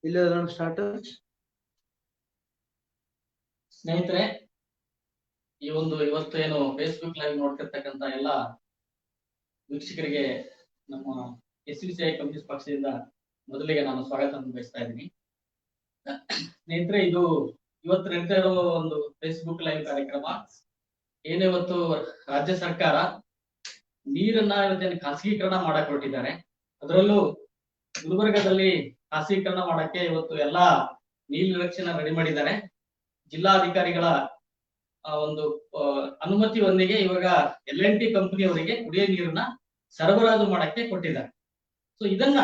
ಇಲ್ಲ ಸ್ಟಾರ್ಟ್. ಸ್ನೇಹಿತರೆ, ಈ ಒಂದು ಇವತ್ತು ಏನು ಫೇಸ್ಬುಕ್ ಲೈವ್ ನೋಡ್ತಿರ್ತಕ್ಕಂತ ಎಲ್ಲ ವೀಕ್ಷಕರಿಗೆ ನಮ್ಮ SUCI ಕಮ್ಯುನಿಸ್ಟ್ ಪಕ್ಷದಿಂದ ಮೊದಲಿಗೆ ನಾನು ಸ್ವಾಗತ ಬಯಸ್ತಾ ಇದ್ದೀನಿ. ಸ್ನೇಹಿತರೆ, ಇದು ಇವತ್ತು ನಡೀತಾ ಇರೋ ಒಂದು ಫೇಸ್ಬುಕ್ ಲೈವ್ ಕಾರ್ಯಕ್ರಮ ಏನು ಇವತ್ತು ರಾಜ್ಯ ಸರ್ಕಾರ ನೀರನ್ನ ಇವತ್ತೇನು ಖಾಸಗೀಕರಣ ಮಾಡಕ್ ಹೊರಟಿದ್ದಾರೆ. ಅದರಲ್ಲೂ ಗುಲ್ಬರ್ಗದಲ್ಲಿ ಖಾಸಗೀಕರಣ ಮಾಡಕ್ಕೆ ಇವತ್ತು ಎಲ್ಲಾ ನೀರ್ನಿರೀಕ್ಷೆನ ರೆಡಿ ಮಾಡಿದ್ದಾರೆ. ಜಿಲ್ಲಾಧಿಕಾರಿಗಳ ಒಂದು ಅನುಮತಿಯೊಂದಿಗೆ ಇವಾಗ L&T ಕಂಪನಿಯವರಿಗೆ ಕುಡಿಯೋ ನೀರನ್ನ ಸರಬರಾಜು ಮಾಡಕ್ಕೆ ಕೊಟ್ಟಿದ್ದಾರೆ. ಸೊ ಇದನ್ನ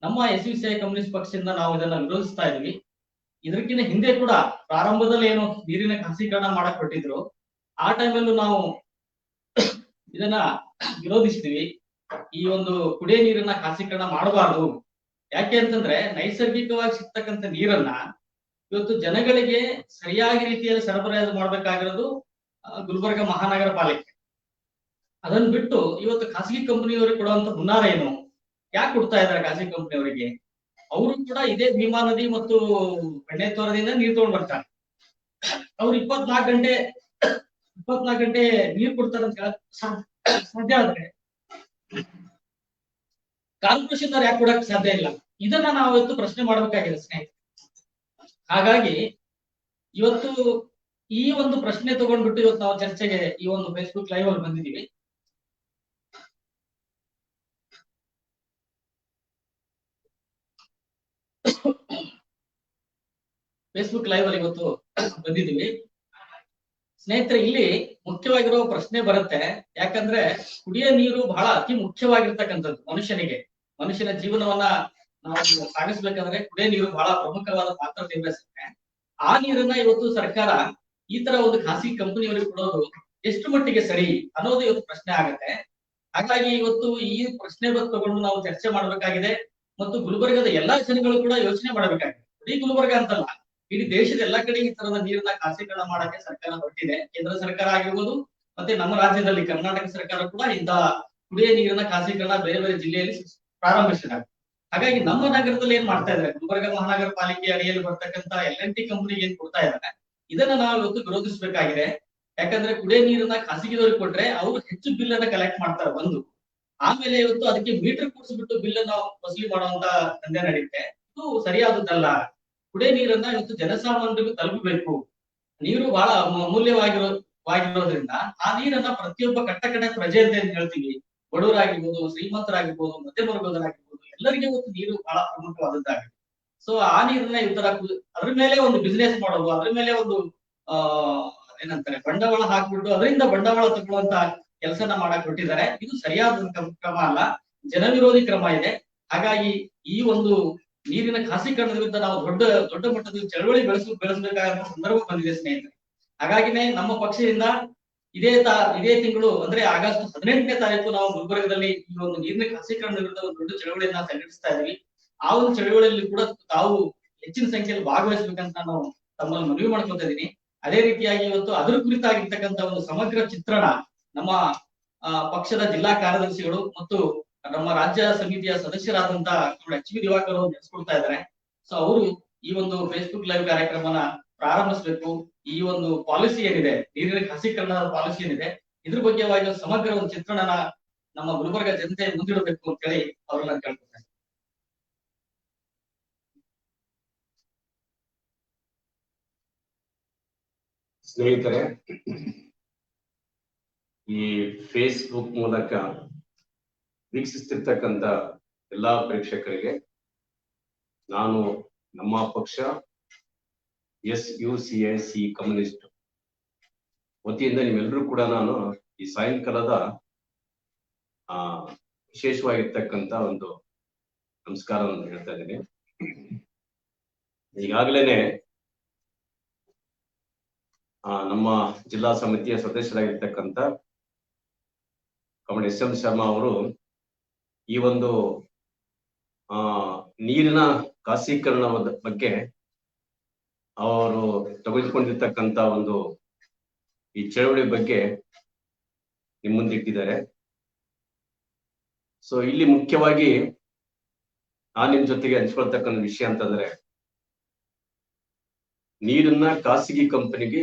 ನಮ್ಮ SUCI ಕಮ್ಯುನಿಸ್ಟ್ ಪಕ್ಷದಿಂದ ನಾವು ಇದನ್ನ ವಿರೋಧಿಸ್ತಾ ಇದೀವಿ. ಇದಕ್ಕಿಂತ ಹಿಂದೆ ಕೂಡ ಪ್ರಾರಂಭದಲ್ಲಿ ಏನು ನೀರಿನ ಖಾಸಗೀಕರಣ ಮಾಡಕ್ ಕೊಟ್ಟಿದ್ರು, ಆ ಟೈಮಲ್ಲೂ ನಾವು ಇದನ್ನ ವಿರೋಧಿಸ್ತೀವಿ. ಈ ಒಂದು ಕುಡಿಯೋ ನೀರನ್ನ ಖಾಸಗೀಕರಣ ಮಾಡಬಾರ್ದು. ಯಾಕೆ ಅಂತಂದ್ರೆ ನೈಸರ್ಗಿಕವಾಗಿ ಸಿಗ್ತಕ್ಕಂಥ ನೀರನ್ನ ಇವತ್ತು ಜನಗಳಿಗೆ ಸರಿಯಾಗಿ ರೀತಿಯಲ್ಲಿ ಸರಬರಾಜು ಮಾಡ್ಬೇಕಾಗಿರೋದು ಗುಲ್ಬರ್ಗ ಮಹಾನಗರ ಪಾಲಿಕೆ. ಅದನ್ನ ಬಿಟ್ಟು ಇವತ್ತು ಖಾಸಗಿ ಕಂಪನಿಯವರಿಗೆ ಕೊಡುವಂತ ಹುನ್ನಾರ ಏನು? ಯಾಕೆ ಕೊಡ್ತಾ ಇದ್ದಾರೆ ಖಾಸಗಿ ಕಂಪನಿಯವರಿಗೆ? ಅವರು ಕೂಡ ಇದೇ ಭೀಮಾ ನದಿ ಮತ್ತು ಬೆಣ್ಣೆತೋರದಿಂದ ನೀರು ತಗೊಂಡ್ ಬರ್ತಾರೆ. ಅವ್ರು 24 ಗಂಟೆ ನೀರು ಕೊಡ್ತಾರೆ ಅಂತ ಸಾಧ್ಯ ಆದ್ರೆ ಕಾರ್ಪೊರೇಷನ್ ಅವ್ರು ಯಾಕೆ ಕೊಡಕ್ ಸಾಧ್ಯ ಇಲ್ಲ? ಇದನ್ನ ನಾವು ಇವತ್ತು ಪ್ರಶ್ನೆ ಮಾಡ್ಬೇಕಾಗಿದೆ ಸ್ನೇಹಿತರೆ. ಹಾಗಾಗಿ ಇವತ್ತು ಈ ಒಂದು ಪ್ರಶ್ನೆ ತಗೊಂಡ್ಬಿಟ್ಟು ಇವತ್ತು ನಾವು ಚರ್ಚೆಗೆ ಈ ಒಂದು ಫೇಸ್ಬುಕ್ ಲೈವ್ ಅಲ್ಲಿ ಬಂದಿದ್ದೀವಿ. ಫೇಸ್ಬುಕ್ ಲೈವ್ ಅಲ್ಲಿ ಇವತ್ತು ಬಂದಿದ್ದೀವಿ ಸ್ನೇಹಿತರೆ. ಇಲ್ಲಿ ಮುಖ್ಯವಾಗಿರೋ ಪ್ರಶ್ನೆ ಬರುತ್ತೆ. ಯಾಕಂದ್ರೆ ಕುಡಿಯೋ ನೀರು ಬಹಳ ಅತಿ ಮುಖ್ಯವಾಗಿರ್ತಕ್ಕಂಥದ್ದು ಮನುಷ್ಯನ ಜೀವನವನ್ನ ನಾವು ಸಾಗಿಸ್ಬೇಕಂದ್ರೆ ಕುಡಿಯೋ ನೀರು ಬಹಳ ಪ್ರಮುಖವಾದ ಪಾತ್ರ ನಿರ್ವಹಿಸುತ್ತೆ. ಆ ನೀರನ್ನ ಇವತ್ತು ಸರ್ಕಾರ ಈ ತರ ಒಂದು ಖಾಸಗಿ ಕಂಪನಿಯವರಿಗೆ ಕೊಡೋದು ಎಷ್ಟು ಮಟ್ಟಿಗೆ ಸರಿ ಅನ್ನೋದು ಇವತ್ತು ಪ್ರಶ್ನೆ ಆಗತ್ತೆ. ಹಾಗಾಗಿ ಇವತ್ತು ಈ ಪ್ರಶ್ನೆ ತಗೊಂಡು ನಾವು ಚರ್ಚೆ ಮಾಡ್ಬೇಕಾಗಿದೆ. ಮತ್ತು ಗುಲ್ಬರ್ಗದ ಎಲ್ಲಾ ಜನಗಳು ಕೂಡ ಯೋಚನೆ ಮಾಡಬೇಕಾಗಿದೆ. ಇಡೀ ಗುಲ್ಬರ್ಗ ಅಂತಲ್ಲ, ಇಡೀ ದೇಶದ ಎಲ್ಲಾ ಕಡೆ ಈ ತರದ ನೀರನ್ನ ಖಾಸಗೀಕರಣ ಮಾಡಕ್ಕೆ ಸರ್ಕಾರ ಹೊರಟಿದೆ. ಕೇಂದ್ರ ಸರ್ಕಾರ ಆಗಿರ್ಬೋದು, ಮತ್ತೆ ನಮ್ಮ ರಾಜ್ಯದಲ್ಲಿ ಕರ್ನಾಟಕ ಸರ್ಕಾರ ಕೂಡ ಇಂತಹ ಕುಡಿಯೋ ನೀರಿನ ಖಾಸಗೀಕರಣ ಬೇರೆ ಬೇರೆ ಜಿಲ್ಲೆಯಲ್ಲಿ ಪ್ರಾರಂಭಿಸಿದ್ದಾರೆ. ಹಾಗಾಗಿ ನಮ್ಮ ನಗರದಲ್ಲಿ ಏನ್ ಮಾಡ್ತಾ ಇದ್ದಾರೆ, ಗುಲ್ಬರ್ಗ ಮಹಾನಗರ ಪಾಲಿಕೆ ಅಡಿಯಲ್ಲಿ ಬರ್ತಕ್ಕಂತ L&T ಕಂಪನಿಗೆ ಏನ್ ಕೊಡ್ತಾ ಇದ್ದಾರೆ, ಇದನ್ನ ನಾವು ಇವತ್ತು ವಿರೋಧಿಸಬೇಕಾಗಿದೆ. ಯಾಕಂದ್ರೆ ಕುಡಿಯೋ ನೀರನ್ನ ಖಾಸಗಿದವ್ರಿಗೆ ಕೊಟ್ರೆ ಅವರು ಹೆಚ್ಚು ಬಿಲ್ ಅನ್ನ ಕಲೆಕ್ಟ್ ಮಾಡ್ತಾರೆ ಒಂದು. ಆಮೇಲೆ ಇವತ್ತು ಅದಕ್ಕೆ ಮೀಟರ್ ಕೂಡಿಸ್ಬಿಟ್ಟು ಬಿಲ್ ಅನ್ನ ವಸೂಲಿ ಮಾಡುವಂತ ದಂಧೆ ನಡೆಯುತ್ತೆ. ಇದು ಸರಿಯಾದದ್ದಲ್ಲ. ಕುಡಿಯೋ ನೀರನ್ನ ಇವತ್ತು ಜನಸಾಮಾನ್ಯರಿಗೂ ತಲುಪಬೇಕು. ನೀರು ಬಹಳ ಅಮೂಲ್ಯವಾಗಿರೋದ್ರಿಂದ ಆ ನೀರನ್ನ ಪ್ರತಿಯೊಬ್ಬ ಕಟ್ಟಕಡೆ ಪ್ರಜೆ ಅಂತ ಏನ್ ಹೇಳ್ತೀವಿ, ಬಡವರಾಗಿರ್ಬೋದು, ಶ್ರೀಮಂತರಾಗಿರ್ಬೋದು, ಮಧ್ಯಮ ವರ್ಗದವರಾಗಿರ್ಬೋದು, ಎಲ್ಲರಿಗೂ ಇವತ್ತು ನೀರು ಬಹಳ ಪ್ರಮುಖವಾದದ್ದಾಗಿದೆ. ಸೊ ಆ ನೀರನ್ನ ಈ ತರ ಅದ್ರ ಮೇಲೆ ಒಂದು ಬಿಸ್ನೆಸ್ ಮಾಡೋದು, ಅದ್ರ ಮೇಲೆ ಒಂದು ಏನಂತಾರೆ ಬಂಡವಾಳ ಹಾಕ್ಬಿಟ್ಟು ಅದರಿಂದ ಬಂಡವಾಳ ತಗೊಳ್ಳುವಂತ ಕೆಲಸನ ಮಾಡಕ್ ಕೊಟ್ಟಿದ್ದಾರೆ. ಇದು ಸರಿಯಾದ ಕ್ರಮ ಅಲ್ಲ, ಜನವಿರೋಧಿ ಕ್ರಮ ಇದೆ. ಹಾಗಾಗಿ ಈ ಒಂದು ನೀರಿನ ಖಾಸಗೀಕರಣದ ವಿರುದ್ಧ ನಾವು ದೊಡ್ಡ ಮಟ್ಟದಲ್ಲಿ ಚಳವಳಿ ಬೆಳೆಸಬೇಕಾದ ಸಂದರ್ಭ ಬಂದಿದೆ ಸ್ನೇಹಿತರೆ. ಹಾಗಾಗಿನೇ ನಮ್ಮ ಪಕ್ಷದಿಂದ ಇದೇ ತಿಂಗಳು ಅಂದ್ರೆ ಆಗಸ್ಟ್ 18ನೇ ತಾರೀಕು ನಾವು ಗುಲ್ಬರ್ಗದಲ್ಲಿ ಈ ಒಂದು ನೀರಿನ ಖಾಸಗೀಕರಣದ ವಿರುದ್ಧ ಒಂದು ದೊಡ್ಡ ಚಳವಳಿಯನ್ನ ಸಂಘಟಿಸ್ತಾ ಇದೀವಿ. ಆ ಒಂದು ಚಳವಳಿಯಲ್ಲಿ ಕೂಡ ತಾವು ಹೆಚ್ಚಿನ ಸಂಖ್ಯೆಯಲ್ಲಿ ಭಾಗವಹಿಸಬೇಕಂತ ನಾವು ತಮ್ಮಲ್ಲಿ ಮನವಿ ಮಾಡ್ಕೊತಾ ಇದೀನಿ. ಅದೇ ರೀತಿಯಾಗಿ ಇವತ್ತು ಅದರ ಕುರಿತಾಗಿರ್ತಕ್ಕಂಥ ಒಂದು ಸಮಗ್ರ ಚಿತ್ರಣ ನಮ್ಮ ಪಕ್ಷದ ಜಿಲ್ಲಾ ಕಾರ್ಯದರ್ಶಿಗಳು ಮತ್ತು ನಮ್ಮ ರಾಜ್ಯ ಸಮಿತಿಯ ಸದಸ್ಯರಾದಂತ HV ದಿವಾಕರ್ ಅವರು ನಡೆಸ್ಕೊಡ್ತಾ ಇದ್ದಾರೆ. ಸೊ ಅವರು ಈ ಒಂದು ಫೇಸ್ಬುಕ್ ಲೈವ್ ಕಾರ್ಯಕ್ರಮನ ಪ್ರಾರಂಭಿಸಬೇಕು. ಈ ಒಂದು ಪಾಲಿಸಿ ಏನಿದೆ, ನೀರಿನ ಖಾಸಗೀಕರಣದ ಪಾಲಿಸಿ ಏನಿದೆ, ಇದ್ರ ಬಗ್ಗೆ ಸಮಗ್ರ ಒಂದು ಚಿತ್ರಣನ ನಮ್ಮ ಗುಲ್ಬರ್ಗ ಜನತೆ ಮುಂದಿಡಬೇಕು ಅಂತ ಹೇಳಿ ಅವ್ರನ್ನ ಕೇಳ್ಕೊತಾರೆ. ಸ್ನೇಹಿತರೆ, ಈ ಫೇಸ್ಬುಕ್ ಮೂಲಕ ವೀಕ್ಷಿಸ್ತಿರ್ತಕ್ಕಂಥ ಎಲ್ಲಾ ಪ್ರೇಕ್ಷಕರಿಗೆ ನಾನು ನಮ್ಮ ಪಕ್ಷ SUCI ಕಮ್ಯುನಿಸ್ಟ್ ವತಿಯಿಂದ ನಿಮ್ಮೆಲ್ಲರೂ ಕೂಡ ನಾನು ಈ ಸಾಯಂಕಾಲದ ವಿಶೇಷವಾಗಿರ್ತಕ್ಕಂಥ ಒಂದು ನಮಸ್ಕಾರವನ್ನು ಹೇಳ್ತಾ ಇದ್ದೀನಿ. ಈಗಾಗಲೇ ನಮ್ಮ ಜಿಲ್ಲಾ ಸಮಿತಿಯ ಸದಸ್ಯರಾಗಿರ್ತಕ್ಕಂಥ ಕಮಲ್ SM ಶರ್ಮಾ ಅವರು ಈ ಒಂದು ನೀರಿನ ಖಾಸಗೀಕರಣದ ಬಗ್ಗೆ ಅವರು ತೆಗೆದುಕೊಂಡಿರ್ತಕ್ಕಂಥ ಒಂದು ಈ ಚಳವಳಿ ಬಗ್ಗೆ ನಿಮ್ಮ ಮುಂದೆ ಇಟ್ಟಿದ್ದಾರೆ. ಸೊ ಇಲ್ಲಿ ಮುಖ್ಯವಾಗಿ ನಾನ್ ನಿಮ್ ಜೊತೆಗೆ ಹಂಚ್ಕೊಳ್ತಕ್ಕಂಥ ವಿಷಯ ಅಂತಂದ್ರೆ, ನೀರನ್ನ ಖಾಸಗಿ ಕಂಪನಿಗೆ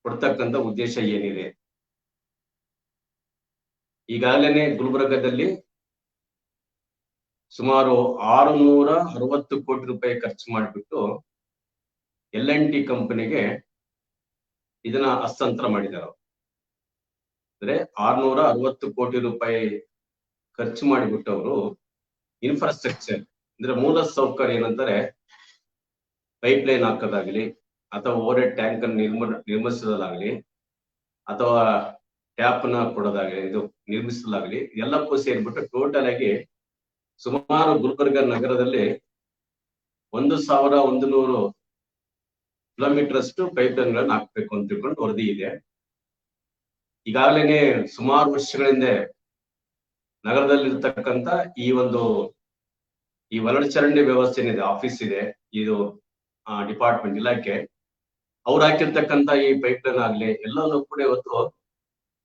ಕೊಡ್ತಕ್ಕಂಥ ಉದ್ದೇಶ ಏನಿದೆ? ಈಗಾಗಲೇ ಗುಲ್ಬರ್ಗದಲ್ಲಿ ಸುಮಾರು 660 ಕೋಟಿ ರೂಪಾಯಿ ಖರ್ಚು ಮಾಡಿಬಿಟ್ಟು L&T ಕಂಪನಿಗೆ ಇದನ್ನ ಹಸ್ತಾಂತರ ಮಾಡಿದ್ದಾರೆ. ಅಂದ್ರೆ 660 ಕೋಟಿ ರೂಪಾಯಿ ಖರ್ಚು ಮಾಡಿಬಿಟ್ಟು ಅವರು ಇನ್ಫ್ರಾಸ್ಟ್ರಕ್ಚರ್ ಅಂದ್ರೆ ಮೂಲ ಸೌಕರ್ಯ ಏನಂತಾರೆ, ಪೈಪ್ ಲೈನ್ ಹಾಕೋದಾಗ್ಲಿ ಅಥವಾ ಓವರ್ ಹೆಡ್ ಟ್ಯಾಂಕ್ ಅನ್ನು ನಿರ್ಮಿಸೋದಾಗ್ಲಿ ಅಥವಾ ಟ್ಯಾಪ್ ನ ಕೊಡೋದಾಗ್ಲಿ, ಇದು ನಿರ್ಮಿಸಲಾಗಲಿ, ಎಲ್ಲಕ್ಕೂ ಸೇರ್ಬಿಟ್ಟು ಟೋಟಲ್ ಆಗಿ ಸುಮಾರು ಗುಲ್ಬರ್ಗ ನಗರದಲ್ಲಿ 1100 ಕಿಲೋಮೀಟರ್ ಅಷ್ಟು ಪೈಪ್ ಲೈನ್ ಗಳನ್ನ ಹಾಕ್ಬೇಕು ಅಂತ ತಿಳ್ಕೊಂಡು ವರದಿ ಇದೆ. ಈಗಾಗಲೇ ಸುಮಾರು ವರ್ಷಗಳಿಂದ ನಗರದಲ್ಲಿರ್ತಕ್ಕಂಥ ಈ ಒಳಚರಂಡಿ ವ್ಯವಸ್ಥೆ ಏನಿದೆ, ಆಫೀಸ್ ಇದೆ, ಇದು ಡಿಪಾರ್ಟ್ಮೆಂಟ್ ಇಲಾಖೆ, ಅವ್ರು ಹಾಕಿರ್ತಕ್ಕಂಥ ಈ ಪೈಪ್ ಲೈನ್ ಆಗ್ಲಿ ಎಲ್ಲನೂ ಕೂಡ ಇವತ್ತು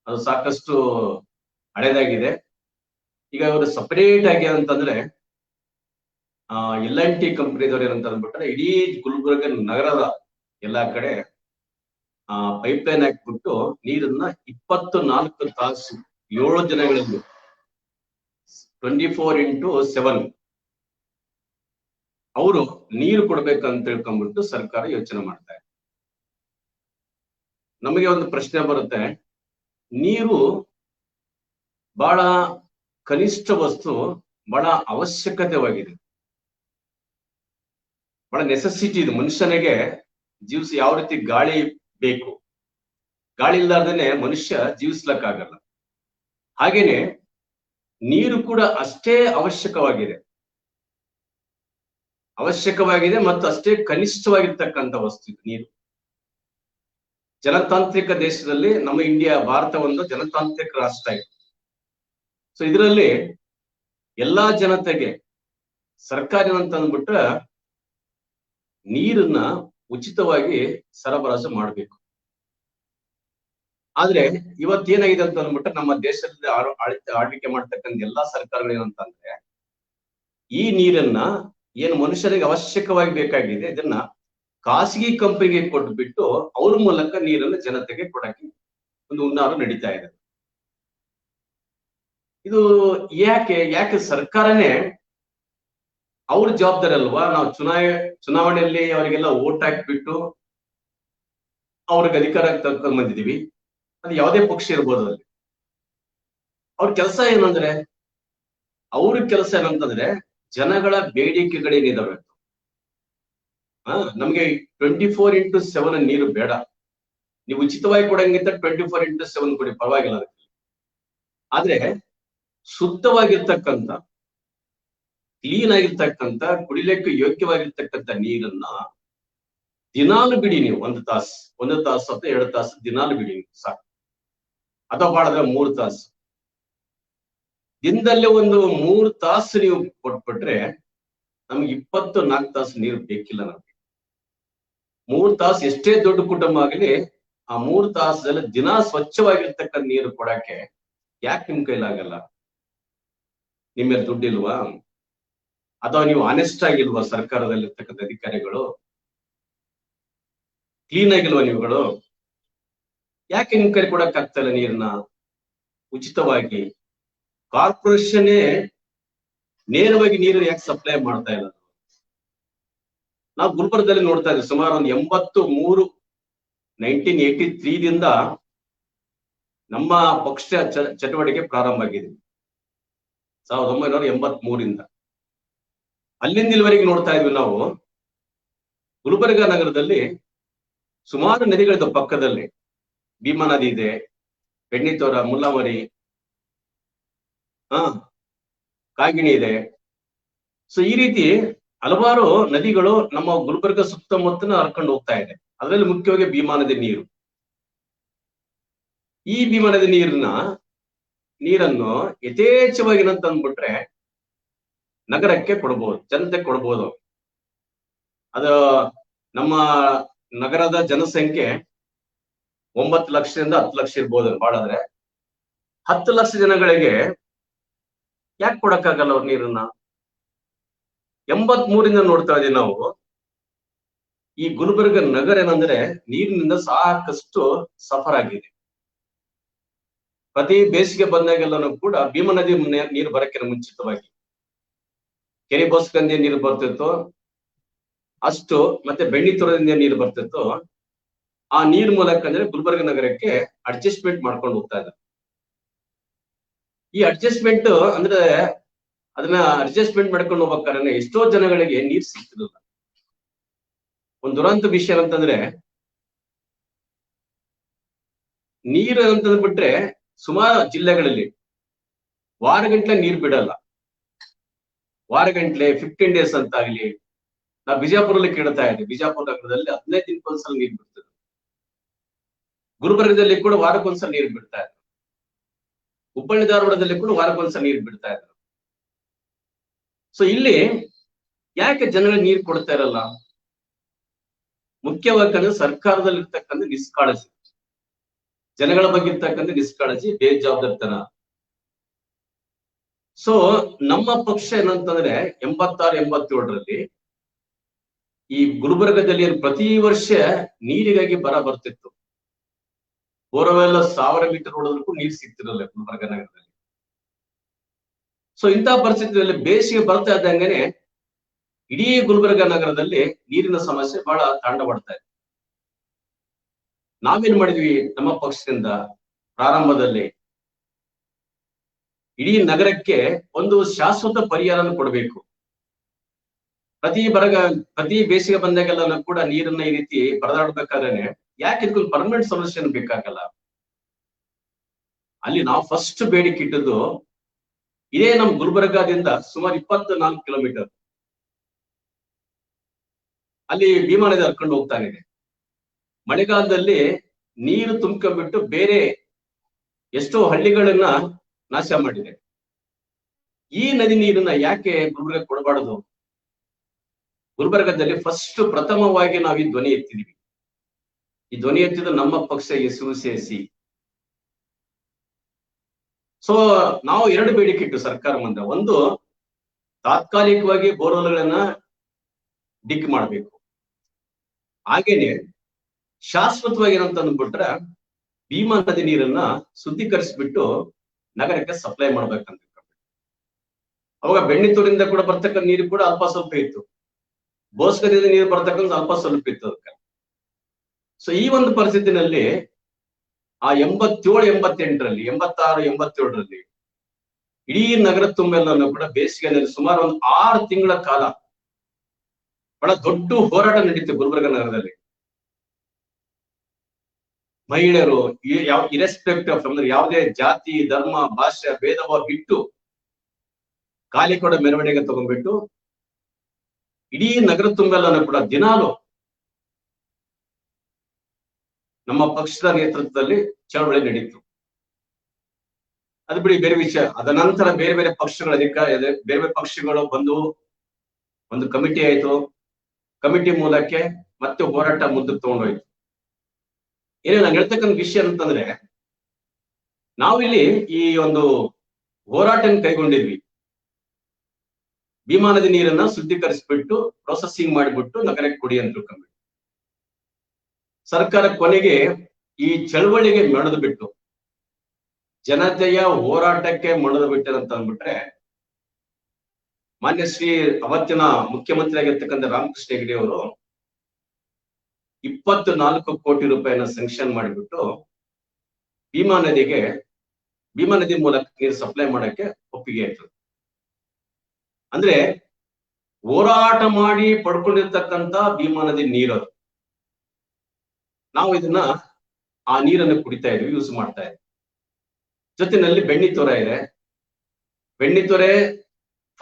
ಅದು ಸಾಕಷ್ಟು ಹಳೇದಾಗಿದೆ. ಈಗ ಇವರು ಸಪರೇಟ್ ಆಗಿ ಅಂತಂದ್ರೆ L&T ಕಂಪನಿದವ್ರು ಏನಂತ ಅಂದ್ಬಿಟ್ರೆ, ಇಡೀ ಗುಲ್ಬರ್ಗ ನಗರದ ಎಲ್ಲಾ ಕಡೆ ಪೈಪ್ ಲೈನ್ ಹಾಕ್ಬಿಟ್ಟು ನೀರನ್ನ 24 ತಾಸು 7 ದಿನಗಳಲ್ಲಿ 24x7 ಅವರು ನೀರು ಕೊಡ್ಬೇಕಂತ ತಿಳ್ಕೊಂಡ್ಬಿಟ್ಟು ಸರ್ಕಾರ ಯೋಚನೆ ಮಾಡ್ತಾರೆ. ನಮಗೆ ಒಂದು ಪ್ರಶ್ನೆ ಬರುತ್ತೆ, ನೀರು ಬಹಳ ಕನಿಷ್ಠ ವಸ್ತು, ಬಹಳ ಅವಶ್ಯಕತೆವಾಗಿದೆ, ಬಹಳ ನೆಸೆಸಿಟಿ ಇದು. ಮನುಷ್ಯನಿಗೆ ಜೀವಿಸ ಯಾವ ರೀತಿ ಗಾಳಿ ಬೇಕು, ಗಾಳಿ ಇಲ್ಲಾರ್ದೇನೆ ಮನುಷ್ಯ ಜೀವಿಸ್ಲಕ್ಕಾಗಲ್ಲ. ಹಾಗೇನೆ ನೀರು ಕೂಡ ಅಷ್ಟೇ ಅವಶ್ಯಕವಾಗಿದೆ ಮತ್ತು ಅಷ್ಟೇ ಕನಿಷ್ಠವಾಗಿರ್ತಕ್ಕಂಥ ವಸ್ತು ಇದು ನೀರು. ಜನತಾಂತ್ರಿಕ ದೇಶದಲ್ಲಿ ನಮ್ಮ ಭಾರತ ಒಂದು ಜನತಾಂತ್ರಿಕ ರಾಷ್ಟ್ರ ಇದೆ. ಸೊ ಇದರಲ್ಲಿ ಎಲ್ಲಾ ಜನತೆಗೆ ಸರ್ಕಾರ ಏನಂತ ಅಂದ್ಬಿಟ್ರೆ ನೀರನ್ನ ಉಚಿತವಾಗಿ ಸರಬರಾಜು ಮಾಡಬೇಕು. ಆದ್ರೆ ಇವತ್ತೇನಾಗಿದೆ ಅಂತ ಅಂದ್ಬಿಟ್ರೆ, ನಮ್ಮ ದೇಶದಲ್ಲಿ ಆಳ್ವಿಕೆ ಮಾಡ್ತಕ್ಕಂಥ ಎಲ್ಲಾ ಸರ್ಕಾರಗಳು ಏನಂತಂದ್ರೆ, ಈ ನೀರನ್ನ ಏನು ಮನುಷ್ಯರಿಗೆ ಅವಶ್ಯಕವಾಗಿ ಬೇಕಾಗಿದೆ ಇದನ್ನ ಖಾಸಗಿ ಕಂಪನಿಗೆ ಕೊಟ್ಬಿಟ್ಟು ಅವ್ರ ಮೂಲಕ ನೀರನ್ನು ಜನತೆಗೆ ಕೊಡಕ್ಕೆ ಒಂದು ಹುನ್ನಾರ ನಡೀತಾ ಇದೆ. ಇದು ಯಾಕೆ ಸರ್ಕಾರನೇ ಅವ್ರ ಜವಾಬ್ದಾರಿ ಅಲ್ವಾ? ನಾವು ಚುನಾವಣೆಯಲ್ಲಿ ಅವರಿಗೆಲ್ಲ ಓಟ್ ಹಾಕ್ಬಿಟ್ಟು ಅವ್ರಿಗೆ ಅಧಿಕಾರ ತಗೊಂಡ್ ಬಂದಿದೀವಿ. ಅದು ಯಾವುದೇ ಪಕ್ಷ ಇರ್ಬೋದು. ಅಲ್ಲಿ ಅವ್ರ ಕೆಲಸ ಏನಂತಂದ್ರೆ ಜನಗಳ ಬೇಡಿಕೆಗಳೇನಿದಾವೆ, ನಮ್ಗೆ 24x7 ನೀರು ಬೇಡ, ನೀವು ಉಚಿತವಾಗಿ ಕೊಡಂಗಿಂತ 24x7 ಕೊಡಿ, ಪರವಾಗಿಲ್ಲ. ಅದಕ್ಕೆ ಆದ್ರೆ ಶುದ್ಧವಾಗಿರ್ತಕ್ಕಂಥ, ಕ್ಲೀನ್ ಆಗಿರ್ತಕ್ಕಂಥ, ಕುಡಿಲಿಕ್ಕೆ ಯೋಗ್ಯವಾಗಿರ್ತಕ್ಕಂಥ ನೀರನ್ನ ದಿನಾಲು ಬಿಡಿ. ನೀವು 1 ತಾಸು ಅಥವಾ 2 ತಾಸು ದಿನಾಲು ಬಿಡಿ ಸಾಕು. ಅಥವಾ ಬಾಳದ್ರೆ 3 ತಾಸು ದಿನದಲ್ಲೇ ಒಂದು 3 ತಾಸು ನೀವು ಕೊಟ್ಬಿಟ್ರೆ ನಮ್ಗೆ 24 ತಾಸು ನೀರು ಬೇಕಿಲ್ಲ. ನಮ್ಗೆ 3 ತಾಸು ಎಷ್ಟೇ ದೊಡ್ಡ ಕುಟುಂಬ ಆಗಲಿ, ಆ 3 ತಾಸದಲ್ಲಿ ದಿನ ಸ್ವಚ್ಛವಾಗಿರ್ತಕ್ಕಂಥ ನೀರು ಕೊಡಕ್ಕೆ ಯಾಕೆ ನಿಮ್ ಕೈಲಾಗಲ್ಲ? ನಿಮ್ಮೇಲೆ ದುಡ್ಡಿಲ್ವಾ? ಅಥವಾ ನೀವು ಆನೆಸ್ಟ್ ಆಗಿಲ್ವಾ? ಸರ್ಕಾರದಲ್ಲಿರ್ತಕ್ಕಂಥ ಅಧಿಕಾರಿಗಳು ಕ್ಲೀನ್ ಆಗಿಲ್ವಾ? ನೀವುಗಳು ಯಾಕೆ ನಿಮ್ ಕೈ ಕೊಡಕ್ ಆಗ್ತಾ ಇಲ್ಲ ನೀರನ್ನ ಉಚಿತವಾಗಿ? ಕಾರ್ಪೊರೇಷನ್ನೇ ನೇರವಾಗಿ ನೀರು ಯಾಕೆ ಸಪ್ಲೈ ಮಾಡ್ತಾ ಇಲ್ಲ? ನಾವು ಗುಲ್ಬರ್ಗದಲ್ಲಿ ನೋಡ್ತಾ ಇದ್ದೀವಿ, ಸುಮಾರು ಒಂದು 1983 ದಿಂದ ನಮ್ಮ ಪಕ್ಷ ಚಟುವಟಿಕೆ ಪ್ರಾರಂಭ ಆಗಿದೆ. 1983 ಅಲ್ಲಿಂದ ಇಲ್ಲಿವರೆಗೆ ನೋಡ್ತಾ ಇದ್ವಿ ನಾವು. ಗುಲ್ಬರ್ಗ ನಗರದಲ್ಲಿ ಸುಮಾರು ನದಿಗಳಿದ ಪಕ್ಕದಲ್ಲಿ ಭೀಮಾ ನದಿ ಇದೆ, ಬೆಣ್ಣಿತೋರ, ಮುಲ್ಲಾಮರಿ, ಕಾಗಿಣಿ ಇದೆ. ಸೊ ಈ ರೀತಿ ಹಲವಾರು ನದಿಗಳು ನಮ್ಮ ಗುಲ್ಬರ್ಗ ಸುತ್ತಮುತ್ತನ ಹರ್ಕೊಂಡು ಹೋಗ್ತಾ ಇದೆ. ಅದರಲ್ಲಿ ಮುಖ್ಯವಾಗಿ ಭೀಮಾ ನದಿ ನೀರು. ಈ ಭೀಮಾ ನದಿ ನೀರನ್ನು ಯಥೇಚ್ಛವಾಗಿ ಏನಂತ ಅಂದ್ಬಿಟ್ರೆ ನಗರಕ್ಕೆ ಕೊಡ್ಬೋದು, ಜನತೆಗೆ ಕೊಡ್ಬೋದು. ಅದು ನಮ್ಮ ನಗರದ ಜನಸಂಖ್ಯೆ 9 ಲಕ್ಷದಿಂದ 10 ಲಕ್ಷ ಇರ್ಬೋದು ಬಾಳಾದ್ರೆ. 10 ಲಕ್ಷ ಜನಗಳಿಗೆ ಯಾಕೆ ಕೊಡಕ್ಕಾಗಲ್ಲ ಅವ್ರ ನೀರನ್ನ? 83ರಿಂದ ನೋಡ್ತಾ ಇದೀವಿ ನಾವು. ಈ ಗುಲ್ಬರ್ಗ ನಗರ ಏನಂದ್ರೆ ನೀರಿನಿಂದ ಸಾಕಷ್ಟು ಸಫರ್ ಆಗಿದೆ. ಪ್ರತಿ ಬೇಸಿಗೆ ಬಂದಾಗೆಲ್ಲನೂ ಕೂಡ ಭೀಮಾ ನದಿ ನೀರು ಬರಕ್ಕೆ ಮುಂಚಿತವಾಗಿ ಕೆರೆ ಬೋಸ್ಕಂದಿ ನೀರು ಬರ್ತಿತ್ತು, ಅಷ್ಟು ಮತ್ತೆ ಬೆಣ್ಣಿತುರದಿಂದ ನೀರು ಬರ್ತಿತ್ತು. ಆ ನೀರ್ ಮೂಲಕ ಅಂದ್ರೆ ಗುಲ್ಬರ್ಗ ನಗರಕ್ಕೆ ಅಡ್ಜಸ್ಟ್ಮೆಂಟ್ ಮಾಡ್ಕೊಂಡು ಹೋಗ್ತಾ ಇದ್ದಾರೆ. ಈ ಅಡ್ಜಸ್ಟ್ಮೆಂಟ್ ಅಂದ್ರೆ ಅದನ್ನ ಅಡ್ಜಸ್ಟ್ಮೆಂಟ್ ಮಾಡ್ಕೊಂಡು ಹೋಗ್ಬೇಕಾದ್ರೆ ಎಷ್ಟೋ ಜನಗಳಿಗೆ ನೀರ್ ಸಿಗ್ತಿರಲಿಲ್ಲ. ಒಂದು ದುರಂತ ವಿಷಯ ಅಂತಂದ್ರೆ ನೀರು ಅಂತಂದ್ಬಿಟ್ರೆ ಸುಮಾರು ಜಿಲ್ಲೆಗಳಲ್ಲಿ ವಾರಗಂಟ್ಲೆ ನೀರ್ ಬಿಡಲ್ಲ. ವಾರಗಂಟ್ಲೆ 15 days ಅಂತ ಆಗ್ಲಿ. ನಾವು ಬಿಜಾಪುರಲ್ಲಿ ಕೇಳ್ತಾ ಇದ್ವಿ, ಬಿಜಾಪುರ ನಗರದಲ್ಲಿ 15 ದಿನಕ್ಕೊಂದ್ಸಲ ನೀರ್ ಬಿಡ್ತದೆ. ಗುಲ್ಬರ್ಗದಲ್ಲಿ ಕೂಡ ವಾರಕ್ಕೊಂದ್ಸಲ ನೀರು ಬಿಡ್ತಾ ಇದ್ರು. ಹುಬ್ಬಳ್ಳಿ ಧಾರವಾಡದಲ್ಲಿ ಕೂಡ ವಾರಕ್ಕೊಂದ್ಸಲ ನೀರು ಬಿಡ್ತಾ ಇದ್ರು. ಸೊ ಇಲ್ಲಿ ಯಾಕೆ ಜನಗಳಿಗೆ ನೀರು ಕೊಡ್ತಾ ಇರಲ್ಲ? ಮುಖ್ಯವಾಗಿ ಸರ್ಕಾರದಲ್ಲಿ ಇರ್ತಕ್ಕಂಥ ನಿಷ್ಕಾಳಜಿ, ಜನಗಳ ಬಗ್ಗೆ ಇರ್ತಕ್ಕಂಥ ನಿಷ್ಕಾಳಜಿ, ಬೇಜವಾಬ್ದಾರಿತನ. ಸೊ ನಮ್ಮ ಪಕ್ಷ ಏನಂತಂದ್ರೆ 86-87ರಲ್ಲಿ ಈ ಗುಲ್ಬರ್ಗದಲ್ಲಿ ಪ್ರತಿ ವರ್ಷ ನೀರಿಗಾಗಿ ಬರ ಬರ್ತಿತ್ತು. ಬೋರ್ವೆಲ್ 1000 ಮೀಟರ್ ಹೊಡೆದಕ್ಕೂ ನೀರು ಸಿಗ್ತಿರಲ್ಲ ಗುಲ್ಬರ್ಗ ನಗರದಲ್ಲಿ. ಸೊ ಇಂತಹ ಪರಿಸ್ಥಿತಿಯಲ್ಲಿ ಬೇಸಿಗೆ ಬರ್ತಾ ಇದ್ದಂಗೆನೆ ಇಡೀ ಗುಲ್ಬರ್ಗ ನಗರದಲ್ಲಿ ನೀರಿನ ಸಮಸ್ಯೆ ಬಹಳ ತಾಂಡವಾಡ್ತಾ ಇದೆ. ನಾವೇನ್ ಮಾಡಿದ್ವಿ ನಮ್ಮ ಪಕ್ಷದಿಂದ ಪ್ರಾರಂಭದಲ್ಲಿ ಇಡೀ ನಗರಕ್ಕೆ ಒಂದು ಶಾಶ್ವತ ಪರಿಹಾರವನ್ನು ಕೊಡಬೇಕು. ಪ್ರತಿ ಬೇಸಿಗೆ ಬಂದಾಗೆಲ್ಲ ಕೂಡ ನೀರನ್ನ ಈ ರೀತಿ ಪರದಾಡ್ಬೇಕಾದ್ರೆ ಯಾಕೆ ಇದಕ್ಕೊಂದು ಪರ್ಮನೆಂಟ್ ಸೊಲ್ಯೂಷನ್ ಬೇಕಾಗಲ್ಲ? ಅಲ್ಲಿ ನಾವು ಫಸ್ಟ್ ಬೇಡಿಕೆ ಇಟ್ಟದ್ದು ಇದೇ ನಮ್ಮ ಗುಲ್ಬರ್ಗಾದಿಂದ ಸುಮಾರು 24 ಕಿಲೋಮೀಟರ್ ಅಲ್ಲಿ ಭೀಮಾ ನದಿ ಹರ್ಕೊಂಡು ಹೋಗ್ತಾ ಇದೆ. ಮಳೆಗಾಲದಲ್ಲಿ ನೀರು ತುಂಬ್ಕೊಂಡ್ಬಿಟ್ಟು ಬೇರೆ ಎಷ್ಟೋ ಹಳ್ಳಿಗಳನ್ನ ನಾಶ ಮಾಡಿದೆ. ಈ ನದಿ ನೀರನ್ನ ಯಾಕೆ ಗುಲ್ಬರ್ಗ ಕೊಡಬಾರದು? ಗುಲ್ಬರ್ಗದಲ್ಲಿ ಪ್ರಥಮವಾಗಿ ನಾವು ಈ ಧ್ವನಿ ಎತ್ತಿದೀವಿ. ಈ ಧ್ವನಿ ಎತ್ತಿದ ನಮ್ಮ ಪಕ್ಷ SUCC. ಸೊ ನಾವು 2 ಬೇಡಿಕೆ ಇಟ್ಟು ಸರ್ಕಾರ ಮುಂದೆ. ಒಂದು, ತಾತ್ಕಾಲಿಕವಾಗಿ ಬೋರ್ವೆಲ್ಗಳನ್ನ ಡಿಕ್ ಮಾಡಬೇಕು. ಹಾಗೇನೆ ಶಾಶ್ವತವಾಗಿ ಏನಂತ ಅಂದ್ಬಿಟ್ರೆ ಭೀಮಾ ನದಿ ನೀರನ್ನ ಶುದ್ಧೀಕರಿಸ್ಬಿಟ್ಟು ನಗರಕ್ಕೆ ಸಪ್ಲೈ ಮಾಡ್ಬೇಕಂತ. ಅವಾಗ ಬೆಣ್ಣಿತೂರಿಂದ ಕೂಡ ಬರ್ತಕ್ಕಂಥ ನೀರು ಕೂಡ ಅಲ್ಪ ಸ್ವಲ್ಪ ಇತ್ತು, ಬೋಸ್ಕದಿಂದ ನೀರು ಬರ್ತಕ್ಕಂಥ ಅಲ್ಪ ಸ್ವಲ್ಪ ಇತ್ತು ಅದಕ್ಕೆ. ಸೊ ಈ ಒಂದು ಪರಿಸ್ಥಿತಿನಲ್ಲಿ ಆ 87-88ರಲ್ಲಿ 86-87ರಲ್ಲಿ ಇಡೀ ನಗರ ತುಂಬೆಲ್ಲ ಕೂಡ ಬೇಸಿಗೆನಲ್ಲಿ ಸುಮಾರು ಒಂದು 6 ತಿಂಗಳ ಕಾಲ ಬಹಳ ದೊಡ್ಡ ಹೋರಾಟ ನಡೀತು ಗುಲ್ಬರ್ಗ ನಗರದಲ್ಲಿ. ಮಹಿಳೆಯರು ಇರೆಸ್ಪೆಕ್ಟಿವ್ ಆಫ್ ಅಂದ್ರೆ ಯಾವುದೇ ಜಾತಿ, ಧರ್ಮ, ಭಾಷೆ ಭೇದವ ಬಿಟ್ಟು ಕಾಲಿಕೊಡ ಮೆರವಣಿಗೆ ತಗೊಂಡ್ಬಿಟ್ಟು ಇಡೀ ನಗರ ತುಂಬೆಲ್ಲ ಕೂಡ ದಿನಾಲು ನಮ್ಮ ಪಕ್ಷದ ನೇತೃತ್ವದಲ್ಲಿ ಚಳವಳಿ ನಡೀತು. ಅದು ಬಿಡಿ ಬೇರೆ ವಿಷಯ. ಅದ ನಂತರ ಬೇರೆ ಬೇರೆ ಪಕ್ಷಗಳ ಬೇರೆ ಬೇರೆ ಪಕ್ಷಗಳು ಬಂದು ಒಂದು ಕಮಿಟಿ ಆಯ್ತು. ಕಮಿಟಿ ಮೂಲಕ ಮತ್ತೆ ಹೋರಾಟ ಮುಂದಕ್ಕೆ ತಗೊಂಡೋಯ್ತು. ಏನೇ ನಾನು ಹೇಳ್ತಕ್ಕಂಥ ವಿಷಯ ಅಂತಂದ್ರೆ, ನಾವಿಲ್ಲಿ ಈ ಒಂದು ಹೋರಾಟ ಕೈಗೊಂಡಿದ್ವಿ. ಭೀಮಾ ನದಿ ನೀರನ್ನ ಶುದ್ಧೀಕರಿಸ್ಬಿಟ್ಟು ಪ್ರೊಸೆಸಿಂಗ್ ಮಾಡಿಬಿಟ್ಟು ನಗರಕ್ಕೆ ಕೊಡಿ ಅಂತ ತಿಳ್ಕೊಂಡ್ಬಿಟ್ಟು ಸರ್ಕಾರ ಕೊನೆಗೆ ಈ ಚಳವಳಿಗೆ ಮಣಿದು ಬಿಟ್ಟು, ಜನತೆಯ ಹೋರಾಟಕ್ಕೆ ಮಣಿದು ಬಿಟ್ಟರಂತ ಅಂದ್ಬಿಟ್ರೆ, ಮಾನ್ಯ ಶ್ರೀ ಅವತ್ತಿನ ಮುಖ್ಯಮಂತ್ರಿ ಆಗಿರ್ತಕ್ಕಂಥ ರಾಮಕೃಷ್ಣ ಹೆಗಡೆ ಅವರು 24 ಕೋಟಿ ರೂಪಾಯಿನ ಸ್ಯಾಂಕ್ಷನ್ ಮಾಡಿಬಿಟ್ಟು ಭೀಮಾ ನದಿ ಮೂಲಕ ನೀರು ಸಪ್ಲೈ ಮಾಡಕ್ಕೆ ಒಪ್ಪಿಗೆ ಆಯ್ತು. ಅಂದ್ರೆ ಹೋರಾಟ ಮಾಡಿ ಪಡ್ಕೊಂಡಿರ್ತಕ್ಕಂಥ ಭೀಮಾ ನದಿ ನೀರದು. ನಾವು ಇದನ್ನ ಆ ನೀರನ್ನು ಕುಡಿತಾ ಇದ್ವಿ, ಯೂಸ್ ಮಾಡ್ತಾ ಇದ್ವಿ. ಜೊತೆನಲ್ಲಿ ಬೆಣ್ಣಿತೊರೆ ಇದೆ. ಬೆಣ್ಣಿತೊರೆ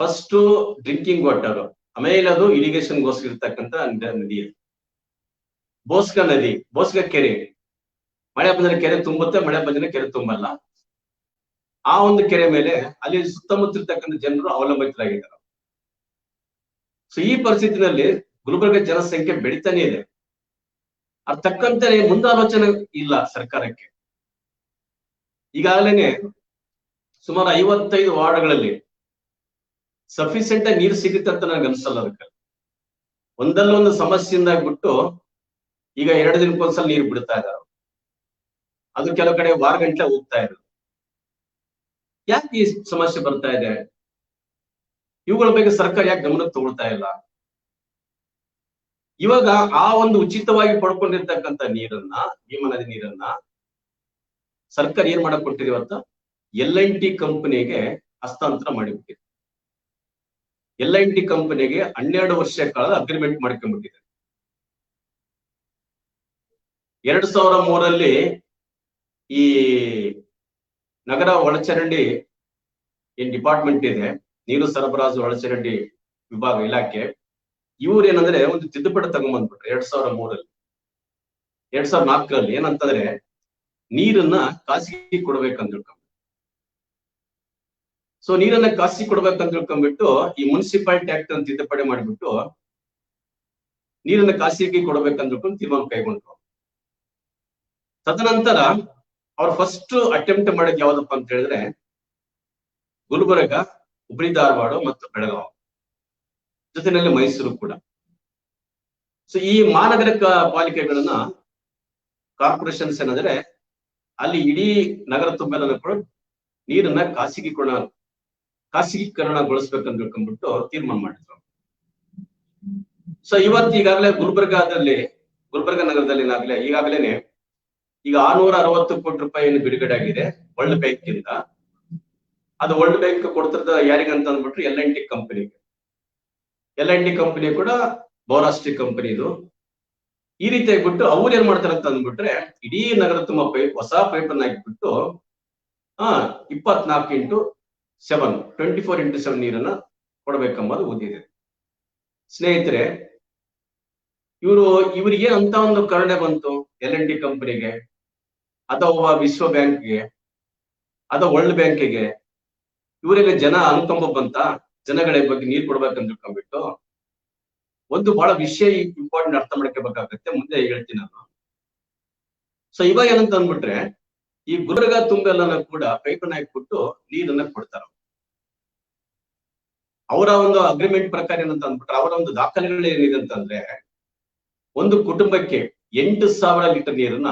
ಫಸ್ಟ್ ಡ್ರಿಂಕಿಂಗ್ ವಾಟರ್, ಆಮೇಲೆ ಅದು ಇರಿಗೇಷನ್ಗೋಸ್ಕರ ಇರ್ತಕ್ಕಂಥ ನದಿ. ಬೋಸ್ಗ ಕೆರೆ, ಮಳೆ ಬಂದ್ರೆ ಕೆರೆ ತುಂಬುತ್ತೆ, ಮಳೆ ಬಂದ್ರೆ ಕೆರೆ ತುಂಬಲ್ಲ. ಆ ಒಂದು ಕೆರೆ ಮೇಲೆ ಅಲ್ಲಿ ಸುತ್ತಮುತ್ತ ಇರ್ತಕ್ಕಂಥ ಜನರು ಅವಲಂಬಿತರಾಗಿದ್ದಾರೆ. ಸೊ ಈ ಪರಿಸ್ಥಿತಿನಲ್ಲಿ ಗುಲ್ಬರ್ಗ ಜನಸಂಖ್ಯೆ ಬೆಳಿತಾನೆ ಇದೆ. ಅದ್ ತಕ್ಕಂತೆ ಮುಂದಾಲೋಚನೆ ಇಲ್ಲ ಸರ್ಕಾರಕ್ಕೆ. ಈಗಾಗಲೇ ಸುಮಾರು 55 ವಾರ್ಡ್ಗಳಲ್ಲಿ ಸಫಿಶಿಯಂಟ್ ಆಗಿ ನೀರು ಸಿಗುತ್ತೆ ಅಂತ ನನಗೆ ಅನ್ಸಲ್ಲ. ಅದಕ್ಕೆ ಒಂದಲ್ಲೊಂದು ಸಮಸ್ಯೆಯಿಂದ ಆಗ್ಬಿಟ್ಟು ಈಗ 2 ದಿನಕ್ಕೊಂದ್ಸಲ ನೀರು ಬಿಡ್ತಾ ಇದ್ದಾರೆ. ಅದು ಕೆಲವು ಕಡೆ ವಾರ ಗಂಟೆ ಹೋಗ್ತಾ ಇದೆ. ಯಾಕೆ ಈ ಸಮಸ್ಯೆ ಬರ್ತಾ ಇದೆ? ಇವುಗಳ ಬಗ್ಗೆ ಸರ್ಕಾರ ಯಾಕೆ ಗಮನಕ್ಕೆ ತಗೊಳ್ತಾ ಇಲ್ಲ? ಇವಾಗ ಆ ಒಂದು ಉಚಿತವಾಗಿ ಪಡ್ಕೊಂಡಿರ್ತಕ್ಕಂಥ ನೀರನ್ನ, ಭೀಮಾ ನದಿ ನೀರನ್ನ ಸರ್ಕಾರ ಏನ್ ಮಾಡಕ್ ಕೊಟ್ಟಿದೆ ಇವತ್ತು? L&T ಕಂಪನಿಗೆ ಹಸ್ತಾಂತರ ಮಾಡಿಬಿಟ್ಟಿದೆ. L&T ಕಂಪನಿಗೆ 12 ವರ್ಷ ಕಾಲದ ಅಗ್ರಿಮೆಂಟ್ ಮಾಡ್ಕೊಂಡ್ಬಿಟ್ಟಿದೆ. 2003 ಈ ನಗರ ಒಳಚರಂಡಿ ಏನ್ ಡಿಪಾರ್ಟ್ಮೆಂಟ್ ಇದೆ, ನೀರು ಸರಬರಾಜು ಒಳಚರಂಡಿ ವಿಭಾಗ ಇಲಾಖೆ, ಇವ್ರು ಏನಂದ್ರೆ ಒಂದು ತಿದ್ದುಪಡಿ ತಗೊಂಡ್ಬಂದ್ಬಿಟ್ರೆ 2003 2004 ಏನಂತಂದ್ರೆ ನೀರನ್ನ ಖಾಸಗಿ ಕೊಡ್ಬೇಕಂತ ತಿಳ್ಕೊಂಡ್ಬಿಟ್ಟು. ಸೊ ನೀರನ್ನ ಖಾಸಗಿ ಕೊಡ್ಬೇಕಂತ ತಿಳ್ಕೊಂಡ್ಬಿಟ್ಟು ಈ ಮುನ್ಸಿಪಾಲಿಟಿ ಆಕ್ಟ್ ಅನ್ನು ತಿದ್ದುಪಡಿ ಮಾಡಿಬಿಟ್ಟು ನೀರನ್ನ ಖಾಸಗಿ ಕೊಡ್ಬೇಕಂತ ತಿಳ್ಕೊಂಡು ತೀರ್ಮಾನ ಕೈಗೊಂಡ್ರು. ತದನಂತರ ಅವ್ರು ಫಸ್ಟ್ ಅಟೆಂಪ್ಟ್ ಮಾಡಿದ್ ಯಾವ್ದಪ್ಪ ಅಂತ ಹೇಳಿದ್ರೆ ಗುಲ್ಬರ್ಗ, ಹುಬ್ಳಿ ಧಾರವಾಡ ಮತ್ತು ಬೆಳಗಾವಿ, ಜೊತೆನಲ್ಲಿ ಮೈಸೂರು ಕೂಡ. ಸೊ ಈ ಮಹಾನಗರ ಪಾಲಿಕೆಗಳನ್ನ ಕಾರ್ಪೊರೇಷನ್ಸ್ ಏನಂದ್ರೆ ಅಲ್ಲಿ ಇಡೀ ನಗರ ತುಂಬೆಲ್ಲ ಕೂಡ ನೀರನ್ನ ಖಾಸಗೀಕರಣಗೊಳಿಸ್ಬೇಕಂತ ತಿಳ್ಕೊಂಡ್ಬಿಟ್ಟು ತೀರ್ಮಾನ ಮಾಡಿದ್ರು. ಸೊ ಇವತ್ತು ಈಗಾಗಲೇ ಗುಲ್ಬರ್ಗ ನಗರದಲ್ಲಿ ಈಗಾಗಲೇ ಈಗ 660 ಕೋಟಿ ರೂಪಾಯಿ ಬಿಡುಗಡೆ ಆಗಿದೆ ವರ್ಲ್ಡ್ ಬ್ಯಾಂಕ್ ಇಂದ. ಅದು ವರ್ಲ್ಡ್ ಬ್ಯಾಂಕ್ ಕೊಡ್ತಿರೋದು ಯಾರಿಗಂತ ಅಂದ್ಬಿಟ್ರೆ L&T ಕಂಪನಿಗೆ. L&T ಕಂಪನಿ ಕೂಡ ಬಹುರಾಷ್ಟ್ರೀಯ ಕಂಪನಿ ಇದು. ಈ ರೀತಿ ಆಗ್ಬಿಟ್ಟು ಅವ್ರು ಏನ್ ಮಾಡ್ತಾರೆ ಅಂತ ಅಂದ್ಬಿಟ್ರೆ ಇಡೀ ನಗರ ತುಂಬ ಹೊಸ ಪೈಪನ್ನ ಹಾಕಿಬಿಟ್ಟು 24x7 ನೀರನ್ನ ಕೊಡ್ಬೇಕಂಬುದು ಓದಿದೆ. ಸ್ನೇಹಿತರೆ, ಇವ್ರಿಗೆ ಅಂತ ಒಂದು ಕರುಣೆ ಬಂತು L&T ಕಂಪನಿಗೆ, ಅಥವಾ ವಿಶ್ವ ಬ್ಯಾಂಕ್ಗೆ, ಅಥವಾ ವರ್ಲ್ಡ್ ಬ್ಯಾಂಕಿಗೆ, ಇವರಿಗೆ ಜನ ಅನುಕಂಪ ಬಂತ? ಜನಗಳ ಬಗ್ಗೆ ನೀರು ಕೊಡ್ಬೇಕಂತ ತಿಳ್ಕೊಂಡ್ಬಿಟ್ಟು ಒಂದು ಬಹಳ ವಿಷಯ ಇಂಪಾರ್ಟೆಂಟ್ ಅರ್ಥ ಮಾಡ್ಕೋಬೇಕಾಗತ್ತೆ, ಮುಂದೆ ಹೇಳ್ತೀನಿ ನಾನು. ಸೊ ಇವಾಗ ಏನಂತ ಅಂದ್ಬಿಟ್ರೆ ಈ ಗುಲ್ಬರ್ಗ ತುಂಬೆಲ್ಲ ಕೂಡ ಪೈಪನ್ನ ಹಾಕ್ಬಿಟ್ಟು ನೀರನ್ನ ಕೊಡ್ತಾರ. ಅವರ ಒಂದು ಅಗ್ರಿಮೆಂಟ್ ಪ್ರಕಾರ ಏನಂತ ಅಂದ್ಬಿಟ್ರೆ ಅವರ ಒಂದು ದಾಖಲೆಗಳು ಏನಿದೆ ಅಂತಂದ್ರೆ ಒಂದು ಕುಟುಂಬಕ್ಕೆ 8,000 ಲೀಟರ್ ನೀರನ್ನ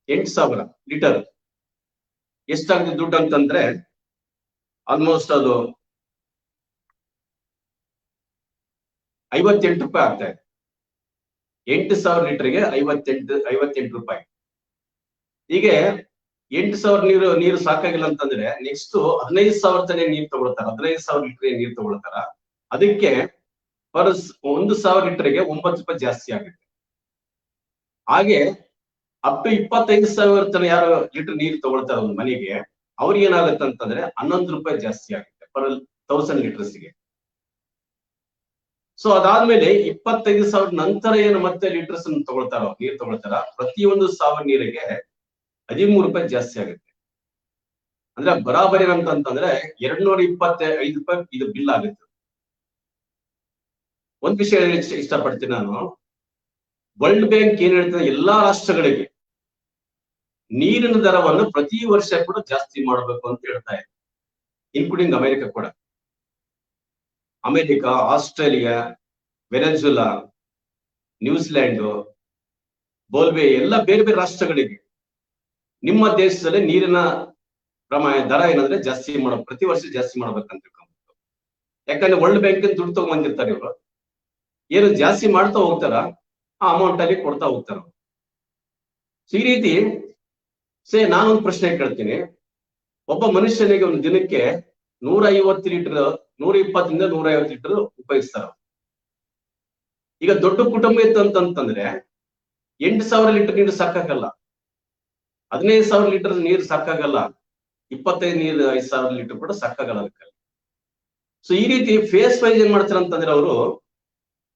8,000 ಲೀಟರ್ ಎಷ್ಟಾಗುತ್ತೆ ದುಡ್ಡು ಅಂತಂದ್ರೆ ಆಲ್ಮೋಸ್ಟ್ ಅದು 58 ರೂಪಾಯಿ ಆಗ್ತಾ ಇದೆ. 8,000 ಲೀಟರ್ಗೆ 58 ರೂಪಾಯಿ. ಹೀಗೆ 8,000 ನೀರು ಸಾಕಾಗಿಲ್ಲ ಅಂತಂದ್ರೆ ನೆಕ್ಸ್ಟ್ 15,000 ತನ ನೀರು ತಗೊಳ್ತಾರ, 15,000 ಲೀಟರ್ ನೀರು ತಗೊಳ್ತಾರ. ಅದಕ್ಕೆ 1,000 ಲೀಟರ್ಗೆ 9 ರೂಪಾಯಿ ಜಾಸ್ತಿ ಆಗುತ್ತೆ. ಹಾಗೆ ಅಪ್ ಟು 25,000 ತನ ಯಾರು ಲೀಟರ್ ನೀರು ತಗೊಳ್ತಾರ ಒಂದು ಮನೆಗೆ, ಅವ್ರಿಗೆ ಏನಾಗುತ್ತೆ ಅಂತಂದ್ರೆ 11 ರೂಪಾಯಿ ಜಾಸ್ತಿ ಆಗುತ್ತೆ ಪರ್ 1000 ಲೀಟರ್ಸ್ಗೆ. ಸೊ ಅದಾದ್ಮೇಲೆ 25,000 ನಂತರ ಏನು ಮತ್ತೆ ಲೀಟರ್ಸ್ ನೀರು ತಗೊಳ್ತಾರ, ಪ್ರತಿಯೊಂದು 1000 ನೀರಿಗೆ 13 ರೂಪಾಯಿ ಜಾಸ್ತಿ ಆಗುತ್ತೆ. ಅಂದ್ರೆ ಬರಾಬರಿ ಅಂತಂದ್ರೆ 225 ರೂಪಾಯಿ ಇದು ಬಿಲ್ ಆಗುತ್ತೆ. ಒಂದ್ ವಿಷಯ ಇಷ್ಟಪಡ್ತೀನಿ ನಾನು, ವರ್ಲ್ಡ್ ಬ್ಯಾಂಕ್ ಏನ್ ಹೇಳ್ತದೆ ಎಲ್ಲಾ ರಾಷ್ಟ್ರಗಳಿಗೆ ನೀರಿನ ದರವನ್ನು ಪ್ರತಿ ವರ್ಷ ಕೂಡ ಜಾಸ್ತಿ ಮಾಡಬೇಕು ಅಂತ ಹೇಳ್ತಾ ಇದೆ, ಇನ್ಕ್ಲೂಡಿಂಗ್ ಅಮೆರಿಕ ಕೂಡ. ಅಮೆರಿಕ, ಆಸ್ಟ್ರೇಲಿಯಾ, ವೆನೆಜುಲಾ, ನ್ಯೂಜಿಲ್ಯಾಂಡ್, ಬೋಲ್ವೆ ಎಲ್ಲ ಬೇರೆ ಬೇರೆ ರಾಷ್ಟ್ರಗಳಿಗೆ ನಿಮ್ಮ ದೇಶದಲ್ಲಿ ನೀರಿನ ದರ ಏನಂದ್ರೆ ಪ್ರತಿ ವರ್ಷ ಜಾಸ್ತಿ ಮಾಡ್ಬೇಕಂತ ತಿಳ್ಕೊಂಡ್ಬಿಟ್ಟು. ಯಾಕಂದ್ರೆ ವರ್ಲ್ಡ್ ಬ್ಯಾಂಕ್ ದುಡ್ಡು ತಗೊಂಡ್ಬಂದಿರ್ತಾರೆ ಇವರು, ಏನು ಜಾಸ್ತಿ ಮಾಡ್ತಾ ಹೋಗ್ತಾರ ಆ ಅಮೌಂಟ್ ಅಲ್ಲಿ ಕೊಡ್ತಾ ಹೋಗ್ತಾರ. ಸೊ ಈ ರೀತಿ ನಾನೊಂದು ಪ್ರಶ್ನೆ ಕೇಳ್ತೀನಿ, ಒಬ್ಬ ಮನುಷ್ಯನಿಗೆ ಒಂದು ದಿನಕ್ಕೆ 150 ಲೀಟರ್ 120ರಿಂದ 150 ಲೀಟರ್ ಉಪಯೋಗಿಸ್ತಾರ. ಈಗ ದೊಡ್ಡ ಕುಟುಂಬ ಇತ್ತು ಅಂತಂದ್ರೆ 8,000 ಲೀಟರ್ ನೀರು ಸಾಕಾಗಲ್ಲ, 15,000 ಲೀಟರ್ ನೀರು ಸಾಕಾಗಲ್ಲ, 5,000 ಲೀಟರ್ ಕೂಡ ಸಾಕಾಗಲ್ಲ ಅದಕ್ಕೆ. ಸೊ ಈ ರೀತಿ ಫೇಸ್ ವೈಸ್ ಏನ್ ಮಾಡ್ತಾರ ಅಂತಂದ್ರೆ ಅವರು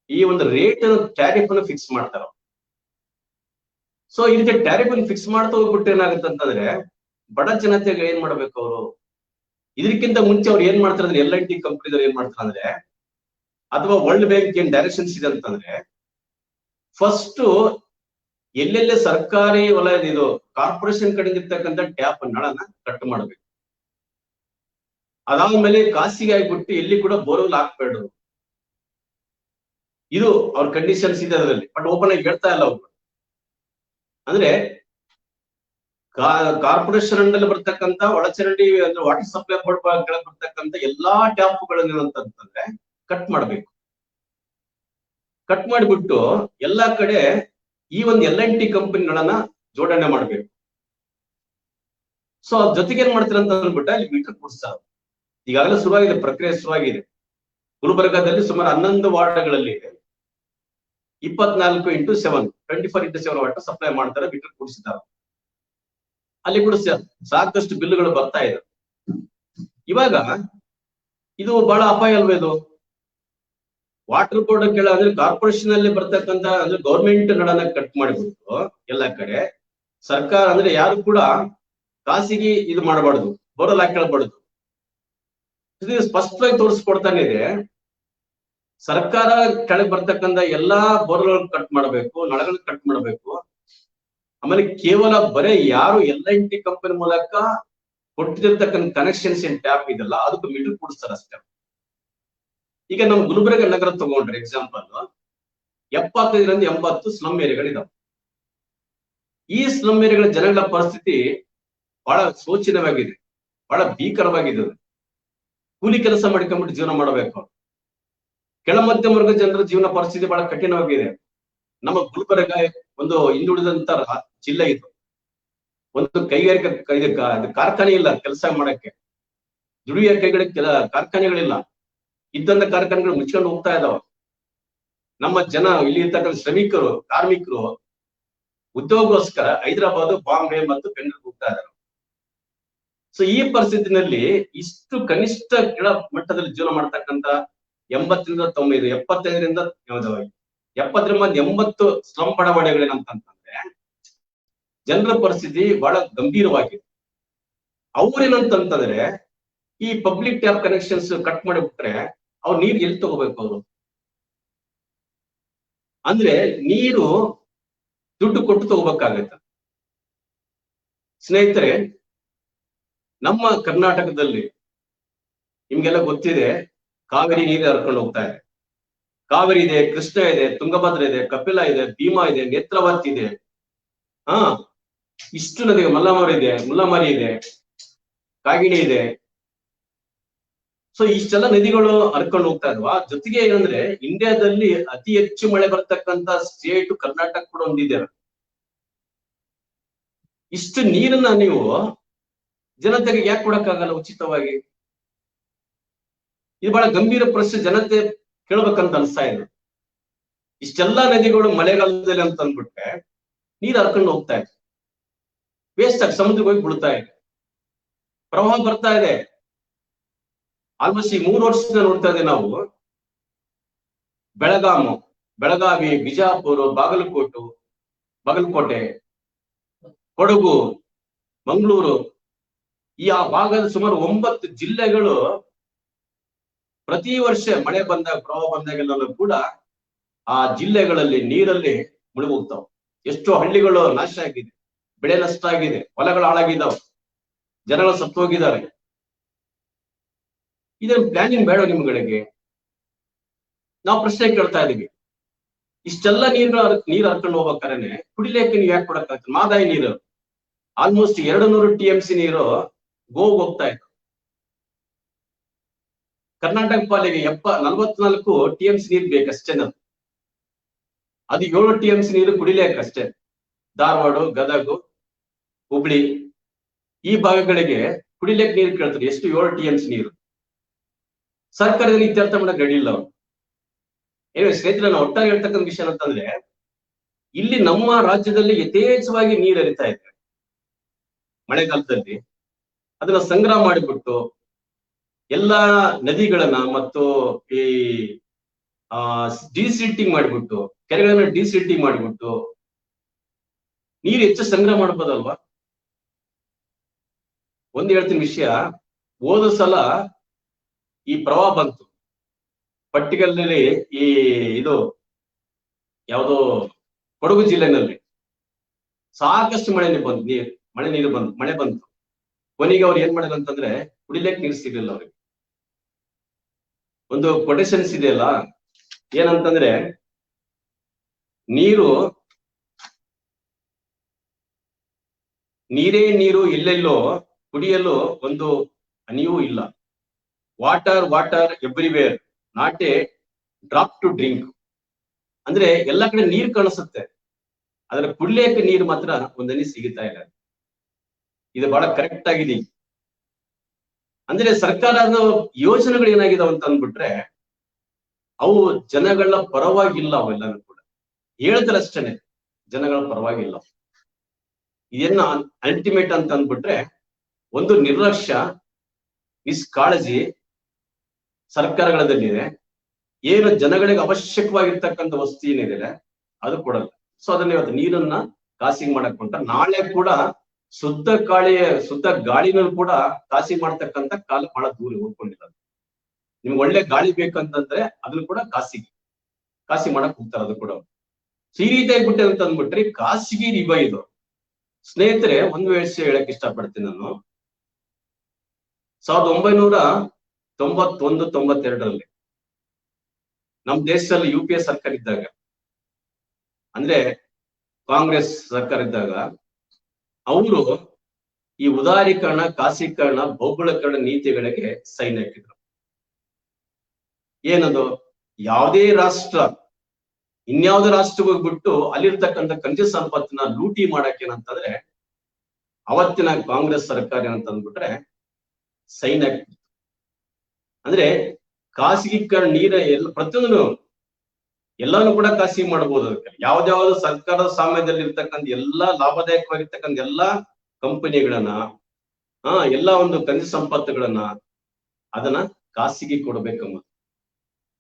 ಈ ಒಂದು ರೇಟ್ ಟ್ಯಾರಿಫ್ ಅನ್ನು ಫಿಕ್ಸ್ ಮಾಡ್ತಾರ. ಸೊ ಈ ರೀತಿ ಟ್ಯಾರಿಫ್ ಅನ್ನು ಫಿಕ್ಸ್ ಮಾಡ್ತಾ ಹೋಗ್ಬಿಟ್ಟು ಏನಾಗುತ್ತೆ ಅಂತಂದ್ರೆ ಬಡ ಜನತೆಗೆ ಏನ್ ಮಾಡ್ಬೇಕು ಅವರು? ಇದಕ್ಕಿಂತ ಮುಂಚೆ ಅವ್ರು ಏನ್ ಮಾಡ್ತಾರೆ ಅಂದ್ರೆ L&T ಕಂಪನಿದವ್ರು ಏನ್ ಮಾಡ್ತಾರೆ ಅಂದ್ರೆ, ಅಥವಾ ವರ್ಲ್ಡ್ ಬ್ಯಾಂಕ್ ಏನ್ ಡೈರೆಕ್ಷನ್ಸ್ ಇದೆ ಅಂತಂದ್ರೆ, ಫಸ್ಟ್ ಎಲ್ಲೆಲ್ಲೇ ಸರ್ಕಾರಿ ವಲಯದ ಇದು ಕಾರ್ಪೊರೇಷನ್ ಕಡೆಯಿಂದ ಇರ್ತಕ್ಕಂಥ ಟ್ಯಾಪ್ ನಳನ ಕಟ್ ಮಾಡಬೇಕು. ಅದಾದ್ಮೇಲೆ ಖಾಸಗಿ ಆಗ್ಬಿಟ್ಟು ಎಲ್ಲಿ ಕೂಡ ಬೋರ್ವೆಲ್ ಹಾಕ್ಬೇಡ. ಇದು ಅವ್ರ ಕಂಡೀಷನ್ಸ್ ಇದೆ ಅದರಲ್ಲಿ. ಬಟ್ ಓಪನ್ ಆಗಿ ಹೇಳ್ತಾ ಇಲ್ಲ ಅವ್ರು. ಅಂದ್ರೆ ಕಾರ್ಪೊರೇಷನ್ ಅಂಡಲ್ಲಿ ಬರ್ತಕ್ಕಂತ ಒಳಚರಂಡಿ ಅಂದ್ರೆ ವಾಟರ್ ಸಪ್ಲೈ ಬೋರ್ಡ್ ಬರ್ತಕ್ಕಂತ ಎಲ್ಲಾ ಟ್ಯಾಪ್ಗಳನ್ನು ಅಂತಂದ್ರೆ ಕಟ್ ಮಾಡ್ಬೇಕು. ಕಟ್ ಮಾಡಿಬಿಟ್ಟು ಎಲ್ಲಾ ಕಡೆ ಈ ಒಂದು LNT ಕಂಪನಿಗಳನ್ನ ಜೋಡಣೆ ಮಾಡ್ಬೇಕು. ಸೊ ಜೊತೆಗೆ ಏನ್ ಮಾಡ್ತಾರೆ ಅಂತ ಅಂದ್ಬಿಟ್ಟ ಇಲ್ಲಿ ಮೀಟರ್ ಕೊಡ್ಸ್ತಾರೆ. ಈಗಾಗಲೇ ಶುರುವಾಗಿದೆ, ಪ್ರಕ್ರಿಯೆ ಶುರುವಾಗಿದೆ. ಗುಲ್ಬರ್ಗಾದಲ್ಲಿ ಸುಮಾರು 11 ವಾರ್ಡ್ಗಳಲ್ಲಿ 24x7 24x7 ವಾಟರ್ ಸಪ್ಲೈ ಮಾಡ್ತಾರೆ, ಮೀಟರ್ ಕೊಡಿಸಿದ್ದಾರೆ. ಅಲ್ಲಿ ಕೂಡ ಸಾಕಷ್ಟು ಬಿಲ್ಗಳು ಬರ್ತಾ ಇದೆ. ಇವಾಗ ಇದು ಬಹಳ ಅಪಾಯ ಅಲ್ವೇ ಇದು? ವಾಟರ್ ಬೋರ್ಡ್ ಕೆಳ ಅಂದ್ರೆ ಕಾರ್ಪೊರೇಷನ್ ಅಲ್ಲಿ ಬರ್ತಕ್ಕಂತ ಅಂದ್ರೆ ಗೌರ್ಮೆಂಟ್ ನಡನ ಕಟ್ ಮಾಡಿಬಿಟ್ಟು ಎಲ್ಲಾ ಕಡೆ ಸರ್ಕಾರ ಅಂದ್ರೆ ಯಾರು ಕೂಡ ಖಾಸಗಿ ಇದು ಮಾಡಬಾರ್ದು, ಬೋರ್ವೆಲ್ ಹಾಕಬಾರ್ದು. ಇದು ಸ್ಪಷ್ಟವಾಗಿ ತೋರಿಸ್ಕೊಡ್ತಾನೆ ಇದೆ. ಸರ್ಕಾರ ಕೆಳಗೆ ಬರ್ತಕ್ಕಂತ ಎಲ್ಲಾ ಬೋರ್ವೆಲ್ ಕಟ್ ಮಾಡಬೇಕು, ನಳಗಳು ಕಟ್ ಮಾಡಬೇಕು. ಆಮೇಲೆ ಕೇವಲ ಬರೇ ಯಾರು LNT ಕಂಪನಿ ಮೂಲಕ ಕೊಟ್ಟಿರ್ತಕ್ಕಂಥ ಕನೆಕ್ಷನ್ಸ್ ಏನ್ ಟ್ಯಾಪ್ ಇದೆಲ್ಲ ಅದಕ್ಕೆ ಮೀಟರ್ ಕೊಡಿಸ್ತಾರೆ ಅಷ್ಟೇ. ಈಗ ನಮ್ಮ ಗುಲ್ಬರ್ಗ ನಗರ ತಗೊಂಡ್ರೆ ಎಕ್ಸಾಂಪಲ್ 75ರಿಂದ 80 ಸ್ಲಮ್ ಏರಿಯಾಗಳಿದಾವೆ. ಈ ಸ್ಲಮ್ ಏರಿಯಾಗಳ ಜನಗಳ ಪರಿಸ್ಥಿತಿ ಬಹಳ ಶೋಚನೀಯವಾಗಿದೆ, ಬಹಳ ಭೀಕರವಾಗಿದೆ. ಕೂಲಿ ಕೆಲಸ ಮಾಡ್ಕೊಂಡ್ಬಿಟ್ಟು ಜೀವನ ಮಾಡಬೇಕು. ಕೆಳ ಮಧ್ಯಮ ವರ್ಗ ಜನರ ಜೀವನ ಪರಿಸ್ಥಿತಿ ಬಹಳ ಕಠಿಣವಾಗಿದೆ. ನಮ್ಮ ಗುಲ್ಬರ್ಗ ಒಂದು ಹಿಂದುಳಿದಂತ ಜಿಲ್ಲೆ ಇದು. ಒಂದು ಕೈಗಾರಿಕೆ ಕಾರ್ಖಾನೆ ಇಲ್ಲ ಕೆಲಸ ಮಾಡಕ್ಕೆ, ದುಡಿಯ ಕೈಗಳಿಗೆ ಕಾರ್ಖಾನೆಗಳಿಲ್ಲ. ಇದ್ದಂತ ಕಾರ್ಖಾನೆಗಳು ಮುಚ್ಕೊಂಡು ಹೋಗ್ತಾ ಇದಾವ. ನಮ್ಮ ಜನ ಇಲ್ಲಿ ಇರ್ತಕ್ಕಂಥ ಶ್ರಮಿಕರು, ಕಾರ್ಮಿಕರು ಉದ್ಯೋಗಕ್ಕೋಸ್ಕರ ಹೈದರಾಬಾದ್, ಬಾಂಬೆ ಮತ್ತು ಬೆಂಗಳೂರು ಹೋಗ್ತಾ ಇದ್ದಾರೆ. ಸೊ ಈ ಪರಿಸ್ಥಿತಿನಲ್ಲಿ ಇಷ್ಟು ಕನಿಷ್ಠ ಕೆಳ ಮಟ್ಟದಲ್ಲಿ ಜೀವನ ಮಾಡ್ತಕ್ಕಂಥ 80ರಿಂದ 90, 75ರಿಂದ 80 ಸ್ಲಂ ಬಡಾವಣೆಗಳೇನಂತಂದ್ರೆ ಜನರ ಪರಿಸ್ಥಿತಿ ಬಹಳ ಗಂಭೀರವಾಗಿದೆ. ಅವ್ರೇನಂತಂದ್ರೆ ಈ ಪಬ್ಲಿಕ್ ಟ್ಯಾಪ್ ಕನೆಕ್ಷನ್ಸ್ ಕಟ್ ಮಾಡಿಬಿಟ್ರೆ ಅವ್ರು ನೀರು ಎಲ್ಲಿ ತಗೋಬೇಕು? ಅವರು ಅಂದ್ರೆ ನೀರು ದುಡ್ಡು ಕೊಟ್ಟು ತಗೋಬೇಕಾಗತ್ತೆ. ಸ್ನೇಹಿತರೆ, ನಮ್ಮ ಕರ್ನಾಟಕದಲ್ಲಿ ನಿಮ್ಗೆಲ್ಲ ಗೊತ್ತಿದೆ, ಕಾವೇರಿ ನೀರು ಹರ್ಕೊಂಡು ಹೋಗ್ತಾ ಇದೆ. ಕಾವೇರಿ ಇದೆ, ಕೃಷ್ಣ ಇದೆ, ತುಂಗಭದ್ರ ಇದೆ, ಕಪಿಲ ಇದೆ, ಭೀಮಾ ಇದೆ, ನೇತ್ರಾವತಿ ಇದೆ. ಇಷ್ಟು ನದಿ, ಮುಲ್ಲಮಾರಿ ಇದೆ, ಕಾಗಿಣಿ ಇದೆ. ಸೊ ಇಷ್ಟೆಲ್ಲ ನದಿಗಳು ಹರ್ಕೊಂಡು ಹೋಗ್ತಾ ಇದ್ವಾ. ಜೊತೆಗೆ ಏನಂದ್ರೆ ಇಂಡಿಯಾದಲ್ಲಿ ಅತಿ ಹೆಚ್ಚು ಮಳೆ ಬರ್ತಕ್ಕಂತ ಸ್ಟೇಟ್ ಕರ್ನಾಟಕ ಕೂಡ ಹೊಂದಿದೆ. ಇಷ್ಟು ನೀರನ್ನ ನೀವು ಜನತೆಗೆ ಯಾಕೆ ಕೊಡಕ್ಕಾಗಲ್ಲ ಉಚಿತವಾಗಿ? ಇದು ಬಹಳ ಗಂಭೀರ ಪ್ರಶ್ನೆ, ಜನತೆ ಕೇಳ್ಬೇಕಂತ ಅನ್ಸ್ತಾ ಇದೆ. ಇಷ್ಟೆಲ್ಲಾ ನದಿಗಳು ಮಳೆಗಾಲದಲ್ಲಿ ಅಂತ ಅಂದ್ಬಿಟ್ರೆ ನೀರು ಹರ್ಕೊಂಡು ಹೋಗ್ತಾ ಇದೆ, ವೇಸ್ಟ್ ಆಗಿ ಸಮುದ್ರಕ್ಕೆ ಹೋಗಿ ಬಿಡ್ತಾ ಇದೆ, ಪ್ರವಾಹ ಬರ್ತಾ ಇದೆ. ಆಲ್ಮೋಸ್ಟ್ ಈ 3 ವರ್ಷದಿಂದ ನೋಡ್ತಾ ಇದ್ದೇವೆ ನಾವು. ಬೆಳಗಾವಿ, ಬಿಜಾಪುರ, ಬಾಗಲಕೋಟೆ, ಕೊಡಗು, ಮಂಗಳೂರು, ಈ ಆ ಭಾಗದ ಸುಮಾರು 9 ಜಿಲ್ಲೆಗಳು ಪ್ರತಿ ವರ್ಷ ಮಳೆ ಬಂದಾಗ, ಪ್ರವಾಹ ಬಂದಾಗೆಲ್ಲೂ ಕೂಡ ಆ ಜಿಲ್ಲೆಗಳಲ್ಲಿ ನೀರಲ್ಲಿ ಮುಳುಗೋಗ್ತಾವ. ಎಷ್ಟೋ ಹಳ್ಳಿಗಳು ನಾಶ ಆಗಿದೆ, ಬೆಳೆ ನಷ್ಟ ಆಗಿದೆ, ಹೊಲಗಳು ಹಾಳಾಗಿದ್ದಾವೆ, ಜನಗಳು ಸತ್ತು ಹೋಗಿದ್ದಾರೆ. ಇದನ್ನ ಪ್ಲಾನಿಂಗ್ ಬೇಡ ನಿಮ್ಗಳಿಗೆ? ನಾವು ಪ್ರಶ್ನೆ ಕೇಳ್ತಾ ಇದೀವಿ. ಇಷ್ಟೆಲ್ಲ ನೀರು ಹರ್ಕೊಂಡು ಹೋಗ್ಬೇಕಾರೆ ಕುಡಿಲಿಕ್ಕೆ ನೀವು ಯಾಕೆ ಕೊಡಕ್ಕಾಗ್ತದೆ? ಮಾದಾಯಿ ನೀರು ಆಲ್ಮೋಸ್ಟ್ 200 TMC ನೀರು ಗೋವಾಗೆ ಹೋಗ್ತಾ ಇತ್ತು. ಕರ್ನಾಟಕ ಪಾಲಿಗೆ 44 TMC ನೀರು ಬೇಕಷ್ಟೇ. ಅದು 7 TMC ನೀರು ಕುಡಿಲಿಕ್ಕಷ್ಟೇ. ಧಾರವಾಡ, ಗದಗ, ಹುಬ್ಳಿ ಈ ಭಾಗಗಳಿಗೆ ಕುಡಿಲಿಕ್ಕೆ ನೀರು ಕೇಳ್ತಾರೆ. ಎಷ್ಟು? 7 TMC ನೀರು. ಸರ್ಕಾರದಲ್ಲಿ ಇತ್ಯರ್ಥ ಮಾಡಕ್ ರೆಡಿ ಇಲ್ಲ ಅವ್ರು. ಸ್ನೇಹಿತರೆ, ನಾವು ಒಟ್ಟಾಗಿ ಹೇಳ್ತಕ್ಕಂಥ ವಿಷಯ ಅಂತಂದ್ರೆ, ಇಲ್ಲಿ ನಮ್ಮ ರಾಜ್ಯದಲ್ಲಿ ಯಥೇಚ್ಛವಾಗಿ ನೀರು ಹರಿತಾ ಇದೆ. ಮಳೆಗಾಲದಲ್ಲಿ ಅದನ್ನ ಸಂಗ್ರಹ ಮಾಡಿಬಿಟ್ಟು ಎಲ್ಲಾ ನದಿಗಳನ್ನ ಮತ್ತು ಈ ಡಿಸಿಲ್ಟಿಂಗ್ ಮಾಡಿಬಿಟ್ಟು, ಕೆರೆಗಳನ್ನ ಡಿಸಿಲ್ಟಿಂಗ್ ಮಾಡಿಬಿಟ್ಟು ನೀರು ಹೆಚ್ಚು ಸಂಗ್ರಹ ಮಾಡ್ಬೋದಲ್ವಾ? ಒಂದ್ ಹೇಳ್ತೀನಿ ವಿಷಯ. ಹೋದ ಸಲ ಈ ಪ್ರವಾಹ ಬಂತು ಪಟ್ಟಿಗಲ್ಲಿ, ಈ ಇದು ಯಾವುದೋ ಕೊಡಗು ಜಿಲ್ಲೆನಲ್ಲಿ ಸಾಕಷ್ಟು ಮಳೆ ಬಂತು. ಕೊನೆಗೆ ಅವ್ರು ಏನ್ ಮಾಡಿದ್ರು ಅಂತಂದ್ರೆ ಕುಡಿಲಿಕ್ಕೆ ನೀರು ಸಿಗಲಿಲ್ಲ ಅವ್ರಿಗೆ. ಒಂದು ಕೊಟೇಶನ್ಸ್ ಇದೆಯಲ್ಲ, ಏನಂತಂದ್ರೆ ನೀರೇ ನೀರು ಎಲ್ಲೆಲ್ಲೋ ಕುಡಿಯಲು ಒಂದು ಹನಿಯೂ ಇಲ್ಲ. Water water everywhere, not a drop to drink. ಅಂದ್ರೆ ಎಲ್ಲ ಕಡೆ ನೀರು ಕಾಣಿಸುತ್ತೆ, ಅದರ ಕುಡಿಲಿಕ್ಕೆ ನೀರು ಮಾತ್ರ ಒಂದನಿ ಸಿಗುತ್ತಾ ಇಲ್ಲ. ಇದು ಬಹಳ ಕರೆಕ್ಟ್ ಆಗಿದೆ. ಅಂದ್ರೆ ಸರ್ಕಾರದ ಯೋಜನೆಗಳು ಏನಾಗಿದಾವ ಅಂತ ಅಂದ್ಬಿಟ್ರೆ ಅವು ಜನಗಳ ಪರವಾಗಿಲ್ಲ. ಅವೆಲ್ಲನೂ ಕೂಡ ಹೇಳ್ತಾರೆ ಅಷ್ಟೇನೆ, ಜನಗಳ ಪರವಾಗಿಲ್ಲ. ಇದನ್ನ ಅಲ್ಟಿಮೇಟ್ ಅಂತ ಅಂದ್ಬಿಟ್ರೆ ಒಂದು ನಿರ್ಲಕ್ಷ್ಯ, ನಿಷ್ಕಾಳಜಿ ಸರ್ಕಾರಗಳಲ್ಲಿದೆ. ಏನು ಜನಗಳಿಗೆ ಅವಶ್ಯಕವಾಗಿರ್ತಕ್ಕಂಥ ವಸ್ತು ಏನಿದೆ ಅದು ಕೊಡಲ್ಲ. ಸೊ ಅದನ್ನ ಇವತ್ತು ನೀರನ್ನ ಖಾಸಗಿ ಮಾಡಕ್ ಹೊಂಟ. ನಾಳೆ ಕೂಡ ಶುದ್ಧ ಗಾಳಿನೂ ಕೂಡ ಖಾಸಗಿ ಮಾಡ್ತಕ್ಕಂಥ ಕಾಲ ಬಹಳ ದೂರ ಹೋಗ್ಕೊಂಡಿಲ್ಲ. ನಿಮ್ಗೆ ಒಳ್ಳೆ ಗಾಳಿ ಬೇಕಂತಂದ್ರೆ ಅದನ್ನು ಕೂಡ ಖಾಸಗಿ ಮಾಡಕ್ ಹೋಗ್ತಾರೆ. ಅದು ಕೂಡ ಈ ರೀತಿ ಆಗ್ಬಿಟ್ಟೆ ಅಂತ ಅಂದ್ಬಿಟ್ರೆ ಖಾಸಗಿ ರಿಬಾ ಇದು. ಸ್ನೇಹಿತರೆ, ಒಂದು ವಿಷಯ ಹೇಳಕ್ ಇಷ್ಟಪಡ್ತೀನಿ ನಾನು. 1991-92 ನಮ್ ದೇಶದಲ್ಲಿ UPA ಸರ್ಕಾರ ಇದ್ದಾಗ, ಅಂದ್ರೆ ಕಾಂಗ್ರೆಸ್ ಸರ್ಕಾರ ಇದ್ದಾಗ, ಅವರು ಈ ಉದಾರೀಕರಣ, ಖಾಸಗೀಕರಣ, ಭೌಗೋಳೀಕರಣ ನೀತಿಗಳಿಗೆ ಸೈನ್ ಹಾಕಿದ್ರು. ಏನದು, ಯಾವುದೇ ರಾಷ್ಟ್ರ ಇನ್ಯಾವುದೇ ರಾಷ್ಟ್ರಕ್ಕೆ ಹೋಗ್ಬಿಟ್ಟು ಅಲ್ಲಿರ್ತಕ್ಕಂಥ ಖನಿಜ ಸಂಪತ್ತನ್ನ ಲೂಟಿ ಮಾಡಕ್ ಏನಂತಂದ್ರೆ ಅವತ್ತಿನ ಕಾಂಗ್ರೆಸ್ ಸರ್ಕಾರ ಏನಂತ ಅಂದ್ಬಿಟ್ರೆ ಸೈನ್ ಹಾಕ್ತಿತ್ತು. ಅಂದ್ರೆ ಖಾಸಗೀಕರಣ ಪ್ರತಿಯೊಂದು ಎಲ್ಲಾನು ಕೂಡ ಖಾಸಗಿ ಮಾಡಬಹುದು. ಅದಕ್ಕೆ ಯಾವ್ದಾವ್ದು ಸರ್ಕಾರದ ಸ್ವಾಮ್ಯದಲ್ಲಿ ಇರ್ತಕ್ಕಂಥ ಎಲ್ಲಾ ಲಾಭದಾಯಕವಾಗಿರ್ತಕ್ಕಂಥ ಎಲ್ಲಾ ಕಂಪನಿಗಳನ್ನ, ಎಲ್ಲಾ ಒಂದು ಖನಿಜ ಸಂಪತ್ತುಗಳನ್ನ ಅದನ್ನ ಖಾಸಗಿ ಕೊಡಬೇಕಮ್ಮ.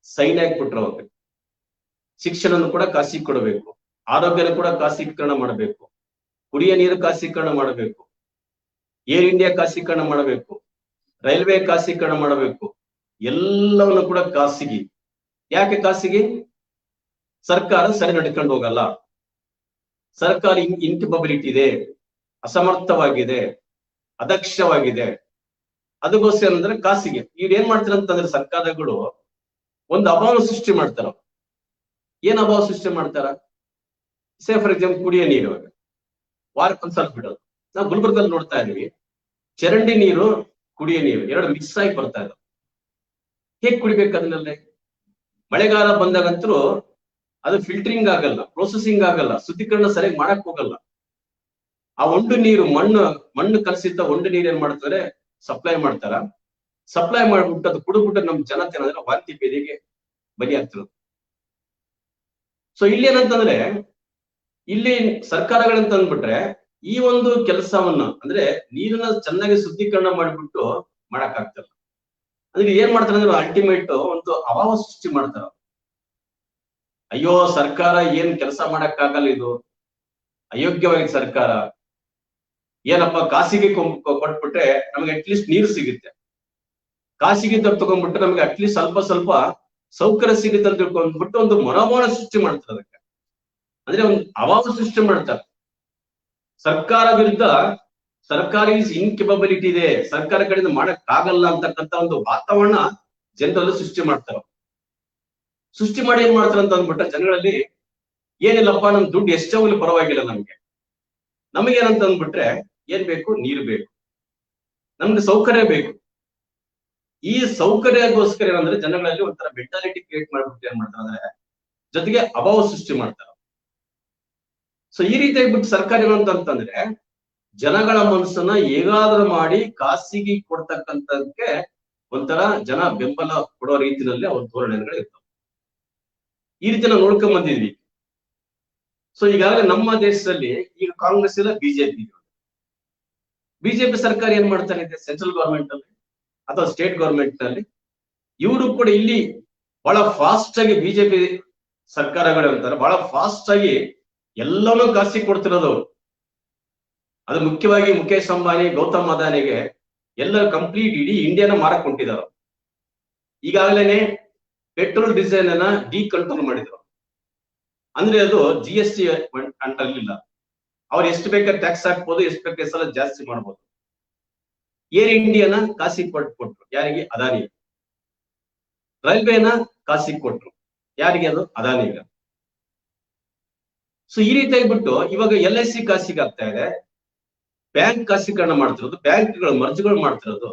ಸೈನ್ ಹಾಕ್ಬಿಟ್ರು ಅವ್ರಿಗೆ. ಶಿಕ್ಷಣವನ್ನು ಕೂಡ ಖಾಸಗಿ ಕೊಡಬೇಕು, ಆರೋಗ್ಯನ ಕೂಡ ಖಾಸಗೀಕರಣ ಮಾಡಬೇಕು, ಕುಡಿಯ ನೀರು ಖಾಸಗೀಕರಣ ಮಾಡಬೇಕು, ಏರ್ ಇಂಡಿಯಾ ಖಾಸಗೀಕರಣ ಮಾಡಬೇಕು, ರೈಲ್ವೆ ಖಾಸಗೀಕರಣ ಮಾಡಬೇಕು, ಎಲ್ಲವನ್ನು ಕೂಡ ಖಾಸಗಿ. ಯಾಕೆ ಖಾಸಗಿ? ಸರ್ಕಾರ ಸರಿ ನಡ್ಕೊಂಡು ಹೋಗಲ್ಲ, ಸರ್ಕಾರ ಇನ್ಕೆಪಬಿಲಿಟಿ ಇದೆ, ಅಸಮರ್ಥವಾಗಿದೆ, ಅದಕ್ಷವಾಗಿದೆ. ಅದಕ್ಕೋಸ್ಕರ ಅಂದ್ರೆ ಖಾಸಗಿ. ಇವ್ರು ಏನ್ ಮಾಡ್ತಾರೆ ಅಂತಂದ್ರೆ ಸರ್ಕಾರಗಳು ಒಂದು ಅಭಾವ ಸೃಷ್ಟಿ ಮಾಡ್ತಾರ. ಏನ್ ಅಭಾವ ಸೃಷ್ಟಿ ಮಾಡ್ತಾರ? ಸೇ ಫಾರ್ ಎಕ್ಸಾಂಪಲ್ ಕುಡಿಯ ನೀರು ವಾರಕ್ಕೊಂದ್ಸಲ ಬಿಡೋದು. ನಾವು ಗುಲ್ಬರ್ಗದಲ್ಲಿ ನೋಡ್ತಾ ಇದೀವಿ, ಚರಂಡಿ ನೀರು ಕುಡಿಯ ನೀರು ಎರಡು ಮಿಕ್ಸ್ ಆಗಿ ಬರ್ತಾ ಇದಾವೆ. ಹೇಗ್ ಕುಡಿಬೇಕು ಅದನ್ನೆಲ್ಲ? ಮಳೆಗಾಲ ಬಂದಾಗಂತೂ ಅದು ಫಿಲ್ಟರಿಂಗ್ ಆಗಲ್ಲ, ಪ್ರೊಸೆಸಿಂಗ್ ಆಗಲ್ಲ, ಶುದ್ಧೀಕರಣ ಸರಿಯಾಗಿ ಮಾಡಕ್ ಹೋಗಲ್ಲ. ಆ ಒಂಡು ನೀರು ಮಣ್ಣು ಕಲಸಿದ್ದ ಒಂಡು ನೀರು ಏನ್ ಮಾಡ್ತಾರೆ, ಸಪ್ಲೈ ಮಾಡ್ತಾರ. ಸಪ್ಲೈ ಮಾಡ್ಬಿಟ್ಟು ಅದು ಕುಡಿದ್ಬಿಟ್ಟು ನಮ್ ಜನತೆ ಏನಂದ್ರೆ ವಾಂತಿ ಭೇದಿಗೆ ಬಲಿ ಆಗ್ತಿರೋದು. ಸೊ ಇಲ್ಲಿ ಏನಂತಂದ್ರೆ ಇಲ್ಲಿ ಸರ್ಕಾರಗಳಂತ ಅಂದ್ಬಿಟ್ರೆ ಈ ಒಂದು ಕೆಲಸವನ್ನ ಅಂದ್ರೆ ನೀರನ್ನ ಚೆನ್ನಾಗಿ ಶುದ್ಧೀಕರಣ ಮಾಡಿಬಿಟ್ಟು ಮಾಡಕ್ ಆಗ್ತಲ್ಲ. ಅಂದ್ರೆ ಏನ್ ಮಾಡ್ತಾರೆ ಅಂದ್ರೆ ಅಲ್ಟಿಮೇಟ್ ಒಂದು ಅಭಾವ ಸೃಷ್ಟಿ ಮಾಡ್ತಾರ. ಅಯ್ಯೋ ಸರ್ಕಾರ ಏನ್ ಕೆಲಸ ಮಾಡಕ್ ಆಗಲ್ಲ, ಇದು ಅಯೋಗ್ಯವಾಗಿ ಸರ್ಕಾರ. ಏನಪ್ಪ ಖಾಸಗಿ ಕೊಟ್ಬಿಟ್ರೆ ನಮ್ಗೆ ಅಟ್ಲೀಸ್ಟ್ ನೀರು ಸಿಗುತ್ತೆ, ಖಾಸಗಿ ತಗೊಂಡ್ಬಿಟ್ರೆ ನಮ್ಗೆ ಅಟ್ಲೀಸ್ಟ್ ಸ್ವಲ್ಪ ಸೌಕರ್ಯ ಸಿಗುತ್ತೆ ಅಂತ ತಿಳ್ಕೊಂಡ್ಬಿಟ್ಟು ಒಂದು ಮನೋಭಾವ ಸೃಷ್ಟಿ ಮಾಡ್ತಾರೆ. ಅದಕ್ಕೆ ಅಂದ್ರೆ ಒಂದು ಅಭಾವ ಸೃಷ್ಟಿ ಮಾಡ್ತಾರೆ. ಸರ್ಕಾರ ವಿರುದ್ಧ ಸರ್ಕಾರಿ ಇನ್ಕೆಪಬಿಲಿಟಿ ಇದೆ, ಸರ್ಕಾರ ಕಡೆಯಿಂದ ಮಾಡಕ್ ಆಗಲ್ಲ ಅಂತಕ್ಕಂಥ ಒಂದು ವಾತಾವರಣ ಜನರಲ್ಲಿ ಸೃಷ್ಟಿ ಮಾಡ್ತಾರೆ. ಸೃಷ್ಟಿ ಮಾಡಿ ಏನ್ ಮಾಡ್ತಾರೆ ಅಂತ ಅಂದ್ಬಿಟ್ರೆ ಜನಗಳಲ್ಲಿ ಏನಿಲ್ಲಪ್ಪ ನಮ್ ದುಡ್ಡು ಎಷ್ಟೇ ಹೋಗ್ಲಿ ಪರವಾಗಿಲ್ಲ, ನಮಗೇನಂತ ಅಂದ್ಬಿಟ್ರೆ ಏನ್ ಬೇಕು? ನೀರು ಬೇಕು, ನಮ್ಗೆ ಸೌಕರ್ಯ ಬೇಕು. ಈ ಸೌಕರ್ಯಕ್ಕೋಸ್ಕರ ಏನಂದ್ರೆ ಜನಗಳಲ್ಲಿ ಒಂಥರ ಮೆಂಟಾಲಿಟಿ ಕ್ರಿಯೇಟ್ ಮಾಡ್ಬಿಟ್ಟು ಏನ್ ಮಾಡ್ತಾರೆ ಅಂದ್ರೆ ಜೊತೆಗೆ ಅಭಾವ ಸೃಷ್ಟಿ ಮಾಡ್ತಾರೆ. ಸೊ ಈ ರೀತಿ ಆಗ್ಬಿಟ್ಟು ಸರ್ಕಾರ ಏನಂತಂದ್ರೆ ಜನಗಳ ಮನಸ್ಸನ್ನ ಹೇಗಾದ್ರೂ ಮಾಡಿ ಖಾಸಗಿ ಕೊಡ್ತಕ್ಕಂಥದಕ್ಕೆ ಒಂಥರ ಜನ ಬೆಂಬಲ ಕೊಡೋ ರೀತಿಯಲ್ಲಿ ಅವ್ರ ಧೋರಣೆಗಳು ಇರ್ತವೆ. ಈ ರೀತಿ ನಾವು ನೋಡ್ಕೊಂಡ್ ಬಂದಿದ್ವಿ. ಸೊ ಈಗಾಗಲೇ ನಮ್ಮ ದೇಶದಲ್ಲಿ ಈಗ ಕಾಂಗ್ರೆಸ್ ಇಲ್ಲ, ಬಿಜೆಪಿ ಸರ್ಕಾರ ಏನ್ ಮಾಡ್ತಾ ಇದೆ ಸೆಂಟ್ರಲ್ ಗವರ್ಮೆಂಟ್ ಅಲ್ಲಿ ಅಥವಾ ಸ್ಟೇಟ್ ಗವರ್ಮೆಂಟ್ ನಲ್ಲಿ. ಇವರು ಕೂಡ ಇಲ್ಲಿ ಬಹಳ ಫಾಸ್ಟ್ ಆಗಿ ಬಿಜೆಪಿ ಸರ್ಕಾರಗಳು ಅಂತಾರೆ ಬಹಳ ಫಾಸ್ಟ್ ಆಗಿ ಎಲ್ಲವನ್ನೂ ಖಾಸಗಿ ಕೊಡ್ತಿರೋದು. ಅದು ಮುಖ್ಯವಾಗಿ ಮುಖೇಶ್ ಅಂಬಾನಿ, ಗೌತಮ್ ಅದಾನಿಗೆ ಎಲ್ಲ ಕಂಪ್ಲೀಟ್ ಇಡೀ ಇಂಡಿಯಾನ ಮಾರಕ್ ಹೊಂಟಿದಾರ. ಈಗಾಗಲೇ ಪೆಟ್ರೋಲ್ ಡೀಸೆಲ್ ಅನ್ನ ಕಂಟ್ರೋಲ್ ಮಾಡಿದ್ರು. ಅಂದ್ರೆ ಅದು GST ಅಂಟರ್ಲಿಲ್ಲ. ಅವ್ರು ಎಷ್ಟು ಬೇಕಾದ್ರೆ ಟ್ಯಾಕ್ಸ್ ಹಾಕ್ಬೋದು, ಎಷ್ಟು ಬೇಕಾದ್ರೆ ಜಾಸ್ತಿ ಮಾಡ್ಬೋದು. ಏರ್ ಇಂಡಿಯಾನ ಖಾಸಗಿ ಕೊಟ್ರು ಯಾರಿಗೆ? ಅದಾನಿ. ರೈಲ್ವೆನ ಖಾಸಗಿ ಕೊಟ್ರು. ಯಾರಿಗೆ? ಅದು ಅದಾನಿಗ. ಸೊ ಈ ರೀತಿ ಆಗ್ಬಿಟ್ಟು ಇವಾಗ LIC ಖಾಸಗಿ ಆಗ್ತಾ ಇದೆ, ಬ್ಯಾಂಕ್ ಖಾಸಗೀಕರಣ ಮಾಡ್ತಿರೋದು, ಬ್ಯಾಂಕ್ಗಳು ಮರ್ಜ್ಗಳು ಮಾಡ್ತಿರೋದು.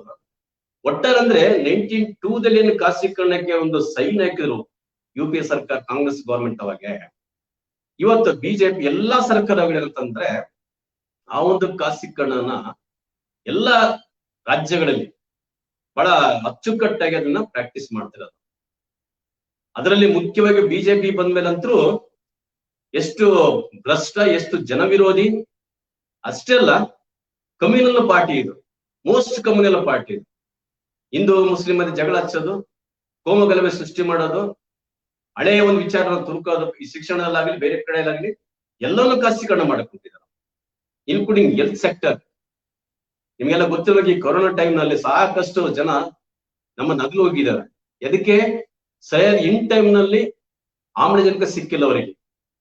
ಒಟ್ಟಾರಂದ್ರೆ 1992ದಲ್ಲಿ ಏನು ಖಾಸಗೀಕರಣಕ್ಕೆ ಒಂದು ಸೈನ್ ಹಾಕಿದ್ರು UPA ಸರ್ಕಾರ, ಕಾಂಗ್ರೆಸ್ ಗವರ್ಮೆಂಟ್ ಅವಾಗ. ಇವತ್ತು ಬಿಜೆಪಿ ಎಲ್ಲಾ ಸರ್ಕಾರಗಳಿರುತ್ತಂದ್ರೆ ಆ ಒಂದು ಖಾಸಗೀಕರಣನ ಎಲ್ಲಾ ರಾಜ್ಯಗಳಲ್ಲಿ ಬಹಳ ಅಚ್ಚುಕಟ್ಟಾಗಿ ಅದನ್ನ ಪ್ರಾಕ್ಟೀಸ್ ಮಾಡ್ತಿರೋದು. ಅದರಲ್ಲಿ ಮುಖ್ಯವಾಗಿ ಬಿಜೆಪಿ ಬಂದ್ಮೇಲಂತರೂ ಎಷ್ಟು ಭ್ರಷ್ಟ, ಎಷ್ಟು ಜನವಿರೋಧಿ. ಅಷ್ಟೇ ಅಲ್ಲ, ಕಮ್ಯುನಲ್ ಪಾರ್ಟಿ ಇದು, ಮೋಸ್ಟ್ ಕಮ್ಯುನಲ್ ಪಾರ್ಟಿ ಇದು. ಹಿಂದೂ ಮುಸ್ಲಿಂ ಮಧ್ಯೆ ಜಗಳ ಹಚ್ಚೋದು, ಕೋಮುಗಲಭೆ ಸೃಷ್ಟಿ ಮಾಡೋದು, ಹಳೆಯ ಒಂದು ವಿಚಾರ ತುರುಕೋದು, ಈ ಶಿಕ್ಷಣದಲ್ಲಾಗ್ಲಿ ಬೇರೆ ಕಡೆಯಲ್ಲಾಗ್ಲಿ ಎಲ್ಲವನ್ನೂ ಖಾಸಗೀಕರಣ ಮಾಡಕೊಂಡಿದ್ದಾರೆ, ಇನ್ಕ್ಲೂಡಿಂಗ್ ಹೆಲ್ತ್ ಸೆಕ್ಟರ್. ನಿಮ್ಗೆಲ್ಲ ಗೊತ್ತಿರೋ ಈ ಕೊರೋನಾ ಟೈಮ್ ನಲ್ಲಿ ಸಾಕಷ್ಟು ಜನ ನಮ್ಮ ನಗಲು ಹೋಗಿದ್ದಾರೆ. ಎದಕ್ಕೆ? ಸರಿಯಾಗಿ ಇನ್ ಟೈಮ್ ನಲ್ಲಿ ಆಮ್ಲಜನಕ ಸಿಕ್ಕಿಲ್ಲ ಅವರಿಗೆ,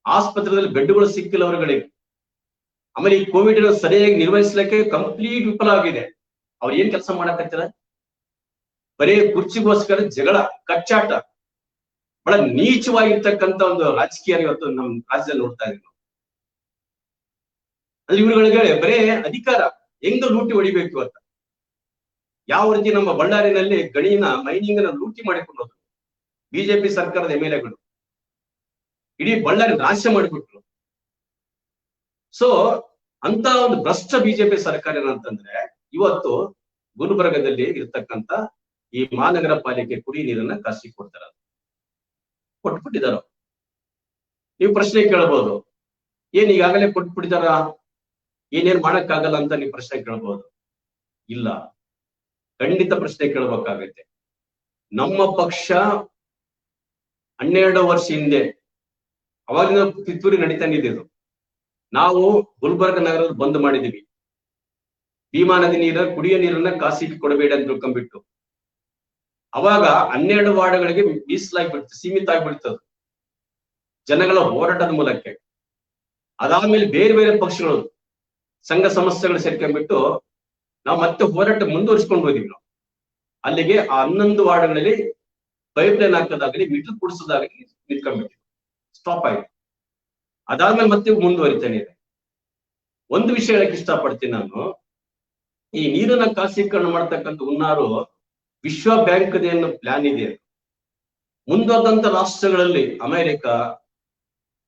ಆಸ್ಪತ್ರೆಯಲ್ಲಿ ಬೆಡ್ಗಳು ಸಿಕ್ಕಿಲ್ಲ ಅವರುಗಳಿಗೆ. ಆಮೇಲೆ ಈ ಕೋವಿಡ್ ಸರಿಯಾಗಿ ನಿರ್ವಹಿಸ್ಲಿಕ್ಕೆ ಕಂಪ್ಲೀಟ್ ವಿಫಲ ಆಗಿದೆ. ಅವ್ರು ಏನ್ ಕೆಲಸ ಮಾಡಕತ್ತೀರ? ಬರೀ ಕುರ್ಚಿಗೋಸ್ಕರ ಜಗಳ, ಕಚ್ಚಾಟ, ಬಹಳ ನೀಚವಾಗಿರ್ತಕ್ಕಂಥ ಒಂದು ರಾಜಕೀಯ ಇವತ್ತು ನಮ್ಮ ರಾಜ್ಯದಲ್ಲಿ ನೋಡ್ತಾ ಇದ್ದೀವಿ ನಾವು. ಅಂದ್ರೆ ಇವುಗಳಿಗೆ ಬರೇ ಅಧಿಕಾರ ಹೆಂಗ ಲೂಟಿ ಹೊಡಿಬೇಕು ಅಂತ, ಯಾವ ರೀತಿ ನಮ್ಮ ಬಳ್ಳಾರಿನಲ್ಲಿ ಗಣಿನ ಮೈನಿಂಗ್ ಲೂಟಿ ಮಾಡಿಕೊಂಡು ಬಿಜೆಪಿ ಸರ್ಕಾರದ MLAಗಳು ಇಡೀ ಬಳ್ಳಾರಿ ನಾಶ ಮಾಡಿಬಿಟ್ರು. ಸೊ ಅಂತ ಒಂದು ಭ್ರಷ್ಟ ಬಿಜೆಪಿ ಸರ್ಕಾರ ಏನಂತಂದ್ರೆ ಇವತ್ತು ಗುಲ್ಬರ್ಗದಲ್ಲಿ ಇರ್ತಕ್ಕಂಥ ಈ ಮಹಾನಗರ ಪಾಲಿಕೆ ಕುಡಿ ನೀರನ್ನ ಖಾಸಗಿ ಕೊಟ್ಬಿಟ್ಟಿದಾರ. ನೀವು ಪ್ರಶ್ನೆ ಕೇಳಬಹುದು, ಏನ್ ಈಗಾಗಲೇ ಕೊಟ್ಬಿಟ್ಟಿದಾರ, ಏನೇನ್ ಮಾಡಕ್ಕಾಗಲ್ಲ ಅಂತ ನೀವು ಪ್ರಶ್ನೆ ಕೇಳಬಹುದು. ಇಲ್ಲ, ಖಂಡಿತ ಪ್ರಶ್ನೆ ಕೇಳಬೇಕಾಗತ್ತೆ. ನಮ್ಮ ಪಕ್ಷ 12 ವರ್ಷ ಹಿಂದೆ, ಅವಾಗಿನ ಕಿತ್ತೂರಿ ನಡೀತಾ ಇದ್ದಿದ್ದು, ನಾವು ಗುಲ್ಬರ್ಗ ನಗರದ ಬಂದ್ ಮಾಡಿದೀವಿ. ಭೀಮಾ ನದಿ ನೀರ ಕುಡಿಯೋ ನೀರನ್ನ ಖಾಸಗಿ ಕೊಡಬೇಡ ಅಂತ ತಿಳ್ಕೊಂಡ್ಬಿಟ್ಟು ಅವಾಗ 12 ವಾರ್ಡ್ಗಳಿಗೆ ಮೀಸಲಾಗಿಬಿಡ್ತು, ಸೀಮಿತ ಆಗ್ಬಿಡ್ತದ ಜನಗಳ ಹೋರಾಟದ ಮೂಲಕ್ಕೆ. ಅದಾದ್ಮೇಲೆ ಬೇರೆ ಬೇರೆ ಪಕ್ಷಗಳು, ಸಂಘ ಸಂಸ್ಥೆಗಳು ಸೇರ್ಕೊಂಡ್ಬಿಟ್ಟು ನಾವು ಮತ್ತೆ ಹೋರಾಟ ಮುಂದುವರಿಸ್ಕೊಂಡು ಹೋದಿವಿ. ನಾವು ಅಲ್ಲಿಗೆ ಆ 11 ವಾರ್ಡ್ಗಳಲ್ಲಿ ಪೈಪ್ ಲೈನ್ ಹಾಕೋದಾಗಲಿ, ಮೀಟರ್ ಕುಡಿಸೋದಾಗಲಿ ನಿಂತ್ಕೊಂಡ್ಬಿಟ್ಟಿವಿ, ಸ್ಟಾಪ್ ಆಯ್ತು. ಅದಾದ್ಮೇಲೆ ಮತ್ತೆ ಮುಂದುವರಿತಾನೆ ಇದೆ. ಒಂದು ವಿಷಯ ಹೇಳಕ್ ಇಷ್ಟಪಡ್ತೀನಿ ನಾನು, ಈ ನೀರನ್ನ ಖಾಸಗೀಕರಣ ಮಾಡ್ತಕ್ಕಂಥ ಹುನ್ನಾರು ವಿಶ್ವ ಬ್ಯಾಂಕ್ ಏನು ಪ್ಲಾನ್ ಇದೆ. ಮುಂದೋದಂತ ರಾಷ್ಟ್ರಗಳಲ್ಲಿ ಅಮೆರಿಕ,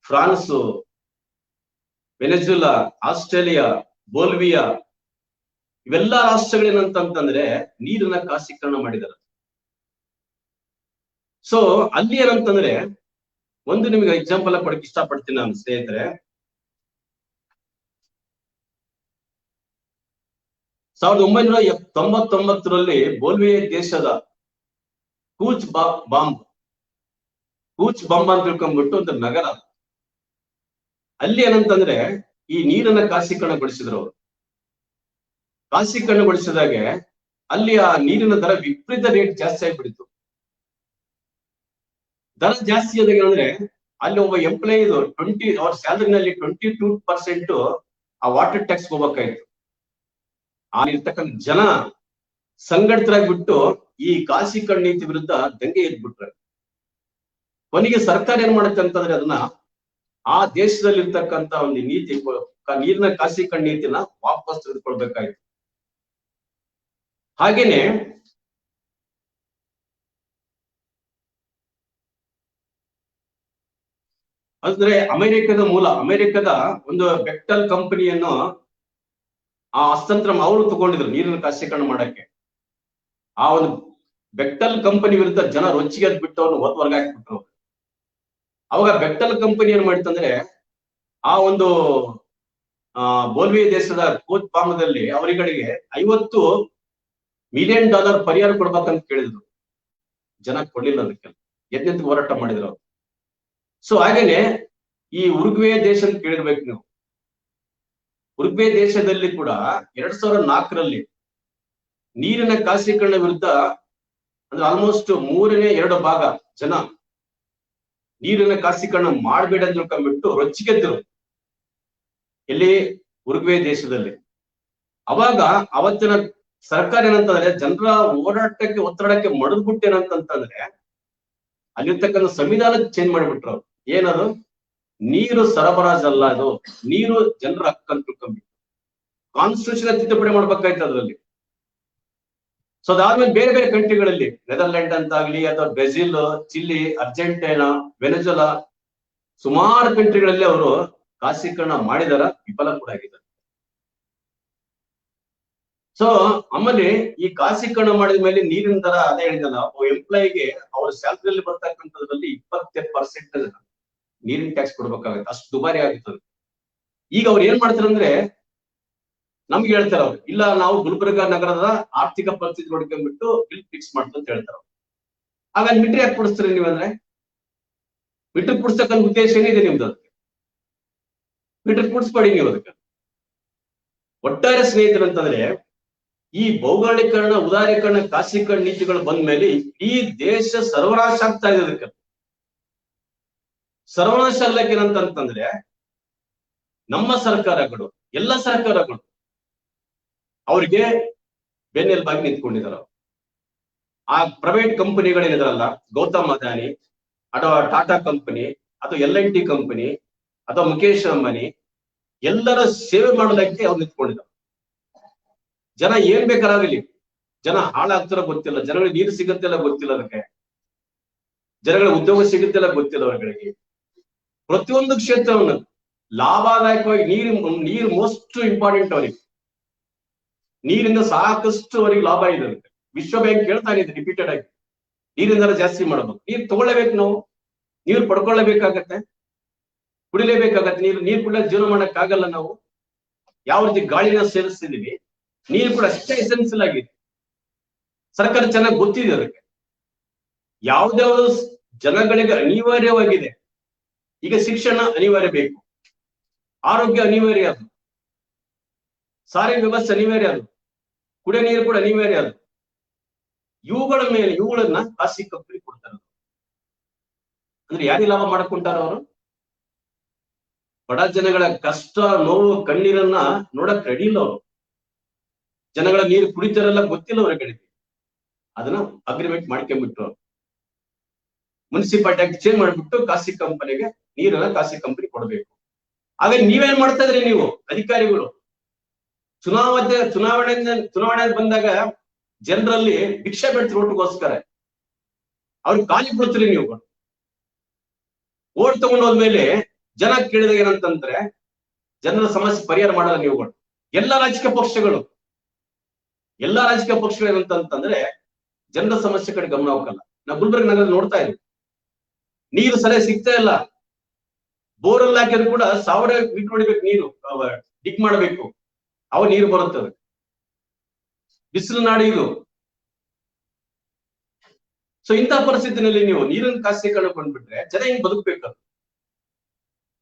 ಫ್ರಾನ್ಸು, ವೆನೆಜುಲಾ, ಆಸ್ಟ್ರೇಲಿಯಾ, ಬೋಲ್ವಿಯಾ, ಇವೆಲ್ಲಾ ರಾಷ್ಟ್ರಗಳೇನಂತಂದ್ರೆ ನೀರನ್ನ ಖಾಸಗೀಕರಣ ಮಾಡಿದ್ದಾರೆ. ಸೊ ಅಲ್ಲಿ ಏನಂತಂದ್ರೆ, ಒಂದು ನಿಮಗೆ ಎಕ್ಸಾಂಪಲ್ ಕೊಡಕ್ಕೆ ಇಷ್ಟಪಡ್ತೀನಿ ನಾನು ಸ್ನೇಹಿತರೆ. 1999ರಲ್ಲಿ ಬೋಲ್ವಿಯಾ ದೇಶದ ಕೂಚ್ ಬಾಂಬ್ ಅಂತ ತಿಳ್ಕೊಂಡ್ಬಿಟ್ಟು ಒಂದು ನಗರ, ಅಲ್ಲಿ ಏನಂತಂದ್ರೆ ಈ ನೀರನ್ನ ಖಾಸಗೀಕರಣಗೊಳಿಸಿದ್ರು ಅವರು. ಖಾಸಗೀಕರಣಗೊಳಿಸಿದಾಗೆ ಅಲ್ಲಿ ಆ ನೀರಿನ ದರ ವಿಪರೀತ ರೇಟ್ ಜಾಸ್ತಿ ಆಗ್ಬಿಡ್ತು. ದರ ಜಾಸ್ತಿ ಆದಾಗ ಅಂದ್ರೆ ಅಲ್ಲಿ ಒಬ್ಬ ಎಂಪ್ಲಾಯಿ ಅವ್ರ ಸ್ಯಾಲರಿನಲ್ಲಿ 22% ಆ ವಾಟರ್ ಟ್ಯಾಕ್ಸ್ ಹೋಗ್ಬೇಕಾಯ್ತು. ಇರ್ತಕ್ಕಂಥ ಜನ ಸಂಘಟಿತರಾಗ್ಬಿಟ್ಟು ಈ ಖಾಸಗೀಕರಣ ನೀತಿ ವಿರುದ್ಧ ದಂಗೆ ಎದ್ಬಿಟ್ರೆ, ಕೊನೆಗೆ ಸರ್ಕಾರ ಏನ್ ಮಾಡುತ್ತೆ ಅಂತಂದ್ರೆ ಅದನ್ನ ಆ ದೇಶದಲ್ಲಿ ಇರ್ತಕ್ಕಂಥ ಒಂದು ನೀತಿ, ನೀರಿನ ಖಾಸಗೀಕರಣ ನೀತಿನ ವಾಪಸ್ ತೆಗೆದುಕೊಳ್ಬೇಕಾಯ್ತು. ಹಾಗೇನೆ ಅಂದ್ರೆ ಅಮೆರಿಕದ ಒಂದು ಬೆಕ್ಟಲ್ ಕಂಪನಿಯನ್ನು ಆ ಹಸ್ತಾಂತರ ಅವರು ತಗೊಂಡಿದ್ರು ನೀರಿನ ಖಾಸಗೀಕರಣ ಮಾಡಕ್ಕೆ. ಆ ಒಂದು ಬೆಕ್ಟಲ್ ಕಂಪನಿ ವಿರುದ್ಧ ಜನ ರೊಚ್ಚಿಗೆ ಬಿಟ್ಟು ಅವ್ರನ್ನ ಹೊರಗೆ ಹಾಕ್ಬಿಟ್ರು. ಅವಾಗ ಬೆಕ್ಟಲ್ ಕಂಪನಿ ಏನ್ ಮಾಡಿತಂದ್ರೆ ಆ ಒಂದು ಬೋಲ್ವಿಯಾ ದೇಶದ ಕೋಚ್ ಬಾಂಬದಲ್ಲಿ ಅವರಿಗಳಿಗೆ $50 ಮಿಲಿಯನ್ ಪರಿಹಾರ ಕೊಡ್ಬೇಕಂತ ಕೇಳಿದ್ರು. ಜನ ಕೊಡ್ಲಿಲ್ಲ, ಅದಕ್ಕೆ ಎದ್ದೆದ್ದು ಹೋರಾಟ ಮಾಡಿದ್ರು ಅವ್ರು. ಸೊ ಹಾಗೇನೆ ಈ ಉರುಗ್ವೆ ದೇಶ ಅಂತ ಕೇಳಿರ್ಬೇಕು ನೀವು. ಉರುಗ್ವೆ ದೇಶದಲ್ಲಿ ಕೂಡ 2004ರಲ್ಲಿ ನೀರಿನ ಖಾಸಗೀಕರಣ ವಿರುದ್ಧ ಅಂದ್ರೆ ಆಲ್ಮೋಸ್ಟ್ 2/3 ಭಾಗ ಜನ ನೀರಿನ ಖಾಸಗೀಕರಣ ಮಾಡಬೇಡ ಅಂತ ತಿಳ್ಕೊಂಡ್ಬಿಟ್ಟು ರೊಚ್ಚಿಗೆದ್ರು ಇಲ್ಲಿ ಉರುಗ್ವೆ ದೇಶದಲ್ಲಿ. ಅವಾಗ ಅವತ್ತಿನ ಸರ್ಕಾರ ಏನಂತಂದ್ರೆ ಜನರ ಹೋರಾಟಕ್ಕೆ ಒತ್ತಡಕ್ಕೆ ಮಡದ್ಬಿಟ್ಟು ಏನಂತಂದ್ರೆ ಅಲ್ಲಿರ್ತಕ್ಕಂಥ ಸಂವಿಧಾನ ಚೇಂಜ್ ಮಾಡಿಬಿಟ್ರು ಅವ್ರು. ಏನದು? ನೀರು ಸರಬರಾಜಲ್ಲ, ಅದು ನೀರು ಜನರ ಹಕ್ಕಂತ ತಿಳ್ಕೊಂಡ್ಬಿಟ್ಟು ಕಾನ್ಸ್ಟಿಟ್ಯೂಷನ್ ತಿದ್ದುಪಡಿ ಮಾಡ್ಬೇಕಾಯ್ತು ಅದರಲ್ಲಿ. ಸೊ ಅದಾದ್ಮೇಲೆ ಬೇರೆ ಬೇರೆ ಕಂಟ್ರಿಗಳಲ್ಲಿ ನೆದರ್ಲ್ಯಾಂಡ್ ಅಂತ ಆಗ್ಲಿ ಅಥವಾ ಬ್ರೆಜಿಲ್, ಚಿಲಿ, ಅರ್ಜೆಂಟೈನಾ, ವೆನೆಜುಲಾ ಸುಮಾರು ಕಂಟ್ರಿಗಳಲ್ಲಿ ಅವರು ಖಾಸೀಕರಣ ಮಾಡಿದಾರ, ವಿಫಲ ಕೂಡ ಆಗಿದ್ದಾರೆ. ಸೊ ಆಮೇಲೆ ಈ ಖಾಸೀಕರಣ ಮಾಡಿದ ಮೇಲೆ ನೀರಿನ ದರ ಅದೇ ಹೇಳಿದಲ್ಲ, ಎಂಪ್ಲಾಯಿಗೆ ಅವ್ರ ಸ್ಯಾಲ್ರಿಯಲ್ಲಿ ಬರ್ತಕ್ಕಂಥದ್ರಲ್ಲಿ 20% ನೀರಿನ ಟ್ಯಾಕ್ಸ್ ಕೊಡ್ಬೇಕಾಗುತ್ತೆ, ಅಷ್ಟು ದುಬಾರಿ ಆಗುತ್ತದೆ. ಈಗ ಅವ್ರು ಏನ್ ಮಾಡ್ತಾರೆ ಅಂದ್ರೆ ನಮ್ಗೆ ಹೇಳ್ತಾರೆ ಅವ್ರು, ಇಲ್ಲ ನಾವು ಗುಲ್ಬರ್ಗ ನಗರದ ಆರ್ಥಿಕ ಪರಿಸ್ಥಿತಿ ನೋಡ್ಕೊಂಡ್ಬಿಟ್ಟು ಬಿಲ್ ಫಿಕ್ಸ್ ಮಾಡ್ತು ಅಂತ ಹೇಳ್ತಾರೆ. ಹಾಗಾಗಿ ಮೀಟರ್ ಯಾಕೆ ಕೊಡಿಸ್ತೀರಿ ನೀವಂದ್ರೆ? ಮೀಟರ್ ಕೊಡಿಸ್ತಕ್ಕಂಥ ಉದ್ದೇಶ ಏನಿದೆ ನಿಮ್ದು? ಅದಕ್ಕೆ ಮೀಟರ್ ಕೊಡಿಸ್ಬೇಡಿ ನೀವು ಅದಕ್ಕೆ. ಒಟ್ಟಾರೆ ಸ್ನೇಹಿತರು ಅಂತಂದ್ರೆ ಈ ಭೌಗೋಳೀಕರಣ, ಉದಾರೀಕರಣ, ಖಾಸೀಕರಣ ನೀತಿಗಳು ಬಂದ ಮೇಲೆ ಈ ದೇಶ ಸರ್ವನಾಶ ಆಗ್ತಾ ಇದೆ. ಅದಕ್ಕೆ ಸರ್ವನಾಶ ಆಗ್ಲಕ್ಕೆ ಏನಂತಂದ್ರೆ ನಮ್ಮ ಸರ್ಕಾರಗಳು, ಎಲ್ಲ ಸರ್ಕಾರಗಳು ಅವ್ರಿಗೆ ಬೆನ್ನೆಲುಬಾಗಿ ನಿಂತ್ಕೊಂಡಿದಾರ. ಆ ಪ್ರೈವೇಟ್ ಕಂಪನಿಗಳೇನಿದಾರಲ್ಲ, ಗೌತಮ್ ಅದಾನಿ ಅಥವಾ ಟಾಟಾ ಕಂಪನಿ ಅಥವಾ LNT ಕಂಪನಿ ಅಥವಾ ಮುಖೇಶ್ ಅಂಬಾನಿ, ಎಲ್ಲರ ಸೇವೆ ಮಾಡೋದಕ್ಕೆ ಅವ್ರು ನಿಂತ್ಕೊಂಡಿದ್ದಾರೆ. ಜನ ಏನ್ ಬೇಕಾರಾಗಲಿ, ಜನ ಹಾಳಾಗ್ತಾರೋ ಗೊತ್ತಿಲ್ಲ, ಜನಗಳಿಗೆ ನೀರು ಸಿಗುತ್ತಿಲ್ಲ ಗೊತ್ತಿಲ್ಲ, ಅದಕ್ಕೆ ಜನಗಳಿಗೆ ಉದ್ಯೋಗ ಸಿಗುತ್ತಿಲ್ಲ ಗೊತ್ತಿಲ್ಲ ಅವರುಗಳಿಗೆ. ಪ್ರತಿಯೊಂದು ಕ್ಷೇತ್ರವನ್ನು ಲಾಭದಾಯಕವಾಗಿ ನೀರು ಮೋಸ್ಟ್ ಇಂಪಾರ್ಟೆಂಟ್ ಅವರಿಗೆ. ನೀರಿಂದ ಸಾಕಷ್ಟು ಅವರಿಗೆ ಲಾಭ ಇದೆ. ವಿಶ್ವ ಬ್ಯಾಂಕ್ ಹೇಳ್ತಾ ಇದೆ ರಿಪೀಟೆಡ್ ಆಗಿ, ನೀರಿಂದ ಜಾಸ್ತಿ ಮಾಡಬೇಕು. ನೀರು ತಗೊಳ್ಳೇಬೇಕು, ನಾವು ನೀರು ಪಡ್ಕೊಳ್ಳೇಬೇಕಾಗತ್ತೆ, ಕುಡಿಲೇಬೇಕಾಗತ್ತೆ. ನೀರು ಕೂಡ ಜೀವನ ಮಾಡಕ್ ಆಗಲ್ಲ. ನಾವು ಯಾವ ರೀತಿ ಗಾಳಿನ ಸೇರಿಸ್ತಿದೀವಿ, ನೀರು ಕೂಡ ಅಷ್ಟೇ ಎಸೆನ್ಸಿಯಲ್ ಆಗಿದೆ. ಸರ್ಕಾರ ಚೆನ್ನಾಗಿ ಗೊತ್ತಿದೆ ಅದಕ್ಕೆ. ಯಾವ್ದಾವ್ದು ಜನಗಳಿಗೆ ಅನಿವಾರ್ಯವಾಗಿದೆ. ಈಗ ಶಿಕ್ಷಣ ಅನಿವಾರ್ಯ ಬೇಕು, ಆರೋಗ್ಯ ಅನಿವಾರ್ಯ, ಅದು ಸಾರಿಗೆ ವ್ಯವಸ್ಥೆ ಅನಿವಾರ್ಯ, ಅದು ಕುಡಿಯ ನೀರು ಕೂಡ ಅನಿವಾರ್ಯ. ಅದು ಇವುಗಳ ಮೇಲೆ ಇವುಗಳನ್ನ ಖಾಸಗಿ ಕಂಪನಿ ಕೊಡ್ತಾರೆ. ಅಂದ್ರೆ ಯಾರಿಗೆ ಲಾಭ ಮಾಡ್ಕೊಂತಾರ ಅವರು? ಬಡ ಜನಗಳ ಕಷ್ಟ, ನೋವು, ಕಣ್ಣೀರನ್ನ ನೋಡಕ್ ರೆಡಿ ಇಲ್ಲ ಅವರು. ಜನಗಳ ನೀರು ಕುಡಿತಾರಲ್ಲ ಗೊತ್ತಿಲ್ಲ ಅವ್ರ ಕಡೆಗೆ. ಅದನ್ನ ಅಗ್ರಿಮೆಂಟ್ ಮಾಡ್ಕೊಂಡ್ಬಿಟ್ರು. ಮುನ್ಸಿಪಾಲಿಟಿ ಆಕ್ಟ್ ಚೇಂಜ್ ಮಾಡ್ಬಿಟ್ಟು ಖಾಸಗಿ ಕಂಪನಿಗೆ ನೀರನ್ನ ಖಾಸಗಿ ಕಂಪನಿ ಕೊಡಬೇಕು. ಹಾಗೆ ನೀವೇನ್ ಮಾಡ್ತಾ ಇದ್ರಿ ನೀವು ಅಧಿಕಾರಿಗಳು? ಚುನಾವಣೆ ಬಂದಾಗ ಜನರಲ್ಲಿ ಭಿಕ್ಷೆ ಬೇಡ್ತೀರಿ ಓಟ್ಗೋಸ್ಕರ. ಅವ್ರಿಗೆ ಖಾಲಿ ಕೊಡ್ತೀರಿ ನೀವು. ಓಟ್ ತಗೊಂಡೋದ್ಮೇಲೆ ಜನ ಕೇಳಿದಾಗ ಏನಂತಂದ್ರೆ ಜನರ ಸಮಸ್ಯೆ ಪರಿಹಾರ ಮಾಡಲ್ಲ ನೀವುಗಳು. ಎಲ್ಲಾ ರಾಜಕೀಯ ಪಕ್ಷಗಳು ಏನಂತಂದ್ರೆ ಜನರ ಸಮಸ್ಯೆ ಕಡೆ ಗಮನ ಹೋಗಲ್ಲ. ನಾವು ಗುಲ್ಬರ್ಗ ನಗರದಲ್ಲಿ ನೋಡ್ತಾ ಇದ್ವಿ, ನೀರು ಸರಿಯಾಗಿ ಸಿಗ್ತಾ ಇಲ್ಲ. ಬೋರ್ವೆಲ್ ಹಾಕಿದ್ರು ಕೂಡ 1000 ಮೀಟರ್ ಹೊಡಿಬೇಕು, ನೀರು ಡಿಗ್ ಮಾಡಬೇಕು, ಅವ ನೀರು ಬರುತ್ತದೆ. ಬಿಸಿಲು ನಾಡು ಇದು. ಸೊ ಇಂತಹ ಪರಿಸ್ಥಿತಿನಲ್ಲಿ ನೀವು ನೀರಿನ ಖಾಸಗೀಕರಣ ಬಂದ್ಬಿಟ್ರೆ ಜನ ಹಿಂಗ್ ಬದುಕಬೇಕು.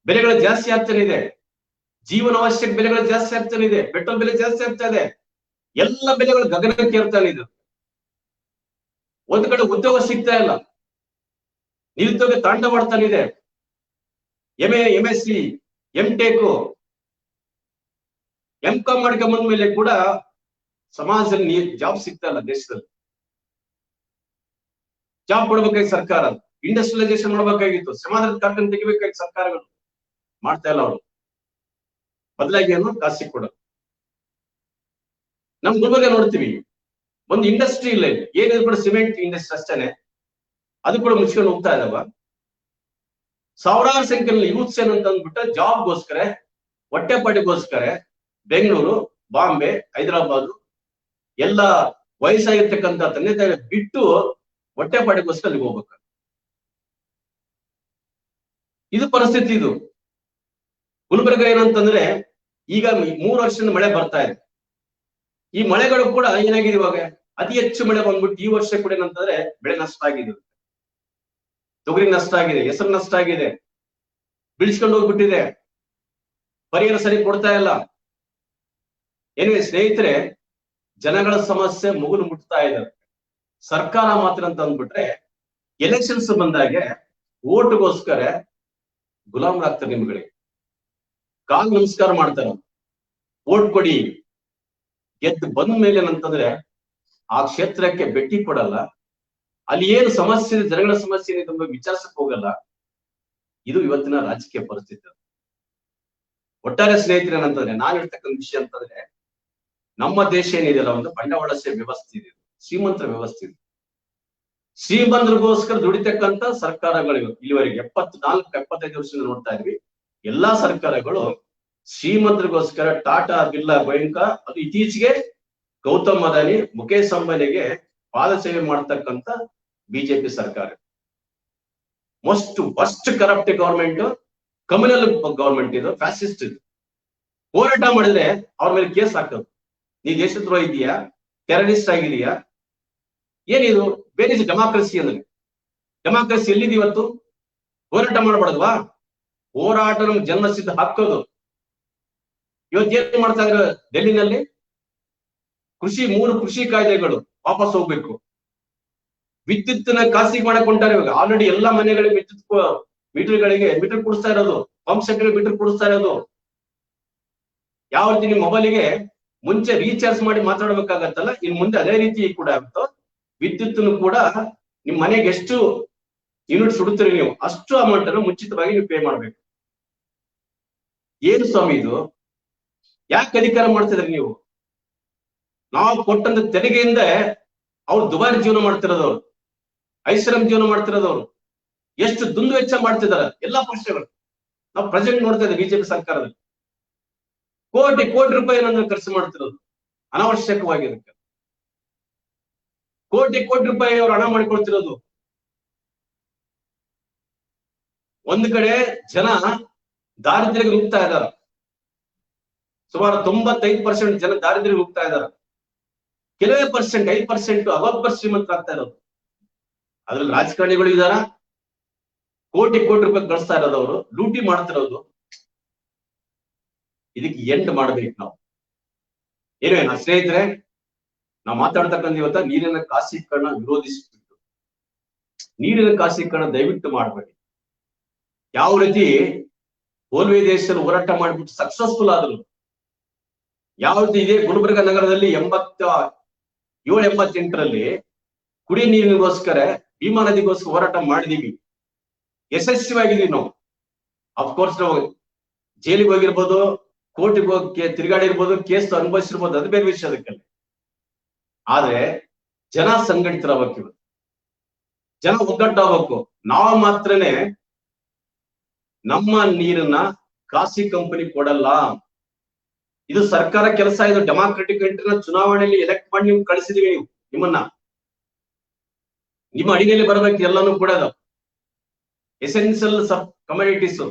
ಬೆಲೆಗಳು ಜಾಸ್ತಿ ಆಗ್ತಾನೆ ಇದೆ, ಜೀವನ ಅವಶ್ಯಕ ಬೆಲೆಗಳು ಜಾಸ್ತಿ ಆಗ್ತಾನೆ ಇದೆ, ಪೆಟ್ರೋಲ್ ಬೆಲೆ ಜಾಸ್ತಿ ಆಗ್ತಾ ಇದೆ, ಎಲ್ಲ ಬೆಲೆಗಳು ಗಗನಕ್ಕೆ ಏರ್ತಾನೆ ಇದೆ. ಒಂದ್ ಕಡೆ ಉದ್ಯೋಗ ಸಿಗ್ತಾ ಇಲ್ಲ, ನಿರುದ್ಯೋಗ ತಾಂಡವಾಡ್ತಾನೆ ಇದೆ. MSc, MTech, MCom ಮಾಡ್ಕೊಂಡ್ ಮೇಲೆ ಕೂಡ ಸಮಾಜದಲ್ಲಿ ಜಾಬ್ ಸಿಗ್ತಾ ಇಲ್ಲ. ದೇಶದಲ್ಲಿ ಜಾಬ್ ಕೊಡ್ಬೇಕಾಗಿತ್ತು ಸರ್ಕಾರ, ಇಂಡಸ್ಟ್ರಿಯಲೈಸೇಷನ್ ಮಾಡ್ಬೇಕಾಗಿತ್ತು, ಸಮಾಜದ ಕಾರ್ಖಾನೆ ತೆಗಿಬೇಕಾಗಿತ್ತು ಸರ್ಕಾರಗಳು. ಮಾಡ್ತಾ ಇಲ್ಲ ಅವರು. ಬದಲಾಗಿ ಏನು ಖಾಸಗಿ ಕೊಡೋದು. ನಮ್ ಗುಲ್ಬರ್ಗ ನೋಡ್ತೀವಿ, ಒಂದು ಇಂಡಸ್ಟ್ರಿ ಇಲ್ಲ, ಏನಿದ್ರು ಕೂಡ ಸಿಮೆಂಟ್ ಇಂಡಸ್ಟ್ರಿ ಅಷ್ಟೇನೆ, ಅದು ಕೂಡ ಮುಚ್ಕೊಂಡು ಹೋಗ್ತಾ ಇದಾವ. ಸಾವಿರಾರು ಸಂಖ್ಯೆಯಲ್ಲಿ ಯೂತ್ಸ್ ಏನಂತ ಅಂದ್ಬಿಟ್ಟು ಜಾಬ್ಗೋಸ್ಕರ, ಹೊಟ್ಟೆಪಾಟಿಗೋಸ್ಕರ ಬೆಂಗಳೂರು, ಬಾಂಬೆ, ಹೈದರಾಬಾದ್ ಎಲ್ಲ ವಯಸ್ಸಾಗಿರ್ತಕ್ಕಂಥ ತಂದೆ ತಾಯಿ ಬಿಟ್ಟು ಹೊಟ್ಟೆಪಾಟಿಗೋಸ್ಕರ ಅಲ್ಲಿಗೆ ಹೋಗ್ಬೇಕು. ಇದು ಪರಿಸ್ಥಿತಿ. ಇದು ಗುಲ್ಬರ್ಗ ಏನಂತಂದ್ರೆ ಈಗ 3 ವರ್ಷದಿಂದ ಮಳೆ ಬರ್ತಾ ಇದೆ. ಈ ಮಳೆಗಳು ಕೂಡ ಏನಾಗಿದೆ, ಇವಾಗ ಅತಿ ಹೆಚ್ಚು ಮಳೆ ಬಂದ್ಬಿಟ್ಟು ಈ ವರ್ಷ ಕೂಡ ಏನಂತಂದ್ರೆ ಬೆಳೆ ನಷ್ಟ ಆಗಿದೆ, ತೊಗರಿ ನಷ್ಟ ಆಗಿದೆ, ಹೆಸರು ನಷ್ಟ ಆಗಿದೆ, ಬಿಳಿಸ್ಕೊಂಡು ಹೋಗ್ಬಿಟ್ಟಿದೆ, ಪರಿಹಾರ ಸರಿ ಕೊಡ್ತಾ ಇಲ್ಲ. ಏನಿದೆ ಸ್ನೇಹಿತರೆ, ಜನಗಳ ಸಮಸ್ಯೆ ಮುಗುಲು ಮುಟ್ತಾ ಇದ್ದಾರೆ. ಸರ್ಕಾರ ಮಾತ್ರ ಅಂತ ಅಂದ್ಬಿಟ್ರೆ ಎಲೆಕ್ಷನ್ಸ್ ಬಂದಾಗೆ ಓಟ್ಗೋಸ್ಕರ ಗುಲಾಮರಾಗ್ತಾರೆ. ನಿಮ್ಗಳಿಗೆ ಕಾಲ್ ನಮಸ್ಕಾರ ಮಾಡ್ತಾರೆ, ಓಟ್ ಕೊಡಿ. ಗೆದ್ದು ಬಂದ ಮೇಲೆ ಏನಂತಂದ್ರೆ ಆ ಕ್ಷೇತ್ರಕ್ಕೆ ಭೇಟಿ ಕೊಡಲ್ಲ, ಅಲ್ಲಿ ಏನು ಸಮಸ್ಯೆ ಇದೆ, ಜನಗಳ ಸಮಸ್ಯೆ ಇದೆ ತುಂಬ ವಿಚಾರಿಸಕ್ ಹೋಗಲ್ಲ. ಇದು ಇವತ್ತಿನ ರಾಜಕೀಯ ಪರಿಸ್ಥಿತಿ. ಒಟ್ಟಾರೆ ಸ್ನೇಹಿತರೆ ಏನಂತಂದ್ರೆ ನಾನು ಹೇಳ್ತಕ್ಕಂಥ ವಿಷಯ ಅಂತಂದ್ರೆ, ನಮ್ಮ ದೇಶ ಏನಿದೆಯಲ್ಲ ಒಂದು ಬಂಡವಾಳಶಾಹಿ ವ್ಯವಸ್ಥೆ ಇದೆ, ಶ್ರೀಮಂತರ ವ್ಯವಸ್ಥೆ ಇದೆ. ಶ್ರೀಮಂತರಿಗೋಸ್ಕರ ದುಡಿತಕ್ಕಂತ ಸರ್ಕಾರಗಳು ಇಲ್ಲಿವರೆಗೆ 74-75 ವರ್ಷದಿಂದ ನೋಡ್ತಾ ಇದ್ವಿ. ಎಲ್ಲಾ ಸರ್ಕಾರಗಳು ಶ್ರೀಮಂತರಿಗೋಸ್ಕರ ಟಾಟಾ, ಬಿರ್ಲಾ, ಗೋಯಂಕಾ, ಅದು ಇತ್ತೀಚೆಗೆ ಗೌತಮ್ ಅದಾನಿ, ಮುಖೇಶ್ ಅಂಬಾನಿಗೆ ಪಾದ ಸೇವೆ ಮಾಡ್ತಕ್ಕಂತ ಬಿಜೆಪಿ ಸರ್ಕಾರ. Worst corrupt government, communal government, ಇದು ಫ್ಯಾಸಿಸ್ಟ್. ಇದು ಹೋರಾಟ ಮಾಡಿದ್ರೆ ಅವ್ರ ಮೇಲೆ ಕೇಸ್ ಹಾಕೋದು. ನೀ ದೇಶದ್ರೋಹ ಇದೆಯಾ, ಟೆರರಿಸ್ಟ್ ಆಗಿದೆಯಾ, ಏನಿದು? ಬೇರೆ ಡೆಮಾಕ್ರಸಿ ಅಂದ್ರೆ ಡೆಮಾಕ್ರಸಿ ಎಲ್ಲಿದೆ ಇವತ್ತು? ಹೋರಾಟ ಮಾಡಬಾರ್ದವಾ? ಹೋರಾಟ ನಮ್ಗೆ ಜನ್ಮಸಿದ್ಧ ಹಾಕೋದು. ಇವತ್ತೇನ್ ಮಾಡ್ತಾ ಇದ್ರು ಡೆಲ್ಲಿನಲ್ಲಿ? 3 ಕೃಷಿ ಕಾಯ್ದೆಗಳು ವಾಪಸ್ ಹೋಗ್ಬೇಕು. ವಿದ್ಯುತ್ನ ಖಾಸಗಿ ಮಾಡಕ್ ಹೊಂಟಾರೆ ಇವಾಗ. ಆಲ್ರೆಡಿ ಎಲ್ಲಾ ಮನೆಗಳಿಗೆ ವಿದ್ಯುತ್ ಮೀಟರ್ ಕೊಡಿಸ್ತಾ ಇರೋದು, ಪಂಪ್ ಸೆಟ್ ಮೀಟರ್ ಕೊಡಿಸ್ತಾ ಇರೋದು. ಯಾವ ರೀತಿ ನಿಮ್ ಮೊಬೈಲಿಗೆ ಮುಂಚೆ ರೀಚಾರ್ಜ್ ಮಾಡಿ ಮಾತಾಡ್ಬೇಕಾಗತ್ತಲ್ಲ, ಇನ್ ಮುಂದೆ ಅದೇ ರೀತಿ ಕೂಡ ಆಗುತ್ತೋ. ವಿದ್ಯುತ್ ಕೂಡ ನಿಮ್ ಮನೆಗೆ ಎಷ್ಟು ಯೂನಿಟ್ ಸುಡುತ್ತೀರಿ ನೀವು, ಅಷ್ಟು ಅಮೌಂಟ್ ಅನ್ನು ಮುಂಚಿತವಾಗಿ ನೀವು ಪೇ ಮಾಡ್ಬೇಕು. ಏನು ಸ್ವಾಮಿ ಇದು? ಯಾಕೆ ಅಧಿಕಾರ ಮಾಡ್ತಿದ್ರಿ ನೀವು? ನಾವು ಕೊಟ್ಟಂತ ತೆರಿಗೆಯಿಂದ ಅವ್ರು ದುಬಾರಿ ಜೀವನ ಮಾಡ್ತಿರೋದವ್ರು, ಐಷಾರಾಮಿ ಜೀವನ ಮಾಡ್ತಿರೋದವ್ರು, ಎಷ್ಟು ದುಂದು ವೆಚ್ಚ ಮಾಡ್ತಿದಾರೆ ಎಲ್ಲಾ ಪಕ್ಷಗಳು. ನಾವು ಪ್ರೆಸೆಂಟ್ ನೋಡ್ತಾ ಇದ್ದೇವೆ ಬಿಜೆಪಿ ಸರ್ಕಾರದಲ್ಲಿ ಕೋಟಿ ರೂಪಾಯಿ ಏನಾದ್ರು ಖರ್ಚು ಮಾಡ್ತಿರೋದು ಅನಾವಶ್ಯಕವಾಗಿರುತ್ತೆ. ಕೋಟಿ ರೂಪಾಯಿ ಅವರು ಹಣ ಮಾಡಿಕೊಳ್ತಿರೋದು. ಒಂದು ಕಡೆ ಜನ ದಾರಿದ್ರ್ಯಕ್ಕೆ ನುಗ್ತಾ ಇದ್ದಾರೆ. ಸುಮಾರು 95% ಜನ ದಾರಿದ್ರ್ಯಕ್ಕೆ ನುಗ್ತಾ ಇದ್ದಾರೆ. ಕೆಲವೇ ಪರ್ಸೆಂಟ್ 5% ಅಬಬ್ಬ ಶ್ರೀಮಂತರಾಗ್ತಾ ಇರೋದು. ಅದ್ರಲ್ಲಿ ರಾಜಕಾರಣಿಗಳು ಇದಾರ, ಕೋಟಿ ರೂಪಾಯಿ ಗಳಿಸ್ತಾ ಇರೋದವರು, ಲೂಟಿ ಮಾಡ್ತಿರೋದು. ಇದಕ್ಕೆ ಎಂಡ್ ಮಾಡ್ಬೇಕು ನಾವು. ಏನೇನ ಸ್ನೇಹಿತರೆ, ನಾವು ಮಾತಾಡ್ತಕ್ಕಂಥ ಇವತ್ತ ನೀರಿನ ಖಾಸಗೀಕರಣ ವಿರೋಧಿಸ್ಬಿಟ್ಟು, ನೀರಿನ ಖಾಸಗೀಕರಣ ದಯವಿಟ್ಟು ಮಾಡಬೇಡಿ. ಯಾವ ರೀತಿ ಓಲ್ವೆ ದೇಶದಲ್ಲಿ ಹೋರಾಟ ಮಾಡ್ಬಿಟ್ಟು ಸಕ್ಸಸ್ಫುಲ್ ಆದ್ರು, ಯಾವ ರೀತಿ ಇದೇ ಗುಲ್ಬರ್ಗ ನಗರದಲ್ಲಿ 87-88ರಲ್ಲಿ ಕುಡಿ ನೀರಿಗೋಸ್ಕರ ಭೀಮಾ ನದಿಗೋಸ್ಕರ ಹೋರಾಟ ಮಾಡಿದೀವಿ, ಯಶಸ್ವಿಯಾಗಿದ್ದೀವಿ ನಾವು. ಅಫ್ಕೋರ್ಸ್ ನಾವು ಜೈಲಿಗೆ ಹೋಗಿರ್ಬೋದು, ಕೋರ್ಟಿಗೆ ಹೋಗಿ ತಿರುಗಾಡಿರ್ಬೋದು, ಕೇಸ್ ಅನುಭವಿಸಿರ್ಬೋದು, ಅದು ಬೇರೆ ವಿಷಯ. ಅದಕ್ಕಲ್ಲಿ ಆದ್ರೆ ಜನ ಸಂಘಟಿತರಾಗಬೇಕು, ಜನ ಒಗ್ಗಟ್ಟಾಗಬೇಕು. ನಾವು ಮಾತ್ರನೇ ನಮ್ಮ ನೀರನ್ನ ಖಾಸಗಿ ಕಂಪನಿ ಕೊಡಲ್ಲ. ಇದು ಸರ್ಕಾರ ಕೆಲಸ. ಇದು ಡೆಮಾಕ್ರೆಟಿಕ್ ಕಂಟ್ರಿನ ಚುನಾವಣೆಯಲ್ಲಿ ಎಲೆಕ್ಟ್ ಮಾಡಿ ನೀವು ಕಳಿಸಿದೀವಿ. ನೀವು ನಿಮ್ಮ ಅಡಿಗೆಯಲ್ಲಿ ಬರ್ಬೇಕು ಎಲ್ಲಾನು ಕೂಡ. ಎಸೆನ್ಷಿಯಲ್ ಕಮೋಡಿಟೀಸ್,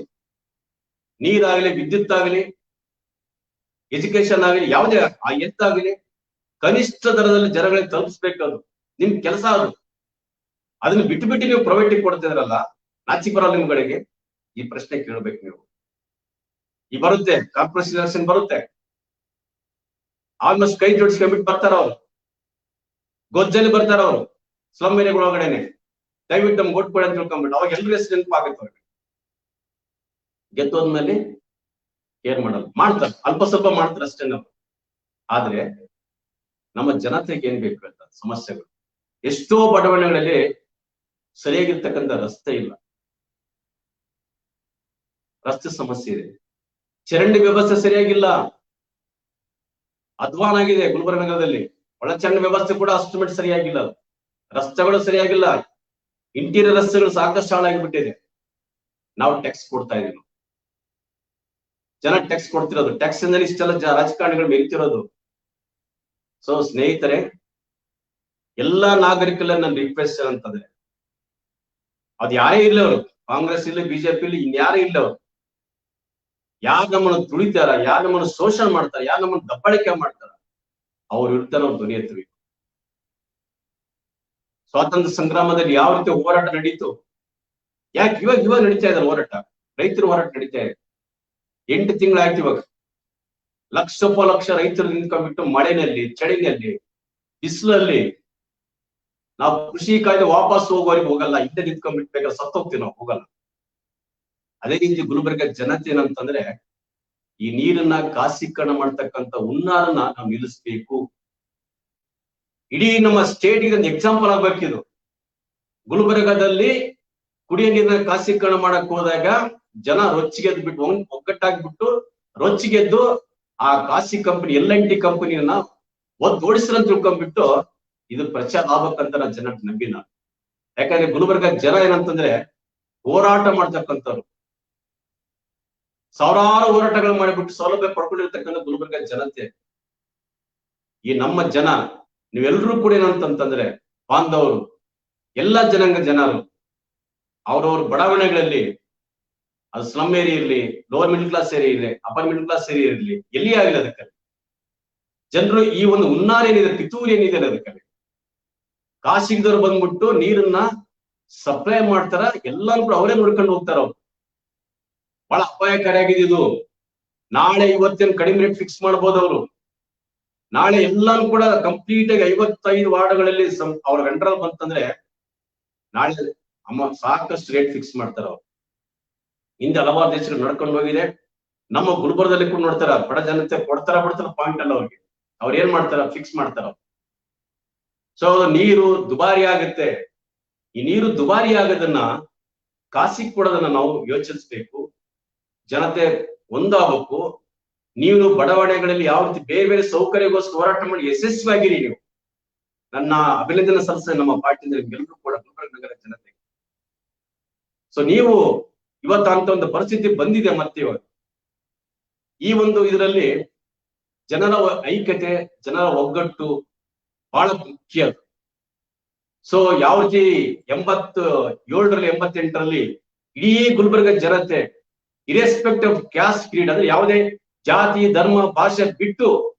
ನೀರಾಗಲಿ, ವಿದ್ಯುತ್ ಆಗಲಿ, ಎಜುಕೇಶನ್ ಆಗಲಿ, ಯಾವುದೇ ಎತ್ತಾಗಲಿ ಕನಿಷ್ಠ ದರದಲ್ಲಿ ಜನಗಳಿಗೆ ತಲುಪಿಸ್ಬೇಕು. ಅದು ನಿಮ್ ಕೆಲಸ. ಅದನ್ನ ಬಿಟ್ಟು ನೀವು ಪ್ರೈವೇಟಿಗೆ ಕೊಡ್ತಿದ್ರಲ್ಲ, ನಾಚಿಕೆ ಬರಲ್ಲ ನಿಮ್ಗಳಿಗೆ? ಈ ಪ್ರಶ್ನೆ ಕೇಳ್ಬೇಕು ನೀವು. ಈ ಬರುತ್ತೆ ಕಾರ್ಪೊರೇಷನ್ ಎಲೆಕ್ಷನ್ ಬರುತ್ತೆ, ಆಲ್ಮೋಸ್ಟ್ ಕೈ ಜೋಡಿಸ್ಕೊಂಡ್ಬಿಟ್ಟು ಬರ್ತಾರ ಅವ್ರು, ಗೊಜ್ಜಲ್ಲಿ ಬರ್ತಾರ ಅವರು ಸ್ಲಮ್ ಏರಿಯಾಗಳೊಳಗಡೆನೆ. ದಯವಿಟ್ಟು ನಮ್ಗೆ ಓಟ್ ಕೊಡಿ ಅಂತ ತಿಳ್ಕೊಂಡ್ಬಿಟ್ಟು ಅವಾಗ ಎಲ್ರ ಹೆಸರು ನೆನಪಾಗುತ್ತೆ ಅವ್ರಿಗೆ. ಗೆದ್ದೋದ್ಮೇಲೆ ಏನ್ ಮಾಡಲ್ಲ, ಮಾಡ್ತಾರೆ, ಅಲ್ಪ ಸ್ವಲ್ಪ ಮಾಡ್ತಾರೆ ಅಷ್ಟೇ ನಾವು. ಆದ್ರೆ ನಮ್ಮ ಜನತೆಗೆ ಏನ್ ಬೇಕು ಅಂತ ಸಮಸ್ಯೆಗಳು. ಎಷ್ಟೋ ಬಡಾವಣೆಗಳಲ್ಲಿ ಸರಿಯಾಗಿರ್ತಕ್ಕಂಥ ರಸ್ತೆ ಇಲ್ಲ, ರಸ್ತೆ ಸಮಸ್ಯೆ ಇದೆ. ಚರಂಡಿ ವ್ಯವಸ್ಥೆ ಸರಿಯಾಗಿಲ್ಲ, ಅಧ್ವಾನಾಗಿದೆ. ಗುಲ್ಬರ್ಗ ನಗರದಲ್ಲಿ ಒಳಚರಂಡಿ ವ್ಯವಸ್ಥೆ ಕೂಡ ಅಷ್ಟು ಮಟ್ಟ ಸರಿಯಾಗಿಲ್ಲ, ರಸ್ತೆಗಳು ಸರಿಯಾಗಿಲ್ಲ, ಇಂಟೀರಿಯರ್ ರಸ್ತೆಗಳು ಸಾಕಷ್ಟು ಹಾಳಾಗಿಬಿಟ್ಟಿದೆ. ನಾವು ಟ್ಯಾಕ್ಸ್ ಕೊಡ್ತಾ ಇದೀವಿ, ಜನ ಟ್ಯಾಕ್ಸ್ ಕೊಡ್ತಿರೋದು, ಟ್ಯಾಕ್ಸ್ ಇಂದ ಇಷ್ಟೆಲ್ಲ ರಾಜಕಾರಣಿಗಳು ಮೆರಿತಿರೋದು. ಸೊ ಸ್ನೇಹಿತರೆ, ಎಲ್ಲಾ ನಾಗರಿಕಲ್ಲ ನನ್ನ ರಿಕ್ವೆಸ್ಟ್ ಅಂತಂದ್ರೆ, ಅದ್ ಯಾರೇ ಇಲ್ಲ, ಅವರು ಕಾಂಗ್ರೆಸ್ ಇಲ್ಲ, ಬಿಜೆಪಿ ಇಲ್ಲ, ಇನ್ಯಾರೇ ಇಲ್ಲ, ಅವರು ಯಾರು ನಮ್ಮನ್ನು ತುಳಿತಾರ, ಯಾರು ನಮ್ಮನ್ನು ಶೋಷಣೆ ಮಾಡ್ತಾರ, ಯಾರು ನಮ್ಮನ್ನು ದಬ್ಬಾಳಿಕೆ ಮಾಡ್ತಾರ, ಅವ್ರ ವಿರುದ್ಧ ನಾವು ಧ್ವನಿ ಎತ್ತಬೇಕು. ಸ್ವಾತಂತ್ರ್ಯ ಸಂಗ್ರಾಮದಲ್ಲಿ ಯಾವ ರೀತಿ ಹೋರಾಟ ನಡೀತು, ಯಾಕೆ ಇವಾಗ ನಡೀತಾ ಇದೆ ಹೋರಾಟ, ರೈತರ ಹೋರಾಟ ನಡೀತಾ ಇದೆ. 8 ತಿಂಗಳಾಯ್ತು. ಇವಾಗ ಲಕ್ಷ ರೈತರು ನಿಂತ್ಕೊಂಡ್ಬಿಟ್ಟು ಮಳೆನಲ್ಲಿ, ಚಳಿನಲ್ಲಿ, ಬಿಸಿಲಲ್ಲಿ ನಾವು ಕೃಷಿ ಕಾಯ್ದೆ ವಾಪಸ್ ಹೋಗೋರಿಗೆ ಹೋಗಲ್ಲ, ಹಿಂದೆ ನಿಂತ್ಕೊಂಡ್ಬಿಟ್ಬೇಕಾದ್ರೆ ಸತ್ತೋಗ್ತೀವಿ, ನಾವು ಹೋಗಲ್ಲ. ಅದೇ ರೀತಿ ಗುಲ್ಬರ್ಗ ಜನತೆ ಏನಂತಂದ್ರೆ, ಈ ನೀರನ್ನ ಖಾಸಗೀಕರಣ ಮಾಡ್ತಕ್ಕಂಥ ಹುನ್ನಾರನ್ನ ನಾವು ನಿಲ್ಲಿಸ್ಬೇಕು. ಇಡೀ ನಮ್ಮ ಸ್ಟೇಟ್ ಗೆ ಒಂದು ಎಕ್ಸಾಂಪಲ್ ಆಗ್ಬೇಕಿದು. ಗುಲ್ಬರ್ಗಾದಲ್ಲಿ ಕುಡಿಯ ನೀರಿನ ಖಾಸಗೀಕರಣ ಮಾಡಕ್ ಹೋದಾಗ ಜನ ರೊಚ್ಚಿಗೆದ್ದು ಬಿಟ್ಟು ಒಗ್ಗಟ್ಟಾಗ್ಬಿಟ್ಟು ರೊಚ್ಚಿಗೆದ್ದು ಆ ಖಾಸಗಿ ಕಂಪನಿ L&T ಕಂಪನಿಯನ್ನ ಓಡಿಸ್ರಂತ ತಿಳ್ಕೊಂಡ್ಬಿಟ್ಟು ಇದು ಪ್ರಚಾರ ಆಗ್ಬೇಕಂತ ನಾನು ಜನ ನಂಬಿನ. ಯಾಕಂದ್ರೆ ಗುಲ್ಬರ್ಗ ಜನ ಏನಂತಂದ್ರೆ ಹೋರಾಟ ಮಾಡ್ತಕ್ಕಂಥವ್ರು, ಸಾವಿರಾರು ಹೋರಾಟಗಳು ಮಾಡಿಬಿಟ್ಟು ಸೌಲಭ್ಯ ಪಡ್ಕೊಂಡಿರ್ತಕ್ಕಂಥ ಗುಲ್ಬರ್ಗ ಜನತೆ. ಈ ನಮ್ಮ ಜನ ನೀವೆಲ್ಲರೂ ಕೂಡ ಏನಂತಂದ್ರೆ ಬಾಂಧವರು, ಎಲ್ಲಾ ಜನಾಂಗ ಜನರು ಅವ್ರವ್ರ ಬಡಾವಣೆಗಳಲ್ಲಿ, ಅದು ಸ್ಲಮ್ ಏರಿಯಾ ಇರ್ಲಿ, ಲೋವರ್ ಮಿಡಲ್ ಕ್ಲಾಸ್ ಏರಿಯಾ ಇರ್ಲಿ, ಅಪ್ಪರ್ ಮಿಡಲ್ ಕ್ಲಾಸ್ ಏರಿಯಾ ಇರ್ಲಿ, ಎಲ್ಲಿ ಆಗಲಿ ಅದಕ್ಕೆ ಜನರು ಈ ಒಂದು ಹುನ್ನಾರ ಏನಿದೆ, ಪಿತೂರಿ ಏನಿದೆ ಅದಕ್ಕೆ ಖಾಸಗಿದವ್ರು ಬಂದ್ಬಿಟ್ಟು ನೀರನ್ನ ಸಪ್ಲೈ ಮಾಡ್ತಾರ, ಎಲ್ಲಾನು ಕೂಡ ಅವರೇ ನೋಡ್ಕೊಂಡು ಹೋಗ್ತಾರ. ಅವ್ರು ಬಹಳ ಅಪಾಯಕಾರಿಯಾಗಿದೆ ಇದು. ನಾಳೆ ಇವತ್ತೇನು ಕಡಿಮೆ ರೇಟ್ ಫಿಕ್ಸ್ ಮಾಡ್ಬೋದು ಅವರು. ನಾಳೆ ಎಲ್ಲಾನು ಕೂಡ ಕಂಪ್ಲೀಟ್ ಆಗಿ 55 ವಾರ್ಡ್ಗಳಲ್ಲಿ ಅವ್ರ ಕಂಟ್ರೋಲ್ ಬಂತಂದ್ರೆ ನಾಳೆ ಸಾಕಷ್ಟು ರೇಟ್ ಫಿಕ್ಸ್ ಮಾಡ್ತಾರ ಅವ್ರು. ಹಿಂದೆ ಹಲವಾರು ದೇಶಗಳು ನಡ್ಕೊಂಡು ಹೋಗಿದೆ. ನಮ್ಮ ಗುಲ್ಬರ್ಗದಲ್ಲಿ ಕೂಡ ನೋಡ್ತಾರ, ಬಡ ಜನತೆ ಕೊಡ್ತಾರ ಬಿಡ್ತಾರ ಪಾಯಿಂಟ್ ಅಲ್ಲ ಅವ್ರಿಗೆ. ಅವ್ರು ಏನ್ ಮಾಡ್ತಾರ, ಫಿಕ್ಸ್ ಮಾಡ್ತಾರ. ಸೊ ನೀರು ದುಬಾರಿ ಆಗುತ್ತೆ. ಈ ನೀರು ದುಬಾರಿ ಆಗೋದನ್ನ ಖಾಸಗಿ ಕೊಡೋದನ್ನ ನಾವು ಯೋಚಿಸ್ಬೇಕು. ಜನತೆ ಒಂದಾಗಬೇಕು. ನೀವು ಬಡಾವಣೆಗಳಲ್ಲಿ ಯಾವ ರೀತಿ ಬೇರೆ ಬೇರೆ ಸೌಕರ್ಯಗೋಸ್ಕರ ಹೋರಾಟ ಮಾಡಿ ಯಶಸ್ವಿಯಾಗಿರಿ. ನೀವು ನನ್ನ ಅಭಿನಂದನೆ ಸಲ್ಲಿಸ ನಮ್ಮ ಪಾರ್ಟಿಯಿಂದ ಎಲ್ಲರೂ ಕೂಡ ಗುಲ್ಬರ್ಗ ನಗರ ಜನತೆ. ಸೊ ನೀವು ಇವತ್ತು ಅಂತ ಒಂದು ಪರಿಸ್ಥಿತಿ ಬಂದಿದೆ. ಮತ್ತೆ ಇವಾಗ ಈ ಒಂದು ಇದರಲ್ಲಿ ಜನರ ಐಕ್ಯತೆ, ಜನರ ಒಗ್ಗಟ್ಟು ಬಹಳ ಮುಖ್ಯ. ಸೊ ಯಾವ ರೀತಿ 87ರಲ್ಲಿ 88ರಲ್ಲಿ ಇಡೀ ಗುಲ್ಬರ್ಗ ಜನತೆ ಇರೆಸ್ಪೆಕ್ಟ್ ಆಫ್ ಕ್ಯಾಸ್ಟ್ ಕ್ರೀಡ್, ಅಂದ್ರೆ ಯಾವುದೇ ಜಾತಿ ಧರ್ಮ ಭಾಷೆ ಬಿಟ್ಟು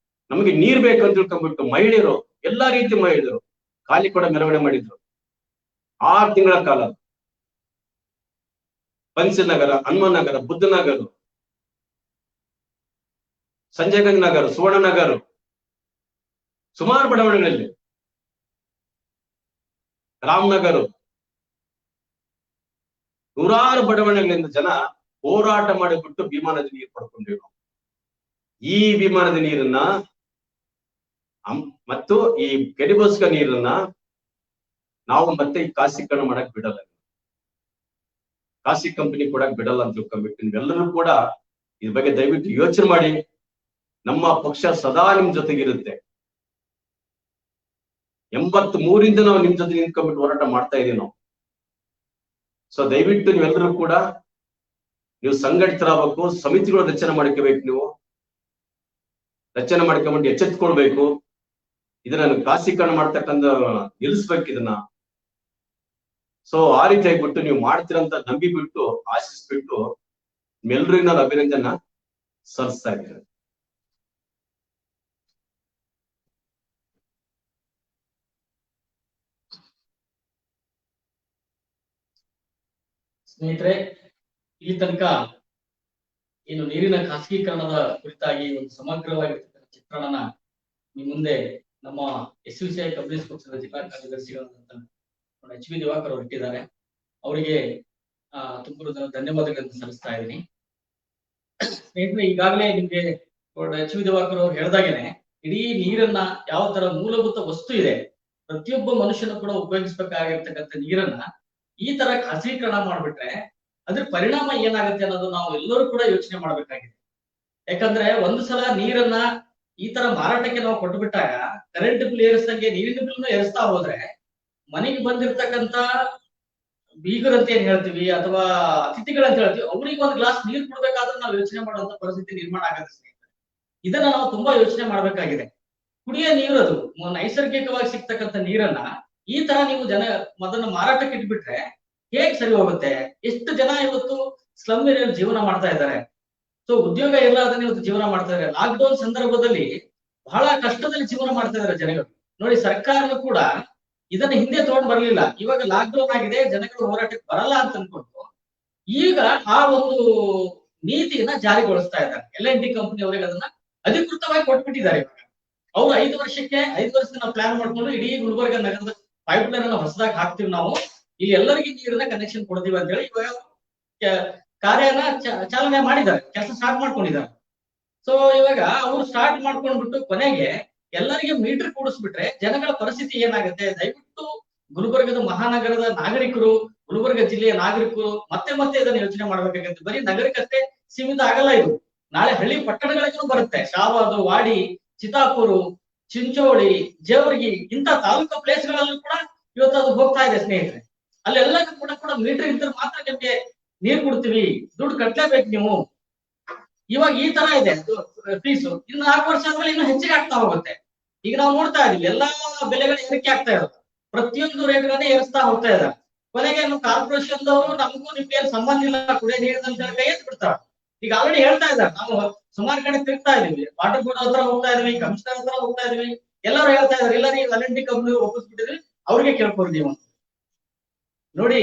ನಮಗೆ ನೀರ್ ಬೇಕಂತ ತಿಳ್ಕೊಂಡ್ಬಿಟ್ಟು ಮಹಿಳೆಯರು, ಎಲ್ಲಾ ರೀತಿ ಮಹಿಳೆಯರು ಖಾಲಿ ಕೂಡ ಮೆರವಣಿಗೆ ಮಾಡಿದ್ರು 6 ತಿಂಗಳ ಕಾಲ. ಪಂಚಲ್ ನಗರ, ಹನುಮನ್ ನಗರ, ಬುದ್ಧನಗರ, ಸಂಜಯ್ ಗಾಂಧಿ ನಗರ, ಸುವರ್ಣ ನಗರ, ಸುಮಾರು ಬಡಾವಣೆಗಳಲ್ಲಿ, ರಾಮನಗರ, ನೂರಾರು ಬಡಾವಣೆಗಳಿಂದ ಜನ ಹೋರಾಟ ಮಾಡಿಬಿಟ್ಟು ಭೀಮಾ ನದಿ ನೀರು ಪಡ್ಕೊಂಡಿವಿ. ಈ ಭೀಮಾ ನದಿ ನೀರನ್ನ ಮತ್ತು ಈ ಕೆಡಿಬೋಸ್ಕ ನೀರನ್ನ ನಾವು ಮತ್ತೆ ಈ ಖಾಸಗೀಕರಣ ಮಾಡಕ್ ಬಿಡಲ್ಲ, ಖಾಸಗಿ ಕಂಪನಿ ಕೊಡಕ್ ಬಿಡಲ್ಲ ಅಂತ ತಿಳ್ಕೊಂಡ್ಬಿಟ್ಟು ನೀವೆಲ್ಲರೂ ಕೂಡ ಇದ್ರ ಬಗ್ಗೆ ದಯವಿಟ್ಟು ಯೋಚನೆ ಮಾಡಿ. ನಮ್ಮ ಪಕ್ಷ ಸದಾ ನಿಮ್ ಜೊತೆಗಿರುತ್ತೆ. 83ರಿಂದ ನಾವು ನಿಮ್ ಜೊತೆ ನಿಂತ್ಕೊಂಡ್ಬಿಟ್ಟು ಹೋರಾಟ ಮಾಡ್ತಾ ಇದೀವಿ ನಾವು. ಸೊ ದಯವಿಟ್ಟು ನೀವೆಲ್ಲರೂ ಕೂಡ ನೀವು ಸಂಘಟಿತರಾಗಬೇಕು, ಸಮಿತಿಗಳು ರಚನೆ ಮಾಡ್ಕೋಬೇಕು. ನೀವು ರಚನೆ ಮಾಡ್ಕೊಂಡ್ಬಿಟ್ಟು ಎಚ್ಚೆತ್ಕೊಳ್ಬೇಕು. ಇದನ್ನ ಖಾಸಗೀಕರಣ ಮಾಡ್ತಕ್ಕಂಥ ನಿಲ್ಲಿಸ್ಬೇಕು ಇದನ್ನ. ಸೊ ಆ ರೀತಿ ಆಗ್ಬಿಟ್ಟು ನೀವು ಮಾಡ್ತೀರಂತ ನಂಬಿಬಿಟ್ಟು ಆಶಿಸ್ಬಿಟ್ಟು ನಿಮ್ಮೆಲ್ಲರಿಗೂ ನಾನು ಅಭಿನಂದನ ಸಲ್ಲಿಸ್ತಾ ಇದ್ದೇನೆ. ಸ್ನೇಹಿತರೆ, ಈ ತನಕ ಏನು ನೀರಿನ ಖಾಸಗೀಕರಣದ ಕುರಿತಾಗಿ ಒಂದು ಸಮಗ್ರವಾಗಿರ್ತಕ್ಕಂಥ ಚಿತ್ರಣನ ನಿಮ್ಮ ಮುಂದೆ ನಮ್ಮ SUCI ಕಮ್ಯುನಿಸ್ಟ್ ಪಕ್ಷದ ಜಿಲ್ಲಾ ಕಾರ್ಯದರ್ಶಿಗಳಾದಂತ HB ದಿವಾಕರ್ ಅವರು ಇಟ್ಟಿದ್ದಾರೆ. ಅವರಿಗೆ ತುಂಬಾ ಧನ್ಯವಾದಗಳನ್ನು ಸಲ್ಲಿಸ್ತಾ ಇದ್ದೀನಿ. ಸ್ನೇಹಿತರೆ, ಈಗಾಗಲೇ ನಿಮ್ಗೆ HB ದಿವಾಕರ್ ಅವರು ಹೇಳ್ದಾಗೇನೆ ಇಡೀ ನೀರನ್ನ ಯಾವ ತರ ಮೂಲಭೂತ ವಸ್ತು ಇದೆ, ಪ್ರತಿಯೊಬ್ಬ ಮನುಷ್ಯನು ಕೂಡ ಉಪಯೋಗಿಸಬೇಕಾಗಿರ್ತಕ್ಕಂಥ ನೀರನ್ನ ಈ ತರ ಖಾಸಗೀಕರಣ ಮಾಡ್ಬಿಟ್ರೆ ಅದ್ರ ಪರಿಣಾಮ ಏನಾಗುತ್ತೆ ಅನ್ನೋದು ನಾವು ಎಲ್ಲರೂ ಕೂಡ ಯೋಚನೆ ಮಾಡ್ಬೇಕಾಗಿದೆ. ಯಾಕಂದ್ರೆ ಒಂದು ಸಲ ನೀರನ್ನ ಈ ತರ ಮಾರಾಟಕ್ಕೆ ನಾವು ಕೊಟ್ಟು ಬಿಟ್ಟಾಗ ಕರೆಂಟ್ ಬಿಲ್ ಏರಿಸ್ದಂಗೆ ನೀರಿನ ಬಿಲ್ನು ಏರಿಸ್ತಾ ಹೋದ್ರೆ ಮನೆಗೆ ಬಂದಿರ್ತಕ್ಕಂತ ಬೀಗರಂತ ಏನ್ ಹೇಳ್ತೀವಿ ಅಥವಾ ಅತಿಥಿಗಳಂತ ಹೇಳ್ತೀವಿ, ಅವ್ರಿಗೆ ಒಂದು ಗ್ಲಾಸ್ ನೀರು ಕೊಡ್ಬೇಕಾದ್ರೆ ನಾವು ಯೋಚನೆ ಮಾಡುವಂತ ಪರಿಸ್ಥಿತಿ ನಿರ್ಮಾಣ ಆಗುತ್ತೆ ಸ್ನೇಹಿತರೆ. ಇದನ್ನ ನಾವು ತುಂಬಾ ಯೋಚನೆ ಮಾಡ್ಬೇಕಾಗಿದೆ. ಕುಡಿಯೋ ನೀರು ಅದು ನೈಸರ್ಗಿಕವಾಗಿ ಸಿಗ್ತಕ್ಕಂಥ ನೀರನ್ನ ಈ ತರ ನೀವು ಅದನ್ನ ಮಾರಾಟಕ್ಕೆ ಇಟ್ಬಿಟ್ರೆ ಹೇಗ್ ಸರಿ ಹೋಗುತ್ತೆ? ಎಷ್ಟು ಜನ ಇವತ್ತು ಸ್ಲಮ್ ಏರಿಯಲ್ಲಿ ಜೀವನ ಮಾಡ್ತಾ ಇದ್ದಾರೆ. ಸೊ ಉದ್ಯೋಗ ಇಲ್ಲದನ್ನ ಇವತ್ತು ಜೀವನ ಮಾಡ್ತಾ ಇದ್ದಾರೆ. ಲಾಕ್ ಡೌನ್ ಸಂದರ್ಭದಲ್ಲಿ ಬಹಳ ಕಷ್ಟದಲ್ಲಿ ಜೀವನ ಮಾಡ್ತಾ ಇದ್ದಾರೆ ಜನಗಳು. ನೋಡಿ, ಸರ್ಕಾರನು ಕೂಡ ಇದನ್ನ ಹಿಂದೆ ತಗೊಂಡ್ ಬರ್ಲಿಲ್ಲ. ಇವಾಗ ಲಾಕ್ ಡೌನ್ ಆಗಿದೆ, ಜನಗಳು ಹೋರಾಟಕ್ಕೆ ಬರಲ್ಲ ಅಂತ ಅನ್ಕೊಂಡು ಈಗ ಆ ಒಂದು ನೀತಿಯನ್ನ ಜಾರಿಗೊಳಿಸ್ತಾ ಇದ್ದಾರೆ. L&T ಕಂಪನಿ ಅವರಿಗೆ ಅದನ್ನ ಅಧಿಕೃತವಾಗಿ ಕೊಟ್ಬಿಟ್ಟಿದ್ದಾರೆ. ಇವಾಗ ಅವ್ರು 5 ವರ್ಷದ ನಾವು ಪ್ಲಾನ್ ಮಾಡ್ಕೊಂಡು ಇಡೀ ಗುಲ್ಬರ್ಗ ನಗರದ ಪೈಪ್ ಲೈನ್ ಅನ್ನ ಹೊಸದಾಗಿ ಹಾಕ್ತಿವಿ, ನಾವು ಇಲ್ಲಿ ಎಲ್ಲರಿಗೂ ನೀರನ್ನ ಕನೆಕ್ಷನ್ ಕೊಡ್ತೀವಿ ಅಂತ ಹೇಳಿ ಇವಾಗ ಕಾರ್ಯನ ಚಾಲನೆ ಮಾಡಿದ್ದಾರೆ, ಕೆಲಸ ಸ್ಟಾರ್ಟ್ ಮಾಡ್ಕೊಂಡಿದ್ದಾರೆ. ಸೊ ಇವಾಗ ಅವ್ರು ಸ್ಟಾರ್ಟ್ ಮಾಡ್ಕೊಂಡ್ಬಿಟ್ಟು ಕೊನೆಗೆ ಎಲ್ಲರಿಗೆ ಮೀಟರ್ ಕೂಡಿಸ್ಬಿಟ್ರೆ ಜನಗಳ ಪರಿಸ್ಥಿತಿ ಏನಾಗುತ್ತೆ? ದಯವಿಟ್ಟು ಗುಲ್ಬರ್ಗದ ಮಹಾನಗರದ ನಾಗರಿಕರು, ಗುಲ್ಬರ್ಗ ಜಿಲ್ಲೆಯ ನಾಗರಿಕರು ಮತ್ತೆ ಮತ್ತೆ ಇದನ್ನ ಯೋಚನೆ ಮಾಡ್ಬೇಕಾಗತ್ತೆ. ಬರೀ ನಗರಕ್ಕಷ್ಟೇ ಸೀಮಿತ ಆಗಲ್ಲ ಇದು. ನಾಳೆ ಹಳ್ಳಿ ಪಟ್ಟಣಗಳಿಗೂ ಬರುತ್ತೆ. ಶಾವಾದು, ವಾಡಿ, ಚಿತಾಪುರು, ಚಿಂಚೋಳಿ, ಜೇವರ್ಗಿ ಇಂತ ತಾಲೂಕು ಪ್ಲೇಸ್ಗಳಲ್ಲೂ ಕೂಡ ಇವತ್ತು ಅದು ಹೋಗ್ತಾ ಇದೆ ಸ್ನೇಹಿತರೆ. ಅಲ್ಲೆಲ್ಲಕ್ಕೂ ಕೂಡ ಮೀಟರ್ ಇದ್ರೆ ಮಾತ್ರ ನಿಮ್ಗೆ ನೀರ್ ಕೊಡ್ತೀವಿ, ದುಡ್ಡು ಕಟ್ಲೇಬೇಕು ನೀವು. ಇವಾಗ ಈ ತರ ಇದೆ ಫೀಸು. ಇನ್ನು 4 ವರ್ಷ ಆದ್ಮೇಲೆ ಇನ್ನು ಹೆಚ್ಚಿಗೆ ಆಗ್ತಾ ಹೋಗುತ್ತೆ. ಈಗ ನಾವು ನೋಡ್ತಾ ಇದೀವಿ ಎಲ್ಲಾ ಬೆಲೆಗಳು ಏರಿಕೆ ಆಗ್ತಾ ಇರೋದು, ಪ್ರತಿಯೊಂದು ರೇಟ್ಗಳನ್ನೇ ಏರಿಸ್ತಾ ಹೋಗ್ತಾ ಇದ್ದಾರೆ. ಕೊನೆಗೆ ಕಾರ್ಪೊರೇಷನ್ ದವರು ನಮಗೂ ನಿಮ್ಗೆ ಏನ್ ಸಂಬಂಧ ಇಲ್ಲ ಕುಡಿಯೋ ನೀರಿನ ಅಂತ ಹೇಳಿ ಕೈ ಎತ್ತಿ ಬಿಡ್ತಾರೆ. ಈಗ ಆಲ್ರೆಡಿ ಹೇಳ್ತಾ ಇದ್ದಾರೆ, ನಾವು ಸುಮಾರು ಕಡೆ ತಿರ್ಗ್ತಾ ಇದೀವಿ, ವಾಟರ್ ಬೋರ್ಡ್ ಹತ್ರ ಹೋಗ್ತಾ ಇದೀವಿ, ಕಮಿಷನರ್ ಹತ್ರ ಹೋಗ್ತಾ ಇದೀವಿ, ಎಲ್ಲರೂ ಹೇಳ್ತಾ ಇದಾರೆ ಇಲ್ಲ ನೀವು LNT ಕಂಪ್ನಿ ಒಪ್ಪಿಸ್ಬಿಟ್ಟಿದ್ರಿ, ಅವ್ರಿಗೆ ಕೇಳ್ಕೊಡಿ ನೀವು. ನೋಡಿ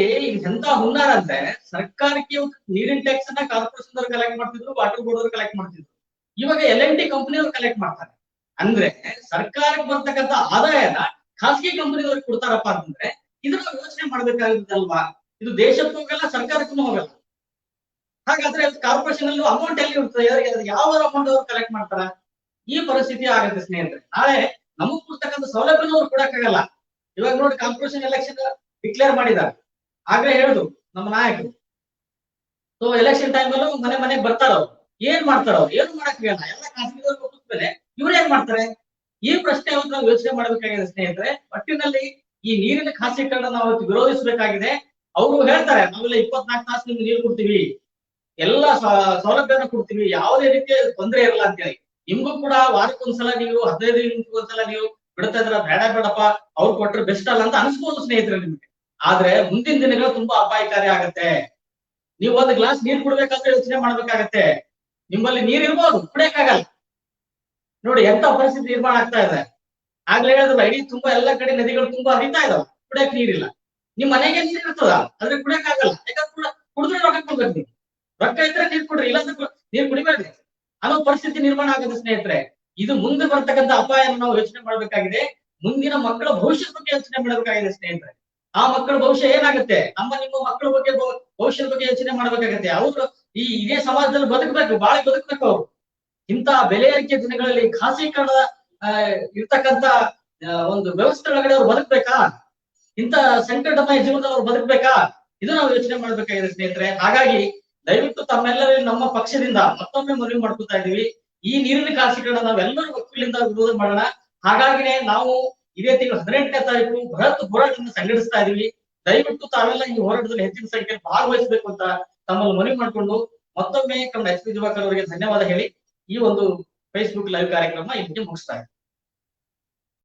ಎಂತ ಹುನ್ನಾರ ಅಂದ್ರೆ, ಸರ್ಕಾರಕ್ಕೆ ನೀರಿನ ಟ್ಯಾಕ್ಸ್ ಅನ್ನ ಕಾರ್ಪೊರೇಷನ್ ದವರು ಕಲೆಕ್ಟ್ ಮಾಡ್ತಿದ್ರು, ವಾಟರ್ ಬೋರ್ಡ್ ಅವರು ಕಲೆಕ್ಟ್ ಮಾಡ್ತಿದ್ರು. ಇವಾಗ LNT ಕಂಪನಿ ಅವರು ಕಲೆಕ್ಟ್ ಮಾಡ್ತಾರೆ. ಅಂದ್ರೆ ಸರ್ಕಾರಕ್ಕೆ ಬರ್ತಕ್ಕಂಥ ಆದಾಯನ ಖಾಸಗಿ ಕಂಪನಿದವ್ರಿಗೆ ಕೊಡ್ತಾರಪ್ಪ ಅಂತಂದ್ರೆ ಇದನ್ನ ಯೋಚನೆ ಮಾಡ್ಬೇಕಾಗುತ್ತಲ್ವಾ? ಇದು ದೇಶಕ್ಕೂ ಹೋಗಲ್ಲ, ಸರ್ಕಾರಕ್ಕೂ ಹೋಗಲ್ಲ. ಹಾಗಾದ್ರೆ ಕಾರ್ಪೊರೇಷನ್ ಅಲ್ಲೂ ಅಮೌಂಟ್ ಎಲ್ಲಿ ಇರ್ತದೆ? ಯಾವ ಅಮೌಂಟ್ ಅವ್ರು ಕಲೆಕ್ಟ್ ಮಾಡ್ತಾರ? ಈ ಪರಿಸ್ಥಿತಿ ಆಗುತ್ತೆ ಸ್ನೇಹಿತರೆ. ನಾಳೆ ನಮಗ್ ಕೊಡ್ತಕ್ಕಂಥ ಸೌಲಭ್ಯನೂ ಅವ್ರು ಕೊಡಕ್ಕಾಗಲ್ಲ. ಇವಾಗ ನೋಡಿ ಕಾರ್ಪೊರೇಷನ್ ಎಲೆಕ್ಷನ್ ಡಿಕ್ಲೇರ್ ಮಾಡಿದ್ದಾರೆ. ಆಗ್ಲೇ ಹೇಳಿದ್ರು ನಮ್ಮ ನಾಯಕರು, ಸೊ ಎಲೆಕ್ಷನ್ ಟೈಮ್ ಅಲ್ಲೂ ಮನೆ ಮನೆಗೆ ಬರ್ತಾರ. ಅವ್ರು ಏನ್ ಮಾಡ್ತಾರ? ಅವ್ರು ಏನು ಮಾಡಕ್ಕಾಗಲ್ಲ. ಎಲ್ಲ ಖಾಸಗಿದವ್ರು ಒಪ್ಪಿಸ್ಮೇಲೆ ಇವ್ರು ಏನ್ ಮಾಡ್ತಾರೆ? ಈ ಪ್ರಶ್ನೆ ಅವತ್ತು ನಾವು ಯೋಚನೆ ಮಾಡ್ಬೇಕಾಗಿದೆ ಸ್ನೇಹಿತರೆ. ಒಟ್ಟಿನಲ್ಲಿ ಈ ನೀರಿನ ಖಾಸಗೀಕರಣ ನಾವು ವಿರೋಧಿಸಬೇಕಾಗಿದೆ. ಅವರು ಹೇಳ್ತಾರೆ ನಾವೆಲ್ಲ 24 ತಾಸು ನಿಮ್ಗೆ ನೀರು ಕೊಡ್ತೀವಿ, ಎಲ್ಲ ಸೌಲಭ್ಯನ ಕೊಡ್ತೀವಿ, ಯಾವುದೇ ರೀತಿಯ ತೊಂದರೆ ಇರಲ್ಲ ಅಂತ ಹೇಳಿ. ನಿಮ್ಗೂ ಕೂಡ ವಾರಕ್ಕೊಂದ್ಸಲ ನೀವು 15 ದಿನಕ್ಕೊಂದ್ಸಲ ನೀವು ಬಿಡ್ತಾ ಇದ್ರ, ಬೇಡ ಬೇಡಪ್ಪ ಅವ್ರು ಕೊಟ್ರೆ ಬೆಸ್ಟ್ ಅಲ್ಲ ಅಂತ ಅನ್ಸ್ಬೋದು ಸ್ನೇಹಿತರೆ ನಿಮ್ಗೆ. ಆದ್ರೆ ಮುಂದಿನ ದಿನಗಳು ತುಂಬಾ ಅಪಾಯಕಾರಿ ಆಗತ್ತೆ. ನೀವು ಒಂದು ಗ್ಲಾಸ್ ನೀರ್ ಕುಡ್ಬೇಕಂತ ಯೋಚನೆ ಮಾಡ್ಬೇಕಾಗತ್ತೆ. ನಿಮ್ಮಲ್ಲಿ ನೀರ್ ಇರ್ಬೋದು, ಕುಡಿಯಕ್ಕಾಗಲ್ಲ. ನೋಡಿ ಎಂತ ಪರಿಸ್ಥಿತಿ ನಿರ್ಮಾಣ ಆಗ್ತಾ ಇದೆ. ಆಗ್ಲೇ ಹೇಳಿದ್ರಲ್ಲ, ಇಡೀ ತುಂಬಾ ಎಲ್ಲಾ ಕಡೆ ನದಿಗಳು ತುಂಬಾ ಹರಿತಾ ಇದಾವ, ಕುಡಿಯಕ್ ನೀರಿಲ್ಲ. ನಿಮ್ ಮನೆಗೆ ನೀರ್ ಇರ್ತದ, ಆದ್ರೆ ಕುಡಿಯಕ್ಕಾಗಲ್ಲ. ಯಾಕಂದ್ರೆ ಕುಡಿದ್ರೆ ರೊಕ್ಕ ಕೊಡ್ಬೇಕು. ನೀವು ರೊಕ್ಕ ಇದ್ರೆ ನೀರ್ ಕೊಡ್ರಿ, ಇಲ್ಲಾಂದ್ರೆ ನೀರ್ ಕುಡಿಬೇಡ್ರಿ ಅನ್ನೋ ಪರಿಸ್ಥಿತಿ ನಿರ್ಮಾಣ ಆಗುತ್ತೆ ಸ್ನೇಹಿತರೆ. ಇದು ಮುಂದೆ ಬರ್ತಕ್ಕಂಥ ಅಪಾಯನ ನಾವು ಯೋಚನೆ ಮಾಡ್ಬೇಕಾಗಿದೆ. ಮುಂದಿನ ಮಕ್ಕಳ ಭವಿಷ್ಯದ ಬಗ್ಗೆ ಯೋಚನೆ ಮಾಡಬೇಕಾಗಿದೆ ಸ್ನೇಹಿತರೆ. ಆ ಮಕ್ಕಳ ಭವಿಷ್ಯ ಏನಾಗುತ್ತೆ? ನಿಮ್ಮ ಮಕ್ಕಳ ಬಗ್ಗೆ ಭವಿಷ್ಯದ ಬಗ್ಗೆ ಯೋಚನೆ ಮಾಡ್ಬೇಕಾಗತ್ತೆ. ಅವರು ಇದೇ ಸಮಾಜದಲ್ಲಿ ಬದುಕಬೇಕು, ಬಾಳೆ ಬದುಕಬೇಕು. ಅವರು ಇಂತ ಬೆಲೆ ಏರಿಕೆ ದಿನಗಳಲ್ಲಿ ಖಾಸಗೀಕರಣ ಇರ್ತಕ್ಕಂತ ಒಂದು ವ್ಯವಸ್ಥೆ ಒಳಗಡೆ ಅವ್ರು ಬದುಕ್ಬೇಕಾ? ಇಂತ ಸಂಕಟಮಯ ಜೀವನದಲ್ಲಿ ಅವ್ರು ಬದುಕ್ಬೇಕಾ? ಇದು ನಾವು ಯೋಚನೆ ಮಾಡ್ಬೇಕಾಗಿದೆ ಸ್ನೇಹಿತರೆ. ಹಾಗಾಗಿ ದಯವಿಟ್ಟು ತಮ್ಮೆಲ್ಲರೂ ನಮ್ಮ ಪಕ್ಷದಿಂದ ಮತ್ತೊಮ್ಮೆ ಮನವಿ ಮಾಡ್ಕೊತಾ ಇದೀವಿ, ಈ ನೀರಿನ ಖಾಸಗೀಕರಣ ನಾವೆಲ್ಲರೂ ಒಕ್ಕಲಿಂದ ವಿರೋಧ ಮಾಡೋಣ. ಹಾಗಾಗಿನೇ ನಾವು ಇದೇ ತಿಂಗಳು 18ನೇ ತಾರೀಕು ಬೃಹತ್ ಹೋರಾಟವನ್ನು ಸಂಘಟಿಸ್ತಾ ಇದೀವಿ. ದಯವಿಟ್ಟು ತಾವೆಲ್ಲ ಈ ಹೋರಾಟದಲ್ಲಿ ಹೆಚ್ಚಿನ ಸಂಖ್ಯೆಯಲ್ಲಿ ಭಾಗವಹಿಸಬೇಕು ಅಂತ ತಮ್ಮಲ್ಲಿ ಮನವಿ ಮಾಡಿಕೊಂಡು ಮತ್ತೊಮ್ಮೆ ಎಚ್ ಪಿ ದಿವಾಕರ್ ಅವರಿಗೆ ಧನ್ಯವಾದ ಹೇಳಿ ಈ ಒಂದು ಫೇಸ್ಬುಕ್ ಲೈವ್ ಕಾರ್ಯಕ್ರಮ ಇಲ್ಲಿಗೆ ಮುಗಿಸ್ತಾ ಇದ್ದೀನಿ.